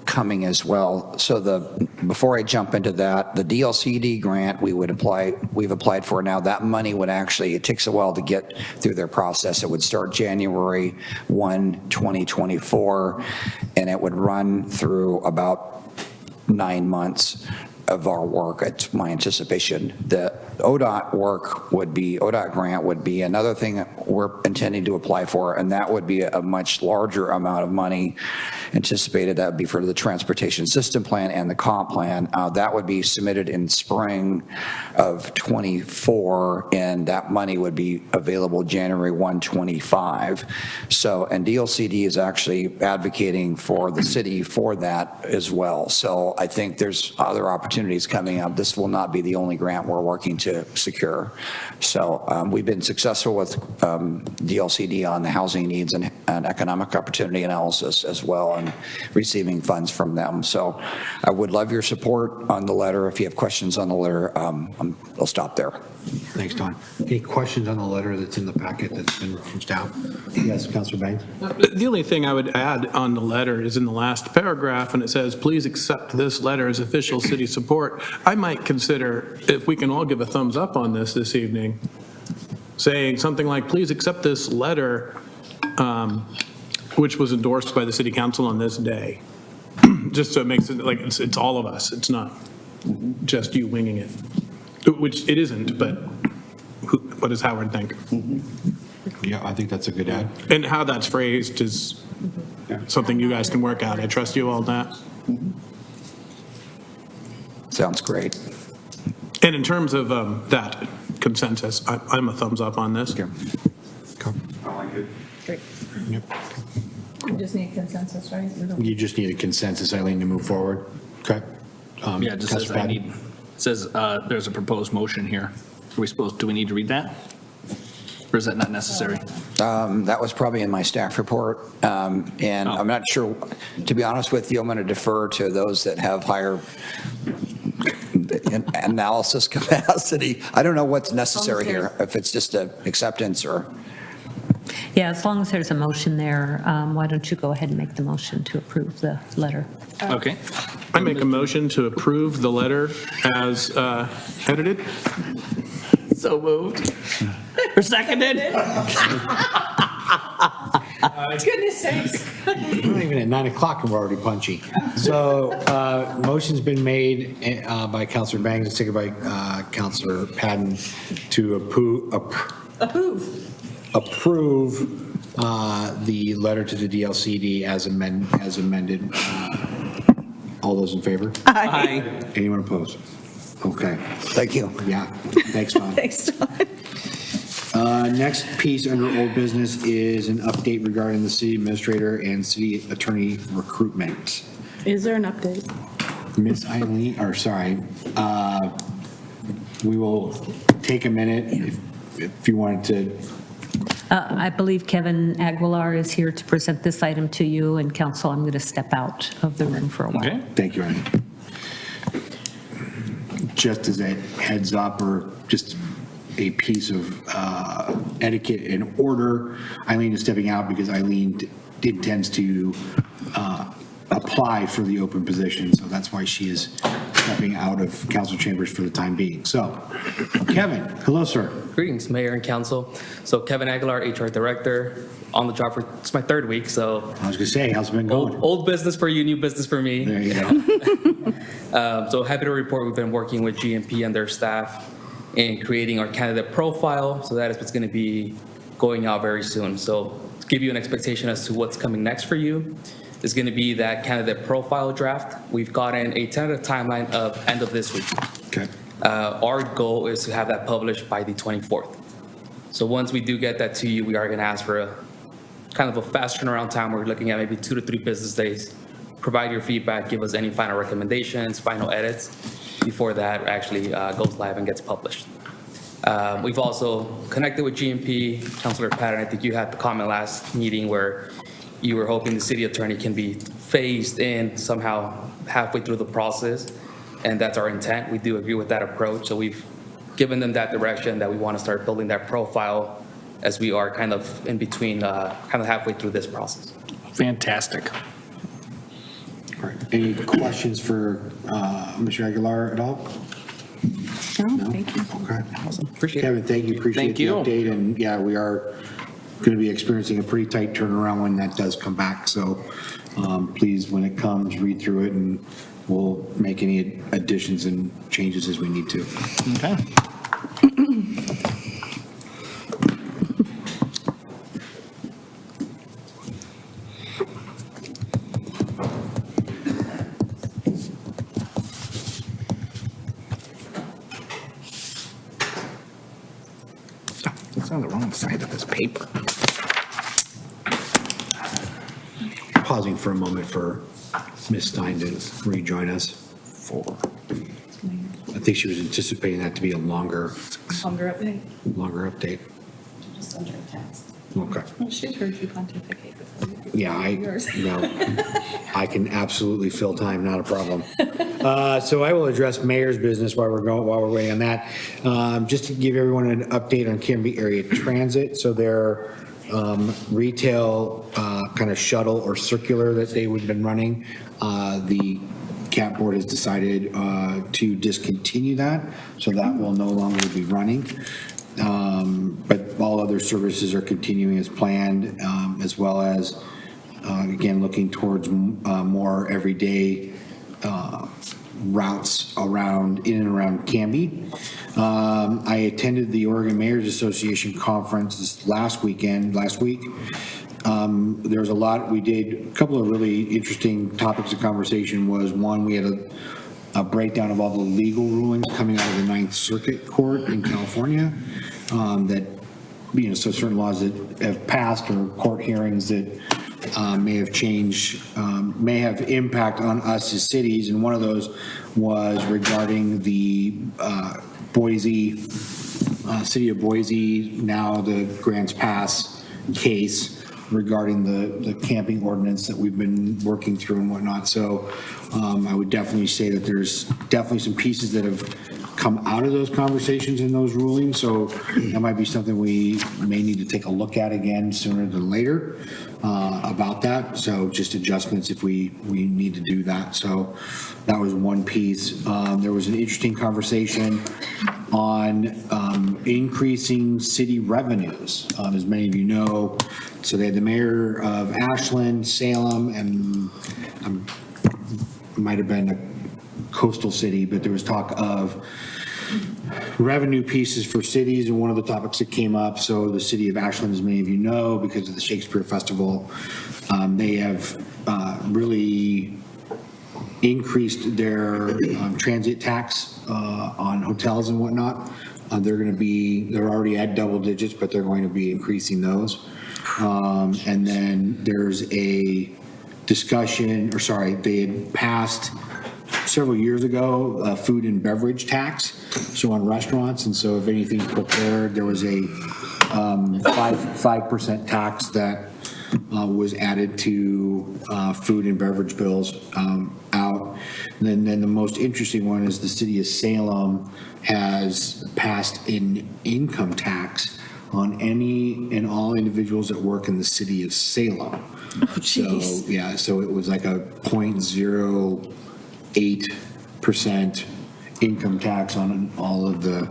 coming as well. So before I jump into that, the DLCD grant we've applied for now, that money would actually, it takes a while to get through their process. It would start January 1, 2024, and it would run through about 9 months of our work. It's my anticipation that ODOT work would be, ODOT grant would be another thing that we're intending to apply for, and that would be a much larger amount of money anticipated. That would be for the transportation system plan and the comp plan. That would be submitted in spring of '24, and that money would be available January 1, '25. So, and DLCD is actually advocating for the city for that as well. So I think there's other opportunities coming up. This will not be the only grant we're working to secure. So we've been successful with DLCD on the housing needs and economic opportunity analysis as well, and receiving funds from them. So I would love your support on the letter. If you have questions on the letter, I'll stop there. Thanks, Don. Any questions on the letter that's in the packet that's been from staff? Yes, Councilor Banks? The only thing I would add on the letter is in the last paragraph, and it says, please accept this letter as official city support. I might consider, if we can all give a thumbs up on this evening, saying something like, please accept this letter, which was endorsed by the city council on this day. Just so it makes it like it's all of us. It's not just you winging it, which it isn't, but what does Howard think? Yeah, I think that's a good ad. And how that's phrased is something you guys can work out. I trust you all on that. Sounds great. And in terms of that consensus, I'm a thumbs up on this. I like it. Great. Yep. We just need consensus, right? We don't- You just need a consensus, Eileen, to move forward. Okay. Yeah, it just says Councilor I Patton? need, it says there's a proposed motion here. Do we need to read that? Or is that not necessary? That was probably in my staff report, and I'm not sure, to be honest with you, I'm going to defer to those that have higher analysis capacity. I don't know what's necessary here, if it's just an acceptance or... Yeah, as long as there's a motion there, why don't you go ahead and make the motion to approve the letter? Okay. I make a motion to approve the letter as edited. So moved. Or seconded? Goodness sakes. We're not even at 9 o'clock and we're already punchy. So motion's been made by Councilor Bangs and seconded by Councilor Patton to approve the letter to the DLCD as amended. All those in favor? Aye. Anyone opposed? Okay. Thank you. Yeah, thanks, Don. Thanks, Don. Next piece under old business is an update regarding the city administrator and city attorney recruitment. Is there an update? Miss Eileen, or sorry, we will take a minute if you wanted to. I believe Kevin Aguilar is here to present this item to you, and council, I'm going to step out of the room for a while. Okay. Thank you, Eileen. Just as a heads up, or just a piece of etiquette and order, Eileen is stepping out because Eileen intends to apply for the open position, so that's why she is stepping out of council chambers for the time being. So, Kevin, hello, sir. Greetings, Mayor and Council. So Kevin Aguilar, HR Director, on the job for, it's my third week, so. I was gonna say, how's it been going? Old business for you, new business for me. There you go. So happy to report we've been working with GMP and their staff in creating our candidate profile. So that is what's gonna be going out very soon. So to give you an expectation as to what's coming next for you, is gonna be that candidate profile draft. We've gotten a tentative timeline of end of this week. Okay. Our goal is to have that published by the 24th. So once we do get that to you, we are going to ask for a kind of a fast turnaround time. We're looking at maybe 2 to 3 business days. Provide your feedback, give us any final recommendations, final edits before that actually goes live and gets published. We've also connected with GMP. Councilor Patton, I think you had the comment last meeting where you were hoping the city attorney can be phased in somehow halfway through the process. And that's our intent. We do agree with that approach. So we've given them that direction that we want to start building that profile as we are kind of in between, kind of halfway through this process. Fantastic. All right. Any questions for Mr. Aguilar at all? No, thank you. Okay. Awesome. Appreciate it. Kevin, thank you. Appreciate the update. And yeah, we are going to be experiencing a pretty tight turnaround when that does come back. So please, when it comes, read through it and we'll make any additions and changes as we need to. Okay. It's on the wrong side of this paper. Pausing for a moment for Ms. Stein to rejoin us. I think she was anticipating that to be a longer update. Just under a text. Okay. Well, she's heard you pontificate before. Yeah, Yours. I can absolutely fill time, not a problem. So I will address mayor's business while we're waiting on that. Just to give everyone an update on Canby Area Transit. So their retail kind of shuttle or circular that they would have been running, the CAP board has decided to discontinue that. So that will no longer be running. But all other services are continuing as planned, as well as, again, looking towards more everyday routes in and around Canby. I attended the Oregon Mayors Association conference this last week. There was a lot, we did a couple of really interesting topics of conversation. Was one, we had a breakdown of all the legal rulings coming out of the Ninth Circuit Court in California, that, so certain laws that have passed or court hearings that may have changed, may have impact on us as cities. And one of those was regarding the City of Boise, now the Grants Pass case regarding the camping ordinance that we've been working through and whatnot. So I would definitely say that there's definitely some pieces that have come out of those conversations and those rulings. So that might be something we may need to take a look at again sooner than later about that. So just adjustments if we need to do that. So that was one piece. There was an interesting conversation on increasing city revenues. As many of you know, so they had the mayor of Ashland, Salem, and might have been a coastal city, but there was talk of revenue pieces for cities, and one of the topics that came up, so the city of Ashland, as many of you know, because of the Shakespeare Festival, they have really increased their transit tax on hotels and whatnot. They're already at double digits, but they're going to be increasing those. And then there's a discussion, they had passed several years ago a food and beverage tax, so on restaurants. And so if anything's prepared, there was a 5% tax that was added to food and beverage bills out. And then the most interesting one is the city of Salem has passed an income tax on any and all individuals that work in the city of Salem. So it was like a 0.08% income tax on all of the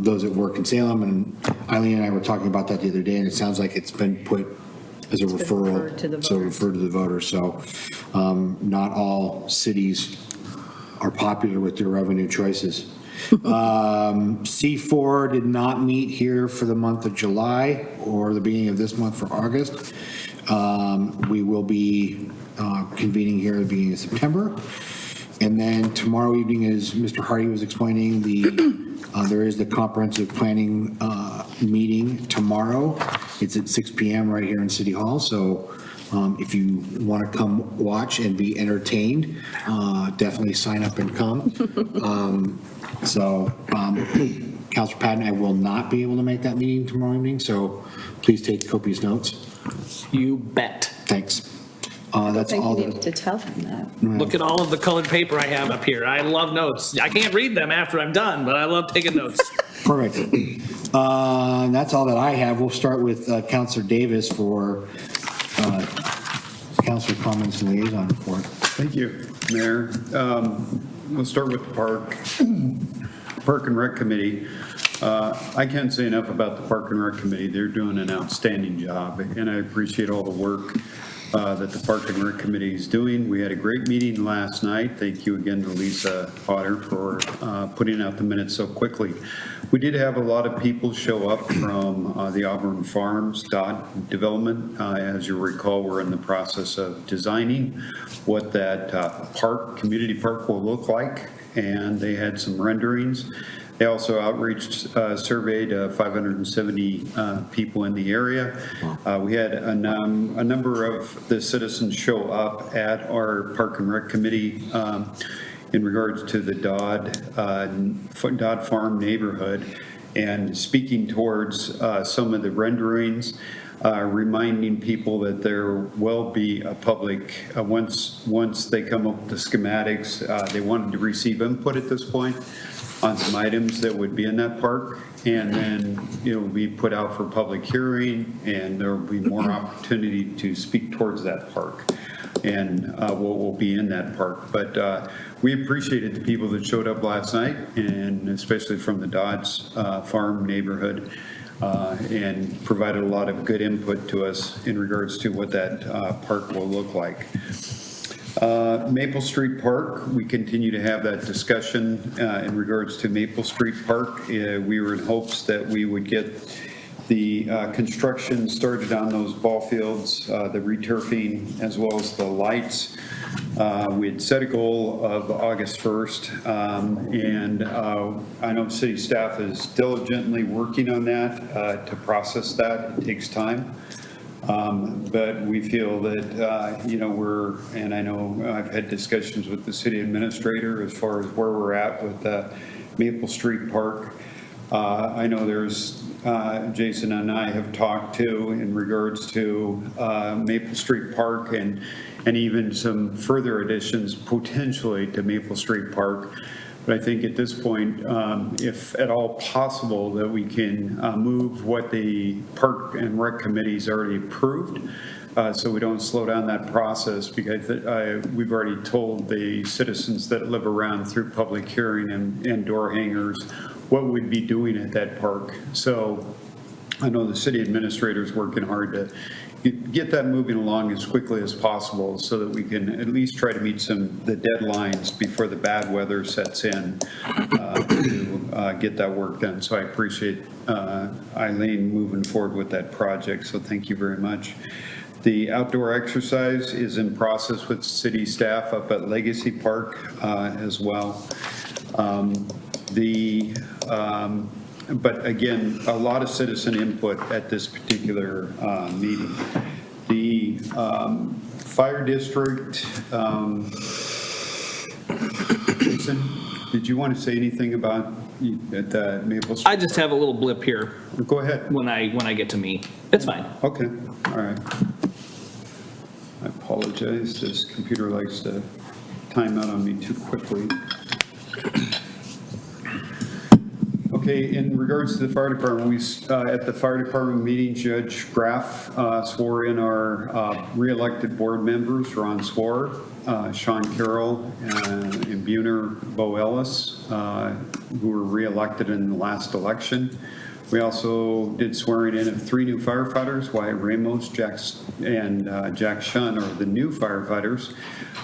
those that work in Salem. And Eileen and I were talking about that the other day, and it sounds like it's been put as a referral, referred to the voters. So not all cities are popular with their revenue choices. C4 did not meet here for the month of July or the beginning of this month for August. We will be convening here at the beginning of September. And then tomorrow evening, as Mr. Hardy was explaining, there is the comprehensive planning meeting tomorrow. It's at 6 p.m. right here in City Hall. So if you want to come watch and be entertained, definitely sign up and come. Councilor Patton, I will not be able to make that meeting tomorrow evening, so please take copious notes. You bet. Thanks. That's all. I needed to tell him that. Look at all of the colored paper I have up here. I love notes. I can't read them after I'm done, but I love taking notes. Perfect. That's all that I have. We'll start with Councilor Davis for Councilor comments and liaison report. Thank you, Mayor. We'll start with the Park and Rec Committee. I can't say enough about the Park and Rec Committee. They're doing an outstanding job, and I appreciate all the work that the Park and Rec Committee is doing. We had a great meeting last night. Thank you again to Lisa Potter for putting out the minutes so quickly. We did have a lot of people show up from the Auburn Farms development. As you recall, we're in the process of designing what that community park will look like, and they had some renderings. They also outreached surveyed 570 people in the area. We had a number of the citizens show up at our Park and Rec Committee in regards to the Dodd Farm neighborhood, and speaking towards some of the renderings, reminding people that there will be a public, once they come up with the schematics, they wanted to receive input at this point on some items that would be in that park, and then it will be put out for public hearing, and there will be more opportunity to speak towards that park and what will be in that park. But we appreciated the people that showed up last night, and especially from the Dodds Farm neighborhood, and provided a lot of good input to us in regards to what that park will look like. Maple Street Park, we continue to have that discussion in regards to Maple Street Park. We were in hopes that we would get the construction started on those ball fields, the returfing, as well as the lights. We had set a goal of August 1st, and I know city staff is diligently working on that to process that. It takes time. But we feel that, and I know I've had discussions with the city administrator as far as where we're at with Maple Street Park. I know there's, Jason and I have talked to in regards to Maple Street Park and even some further additions potentially to Maple Street Park. But I think at this point, if at all possible, that we can move what the Park and Rec Committee's already approved, so we don't slow down that process, because we've already told the citizens that live around through public hearing and door hangers what we'd be doing at that park. So I know the city administrator is working hard to get that moving along as quickly as possible, so that we can at least try to meet the deadlines before the bad weather sets in to get that work done. So I appreciate Eileen moving forward with that project, so thank you very much. The outdoor exercise is in process with city staff up at Legacy Park as well. But again, a lot of citizen input at this particular meeting. The fire district, Jason, did you want to say anything about the Maple Street? I just have a little blip here. Go ahead. When I get to me. It's fine. Okay, all right. I apologize, this computer likes to time out on me too quickly. Okay, in regards to the fire department, at the fire department meeting, Judge Graff swore in our re-elected board members. Ron swore, Sean Carroll, and Buhner Bo Ellis, who were re-elected in the last election. We also did swearing in of 3 new firefighters. Wyatt Ramos, Jack Shunn are the new firefighters.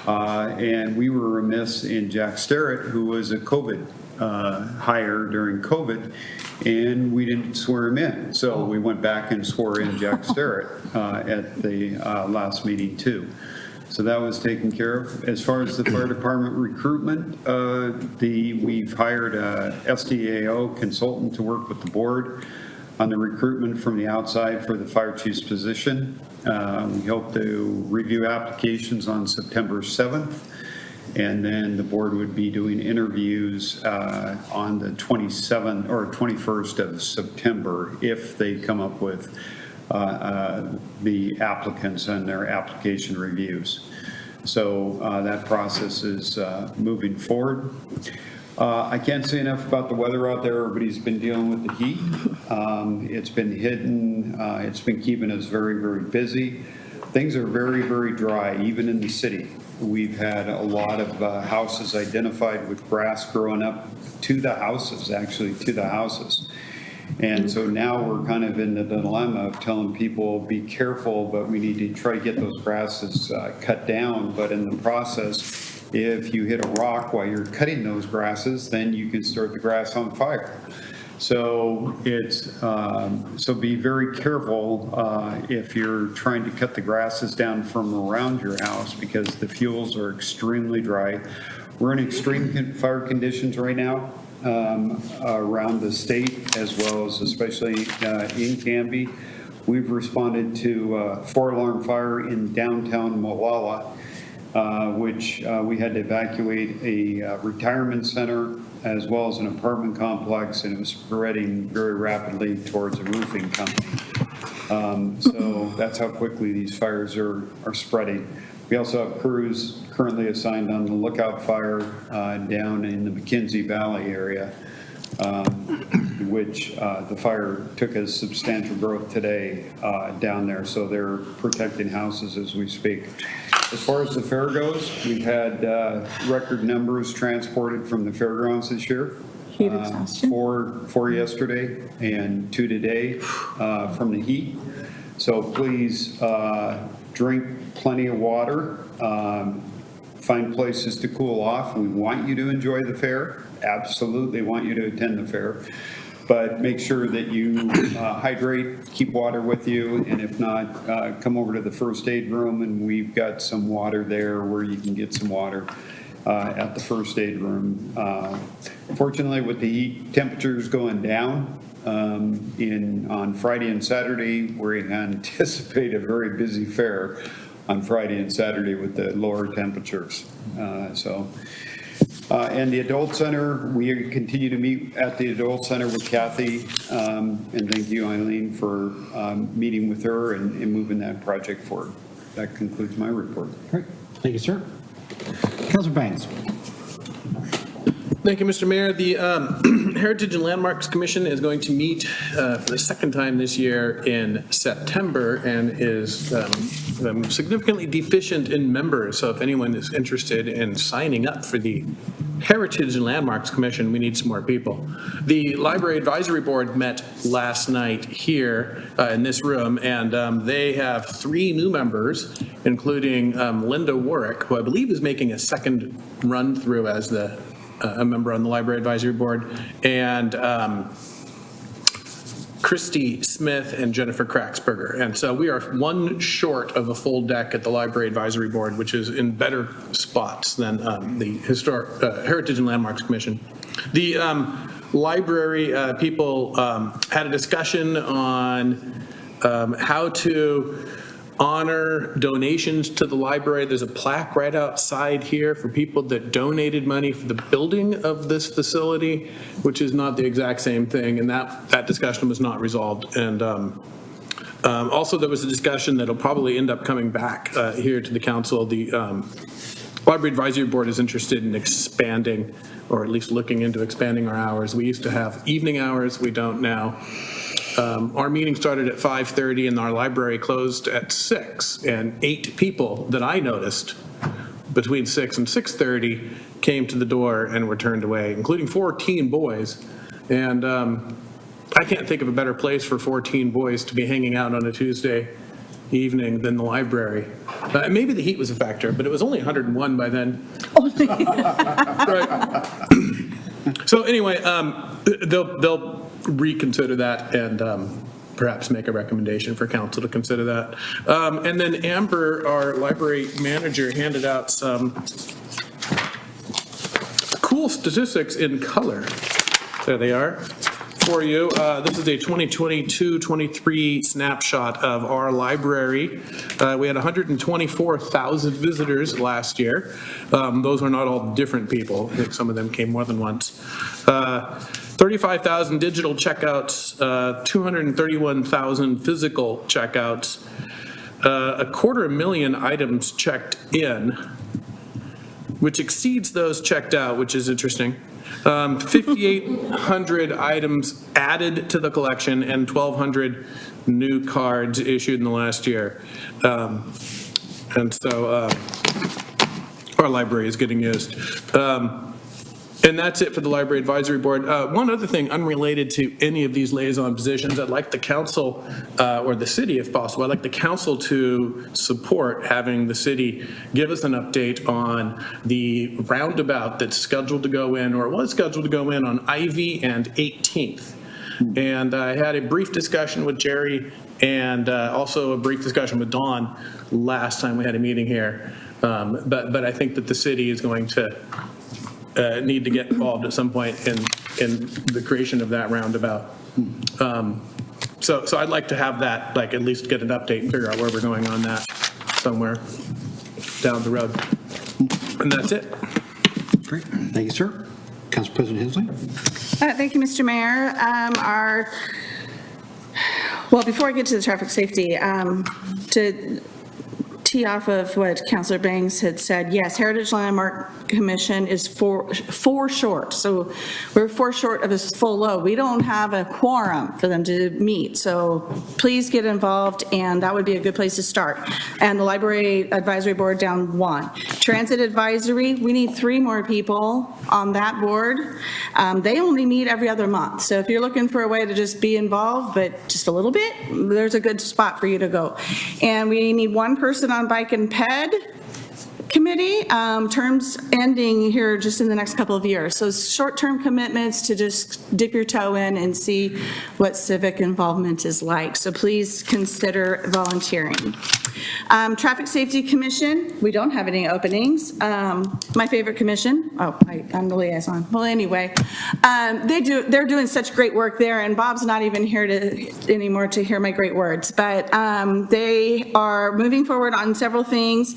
And we were remiss in Jack Starrett, who was a COVID hire during COVID, and we didn't swear him in. So we went back and swore in Jack Starrett at the last meeting too. So that was taken care of. As far as the fire department recruitment, we've hired a SDAO consultant to work with the board on the recruitment from the outside for the fire chief's position. We hope to review applications on September 7th. And then the board would be doing interviews on the 27th or 21st of September if they come up with the applicants and their application reviews. So that process is moving forward. I can't say enough about the weather out there. Everybody's been dealing with the heat. It's been hidden. It's been keeping us very, very busy. Things are very, very dry, even in the city. We've had a lot of houses identified with grass growing up to the houses, actually to the houses. And so now we're kind of in the dilemma of telling people, be careful, but we need to try to get those grasses cut down. But in the process, if you hit a rock while you're cutting those grasses, then you can start the grass on fire. So so be very careful if you're trying to cut the grasses down from around your house, because the fuels are extremely dry. We're in extreme fire conditions right now. around the state as well as especially in Canby. We've responded to a 4-alarm fire in downtown Molalla, which we had to evacuate a retirement center as well as an apartment complex, and it was spreading very rapidly towards a roofing company. So that's how quickly these fires are spreading. We also have crews currently assigned on the Lookout Fire down in the McKenzie Valley area, which the fire took a substantial growth today down there, so they're protecting houses as we speak. As far as the fair goes, we've had record numbers transported from the fairgrounds this year. Heat exhaustion. Four yesterday and 2 today from the heat. So please drink plenty of water, find places to cool off. We want you to enjoy the fair, absolutely want you to attend the fair, but make sure that you hydrate, keep water with you, and if not, come over to the first aid room, and we've got some water there where you can get some water at the first aid room. Fortunately, with the heat temperatures going down on Friday and Saturday, we anticipate a very busy fair on Friday and Saturday with the lower temperatures. And the Adult Center, we continue to meet at the Adult Center with Kathy, and thank you, Eileen, for meeting with her and moving that project forward. That concludes my report. Great. Thank you, sir. Councilor Banks. Thank you, Mr. Mayor. The Heritage and Landmarks Commission is going to meet for the second time this year in September and is significantly deficient in members. So if anyone is interested in signing up for the Heritage and Landmarks Commission, we need some more people. The Library Advisory Board met last night here in this room, and they have 3 new members, including Linda Warwick, who I believe is making a second run through as a member on the Library Advisory Board, and Christy Smith and Jennifer Kraxberger. And so we are one short of a full deck at the Library Advisory Board, which is in better spots than the Heritage and Landmarks Commission. The library people had a discussion on how to honor donations to the library. There's a plaque right outside here for people that donated money for the building of this facility, which is not the exact same thing, and that discussion was not resolved. And also there was a discussion that'll probably end up coming back here to the council. The Library Advisory Board is interested in expanding, or at least looking into expanding our hours. We used to have evening hours, we don't now. Our meeting started at 5:30 and our library closed at 6, and 8 people that I noticed between 6 and 6:30 came to the door and were turned away, including 14 boys. And I can't think of a better place for 14 boys to be hanging out on a Tuesday evening than the library. Maybe the heat was a factor, but it was only 101 by then. Right. So anyway, they'll reconsider that and perhaps make a recommendation for council to consider that. And then Amber, our library manager, handed out some cool statistics in color. There they are for you. This is a 2022-23 snapshot of our library. We had 124,000 visitors last year. Those are not all different people. I think some of them came more than once. 35,000 digital checkouts, 231,000 physical checkouts, 250,000 items checked in, which exceeds those checked out, which is interesting. 5,800 items added to the collection and 1,200 new cards issued in the last year. And so our library is getting used. And that's it for the Library Advisory Board. One other thing unrelated to any of these liaison positions, I'd like the council, or the city if possible, I'd like the council to support having the city give us an update on the roundabout that's scheduled to go in, or was scheduled to go in on Ivy and 18th. And I had a brief discussion with Jerry and also a brief discussion with Dawn last time we had a meeting here. But I think that the city is going to need to get involved at some point in in the creation of that roundabout. So I'd like to have that, like, at least get an update and figure out where we're going on that somewhere down the road. And that's it. Great, thank you, sir. Council President Hensley? Thank you, Mr. Mayor. Well, before I get to the traffic safety, to tee off of what Councilor Bangs had said, yes, Heritage Landmark Commission is four short. So we're 4 short of a full load. We don't have a quorum for them to meet. So please get involved, and that would be a good place to start. And the Library Advisory Board down 1. Transit Advisory, we need 3 more people on that board. They only meet every other month. So if you're looking for a way to just be involved, but just a little bit, there's a good spot for you to go. And we need 1 person on Bike and Ped Committee, terms ending here just in the next couple of years. So short-term commitments to just dip your toe in and see what civic involvement is like. So please consider volunteering. Traffic Safety Commission, we don't have any openings. My favorite commission, I'm the liaison. Well, anyway, they're doing such great work there, and Bob's not even here anymore to hear my great words, but they are moving forward on several things.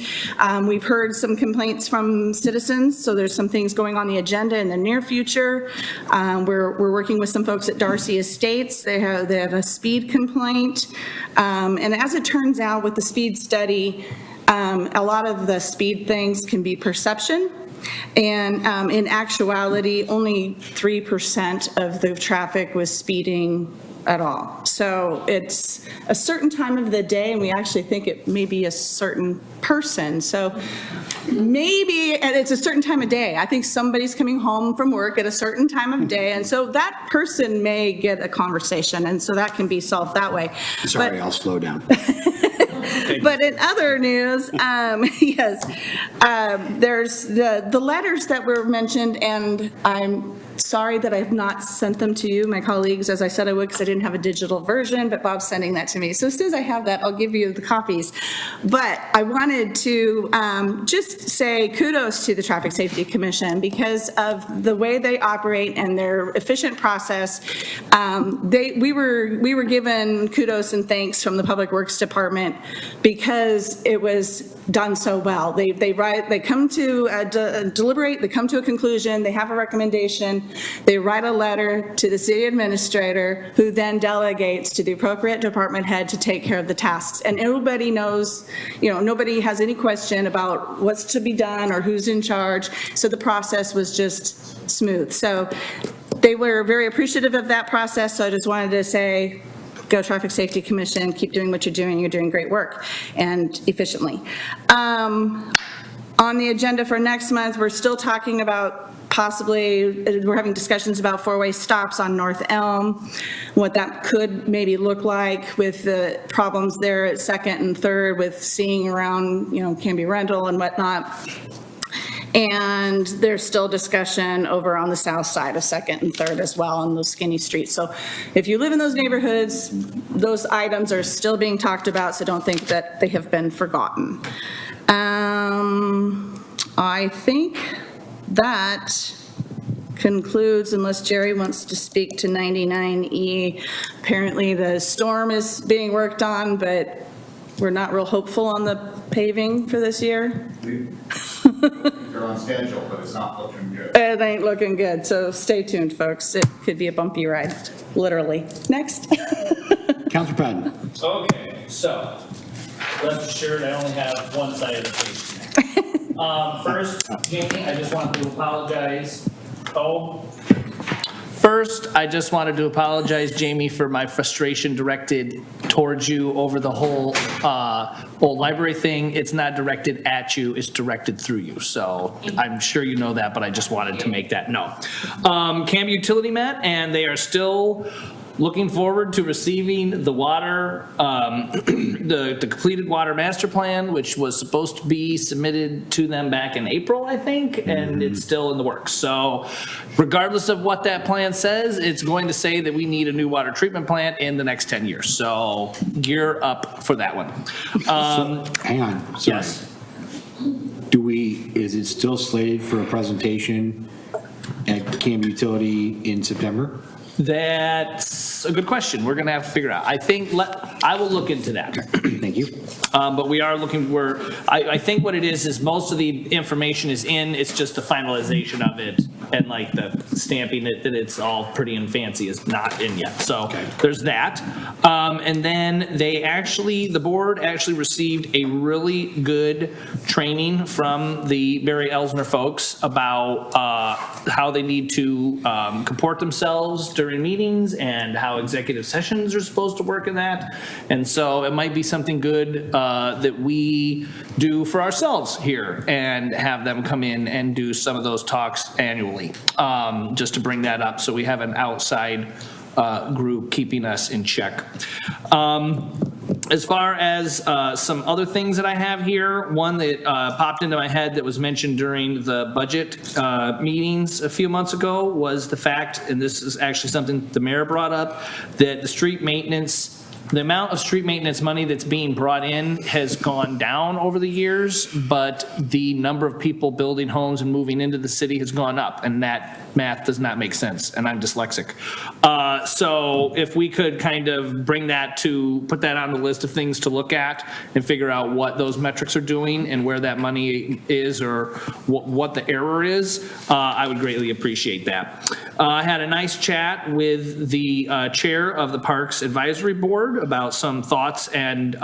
We've heard some complaints from citizens, so there's some things going on the agenda in the near future. We're working with some folks at Darcy Estates. They have a speed complaint, and as it turns out with the speed study, a lot of the speed things can be perception. And in actuality, only 3% of the traffic was speeding at all. So it's a certain time of the day, and we actually think it may be a certain person. So maybe, and it's a certain time of day. I think somebody's coming home from work at a certain time of day, and so that person may get a conversation, and so that can be solved that way. Sorry, I'll slow down. But in other news, yes, there's the letters that were mentioned, and I'm sorry that I have not sent them to you, my colleagues, as I said I would, because I didn't have a digital version, but Bob's sending that to me. So as soon as I have that, I'll give you the copies. But I wanted to just say kudos to the Traffic Safety Commission because of the way they operate and their efficient process. We were given kudos and thanks from the Public Works Department because it was done so well. They come to deliberate, they come to a conclusion, they have a recommendation, they write a letter to the city administrator who then delegates to the appropriate department head to take care of the tasks. And everybody knows, nobody has any question about what's to be done or who's in charge. So the process was just smooth. So they were very appreciative of that process. So I just wanted to say, go Traffic Safety Commission, keep doing what you're doing. You're doing great work and efficiently. On the agenda for next month, we're still talking about we're having discussions about 4-way stops on North Elm, what that could maybe look like with the problems there at 2nd and 3rd with seeing around, Canby Rental and whatnot. And there's still discussion over on the south side of 2nd and 3rd as well on those skinny streets. So if you live in those neighborhoods, those items are still being talked about, so don't think that they have been forgotten. I think that concludes, unless Jerry wants to speak to 99E. Apparently the storm is being worked on, but we're not real hopeful on the paving for this year. They're on schedule, but it's not looking good. It ain't looking good, so stay tuned, folks. It could be a bumpy ride, literally. Next. Councilor Patton. Okay, so rest assured, I only have one side of the page. First, Jamie, I just wanted to apologize. First, I just wanted to apologize, Jamie, for my frustration directed towards you over the whole old library thing. It's not directed at you, it's directed through you. So I'm sure you know that, but I just wanted to make that known. Canby Utility met, and they are still looking forward to receiving the water, the completed water master plan, which was supposed to be submitted to them back in April, I think, and it's still in the works. So regardless of what that plan says, it's going to say that we need a new water treatment plant in the next 10 years. So gear up for that one. Hang on, sorry. Yes. Is it still slated for a presentation at Canby utility in September? That's a good question. We're going to have to figure out. I think, I will look into that. Thank you. But we are looking, I think what it is most of the information is in, it's just the finalization of it, and like the stamping it, that it's all pretty and fancy is not in yet. So there's that. And then the board actually received a really good training from the Barry Elsner folks about how they need to comport themselves during meetings and how executive sessions are supposed to work in that. And so it might be something good that we do for ourselves here and have them come in and do some of those talks annually, just to bring that up. So we have an outside group keeping us in check. As far as some other things that I have here, one that popped into my head that was mentioned during the budget meetings a few months ago was the fact, and this is actually something the mayor brought up, that the amount of street maintenance money that's being brought in has gone down over the years, but the number of people building homes and moving into the city has gone up, and that math does not make sense, and I'm dyslexic. So if we could kind of put that on the list of things to look at and figure out what those metrics are doing and where that money is or what the error is, I would greatly appreciate that. I had a nice chat with the chair of the Parks Advisory Board about some thoughts and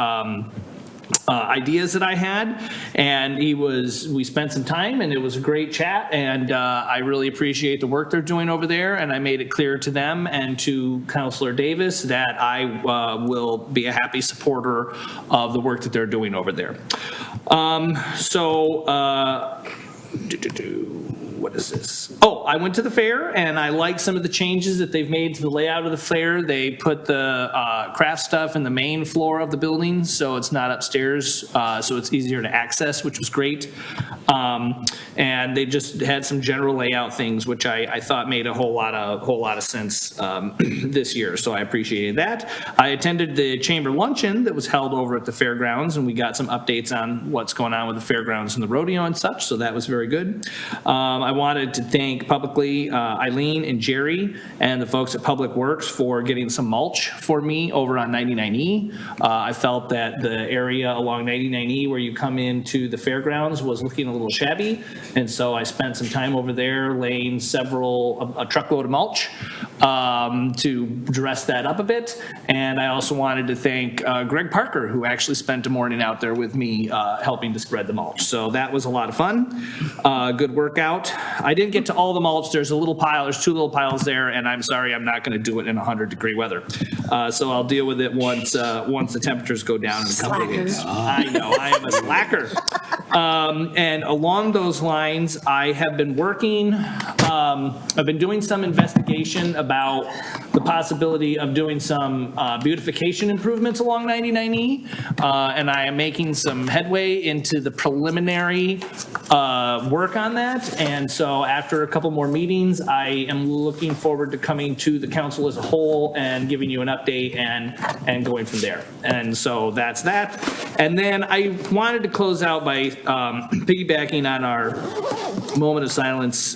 ideas that I had, and we spent some time, and it was a great chat, and I really appreciate the work they're doing over there, and I made it clear to them and to Councilor Davis that I will be a happy supporter of the work that they're doing over there. What is this? Oh, I went to the fair and I like some of the changes that they've made to the layout of the fair. They put the craft stuff in the main floor of the building, so it's not upstairs, so it's easier to access, which was great. And they just had some general layout things, which I thought made a whole lot of sense this year, so I appreciated that. I attended the chamber luncheon that was held over at the fairgrounds, and we got some updates on what's going on with the fairgrounds and the rodeo and such, so that was very good. I wanted to thank publicly Eileen and Jerry and the folks at Public Works for getting some mulch for me over on 99E. I felt that the area along 99E where you come into the fairgrounds was looking a little shabby, and so I spent some time over there laying a truckload of mulch to dress that up a bit. And I also wanted to thank Greg Parker, who actually spent a morning out there with me helping to spread the mulch. So that was a lot of fun. Good workout. I didn't get to all the mulch. There's two little piles there, and I'm sorry, I'm not going to do it in 100-degree weather. So I'll deal with it once the temperatures go down in a couple of weeks. I know, I am a slacker. And along those lines, I have been I've been doing some investigation about the possibility of doing some beautification improvements along 99E, and I am making some headway into the preliminary work on that. And so after a couple more meetings, I am looking forward to coming to the council as a whole and giving you an update and going from there. And so that's that. And then I wanted to close out by piggybacking on our moment of silence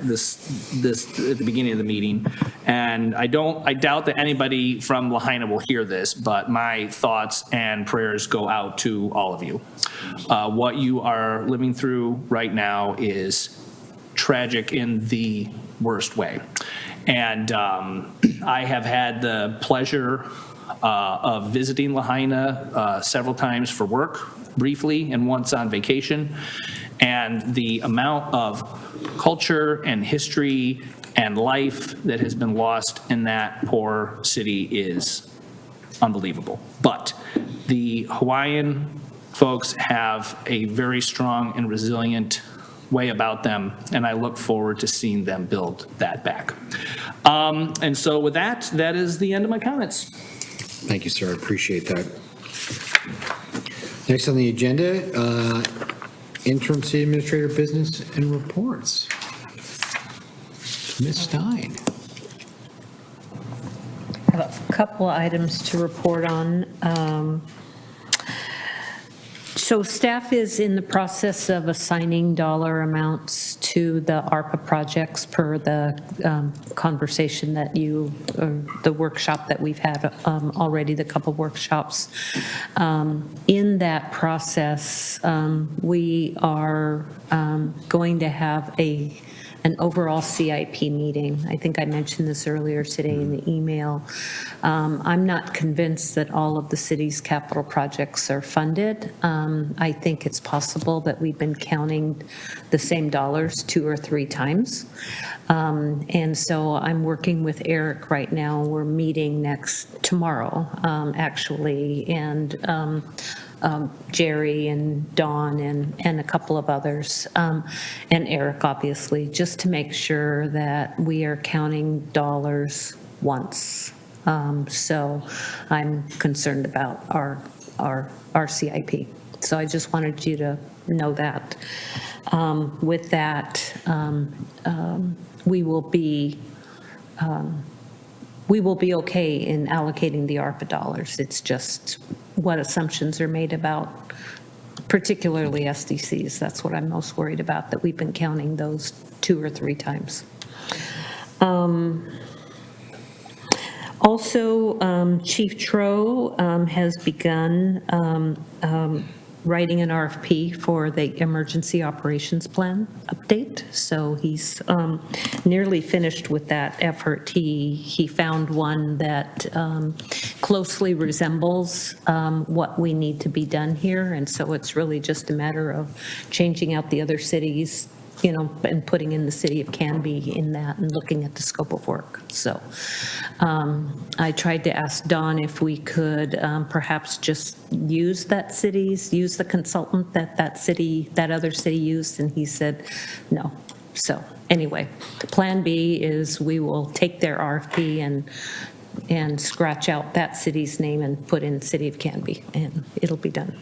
this at the beginning of the meeting. And I doubt that anybody from Lahaina will hear this, but my thoughts and prayers go out to all of you. What you are living through right now is tragic in the worst way. And I have had the pleasure of visiting Lahaina several times for work, briefly, and once on vacation. And the amount of culture and history and life that has been lost in that poor city is unbelievable. But the Hawaiian folks have a very strong and resilient way about them, and I look forward to seeing them build that back. And so with that is the end of my comments. Thank you, sir. I appreciate that. Next on the agenda, interim city administrator business and reports. Ms. Stein. I have a couple of items to report on. So staff is in the process of assigning dollar amounts to the ARPA projects per the conversation that the workshop that we've had already, the couple workshops. In that process, we are going to have an overall CIP meeting. I think I mentioned this earlier today in the email. I'm not convinced that all of the city's capital projects are funded. I think it's possible that we've been counting the same dollars 2 or 3 times. And so I'm working with Eric right now. We're meeting tomorrow, actually, and Jerry and Dawn and a couple of others, and Eric, obviously, just to make sure that we are counting dollars once. So I'm concerned about our CIP. So I just wanted you to know that. With that, we will be okay in allocating the ARPA dollars. It's just what assumptions are made about, particularly SDCs. That's what I'm most worried about, that we've been counting those 2 or 3 times. Also, Chief Tro has begun writing an RFP for the Emergency Operations Plan update. So he's nearly finished with that effort. He found one that closely resembles what we need to be done here. And so it's really just a matter of changing out the other cities, and putting in the City of Canby in that and looking at the scope of work. So I tried to ask Dawn if we could perhaps just use the consultant that other city used, and he said no. So anyway, plan B is we will take their RFP and scratch out that city's name and put in City of Canby, and it'll be done.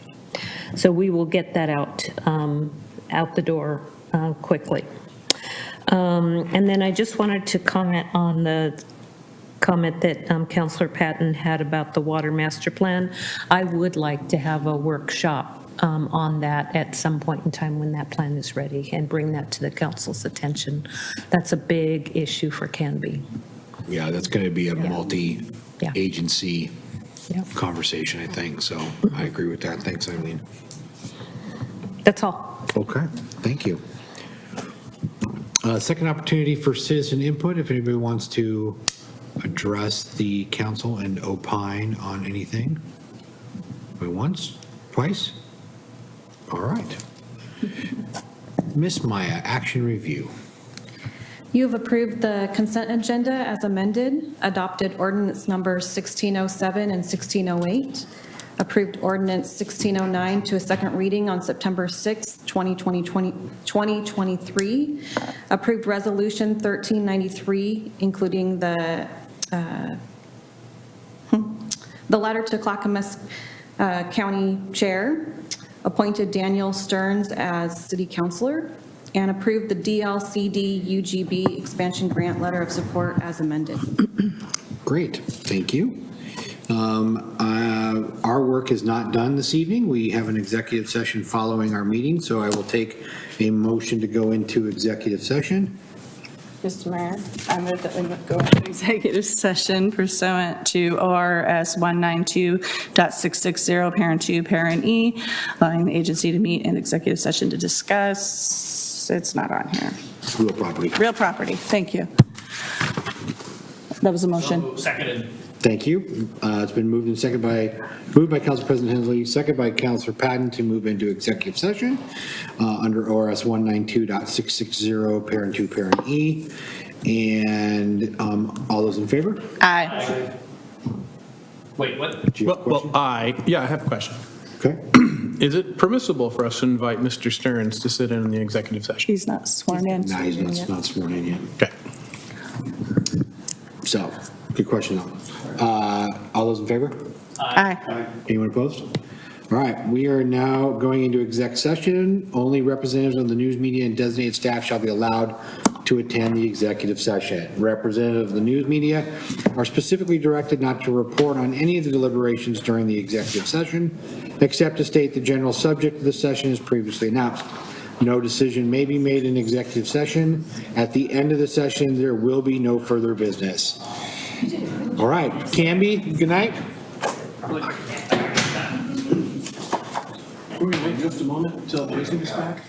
So we will get that out the door quickly. And then I just wanted to comment on the comment that Councillor Patton had about the water master plan. I would like to have a workshop on that at some point in time when that plan is ready and bring that to the council's attention. That's a big issue for Canby. Yeah, that's going to be a multi-agency conversation, I think. So I agree with that. Thanks, Eileen. That's all. Okay, thank you. Second opportunity for citizen input, if anybody wants to address the council and opine on anything. Going once, twice? All right. Miss Maya, action review. You have approved the consent agenda as amended, adopted ordinance number 1607 and 1608, approved ordinance 1609 to a second reading on September 6, 2023, approved resolution 1393, including the letter to Clackamas County Chair, appointed Daniel Stearns as city councilor, and approved the DLCD UGB expansion grant letter of support as amended. Great, thank you. Our work is not done this evening. We have an executive session following our meeting, so I will take a motion to go into executive session. Mr. Mayor, I move that we go into executive session pursuant to ORS 192.660, parent 2, parent E, allowing the agency to meet in executive session to discuss, it's not on here. Real property. Real property, thank you. That was a motion. Seconded. Thank you. It's been moved by Council President Hensley, second by Councilor Patton to move into executive session under ORS 192.660, parent 2, parent E. And all those in favor? Aye. Wait, what? I have a question. Okay. Is it permissible for us to invite Mr. Stearns to sit in the executive session? He's not sworn in. No, he's not sworn in yet. Okay. So, good question though. All those in favor? Aye. Anyone opposed? All right, we are now going into exec session. Only representatives of the news media and designated staff shall be allowed to attend the executive session. Representatives of the news media are specifically directed not to report on any of the deliberations during the executive session, except to state the general subject of the session as previously announced. No decision may be made in executive session. At the end of the session, there will be no further business. All right, Canby, good night. We're going to wait just a moment until Jason gets back.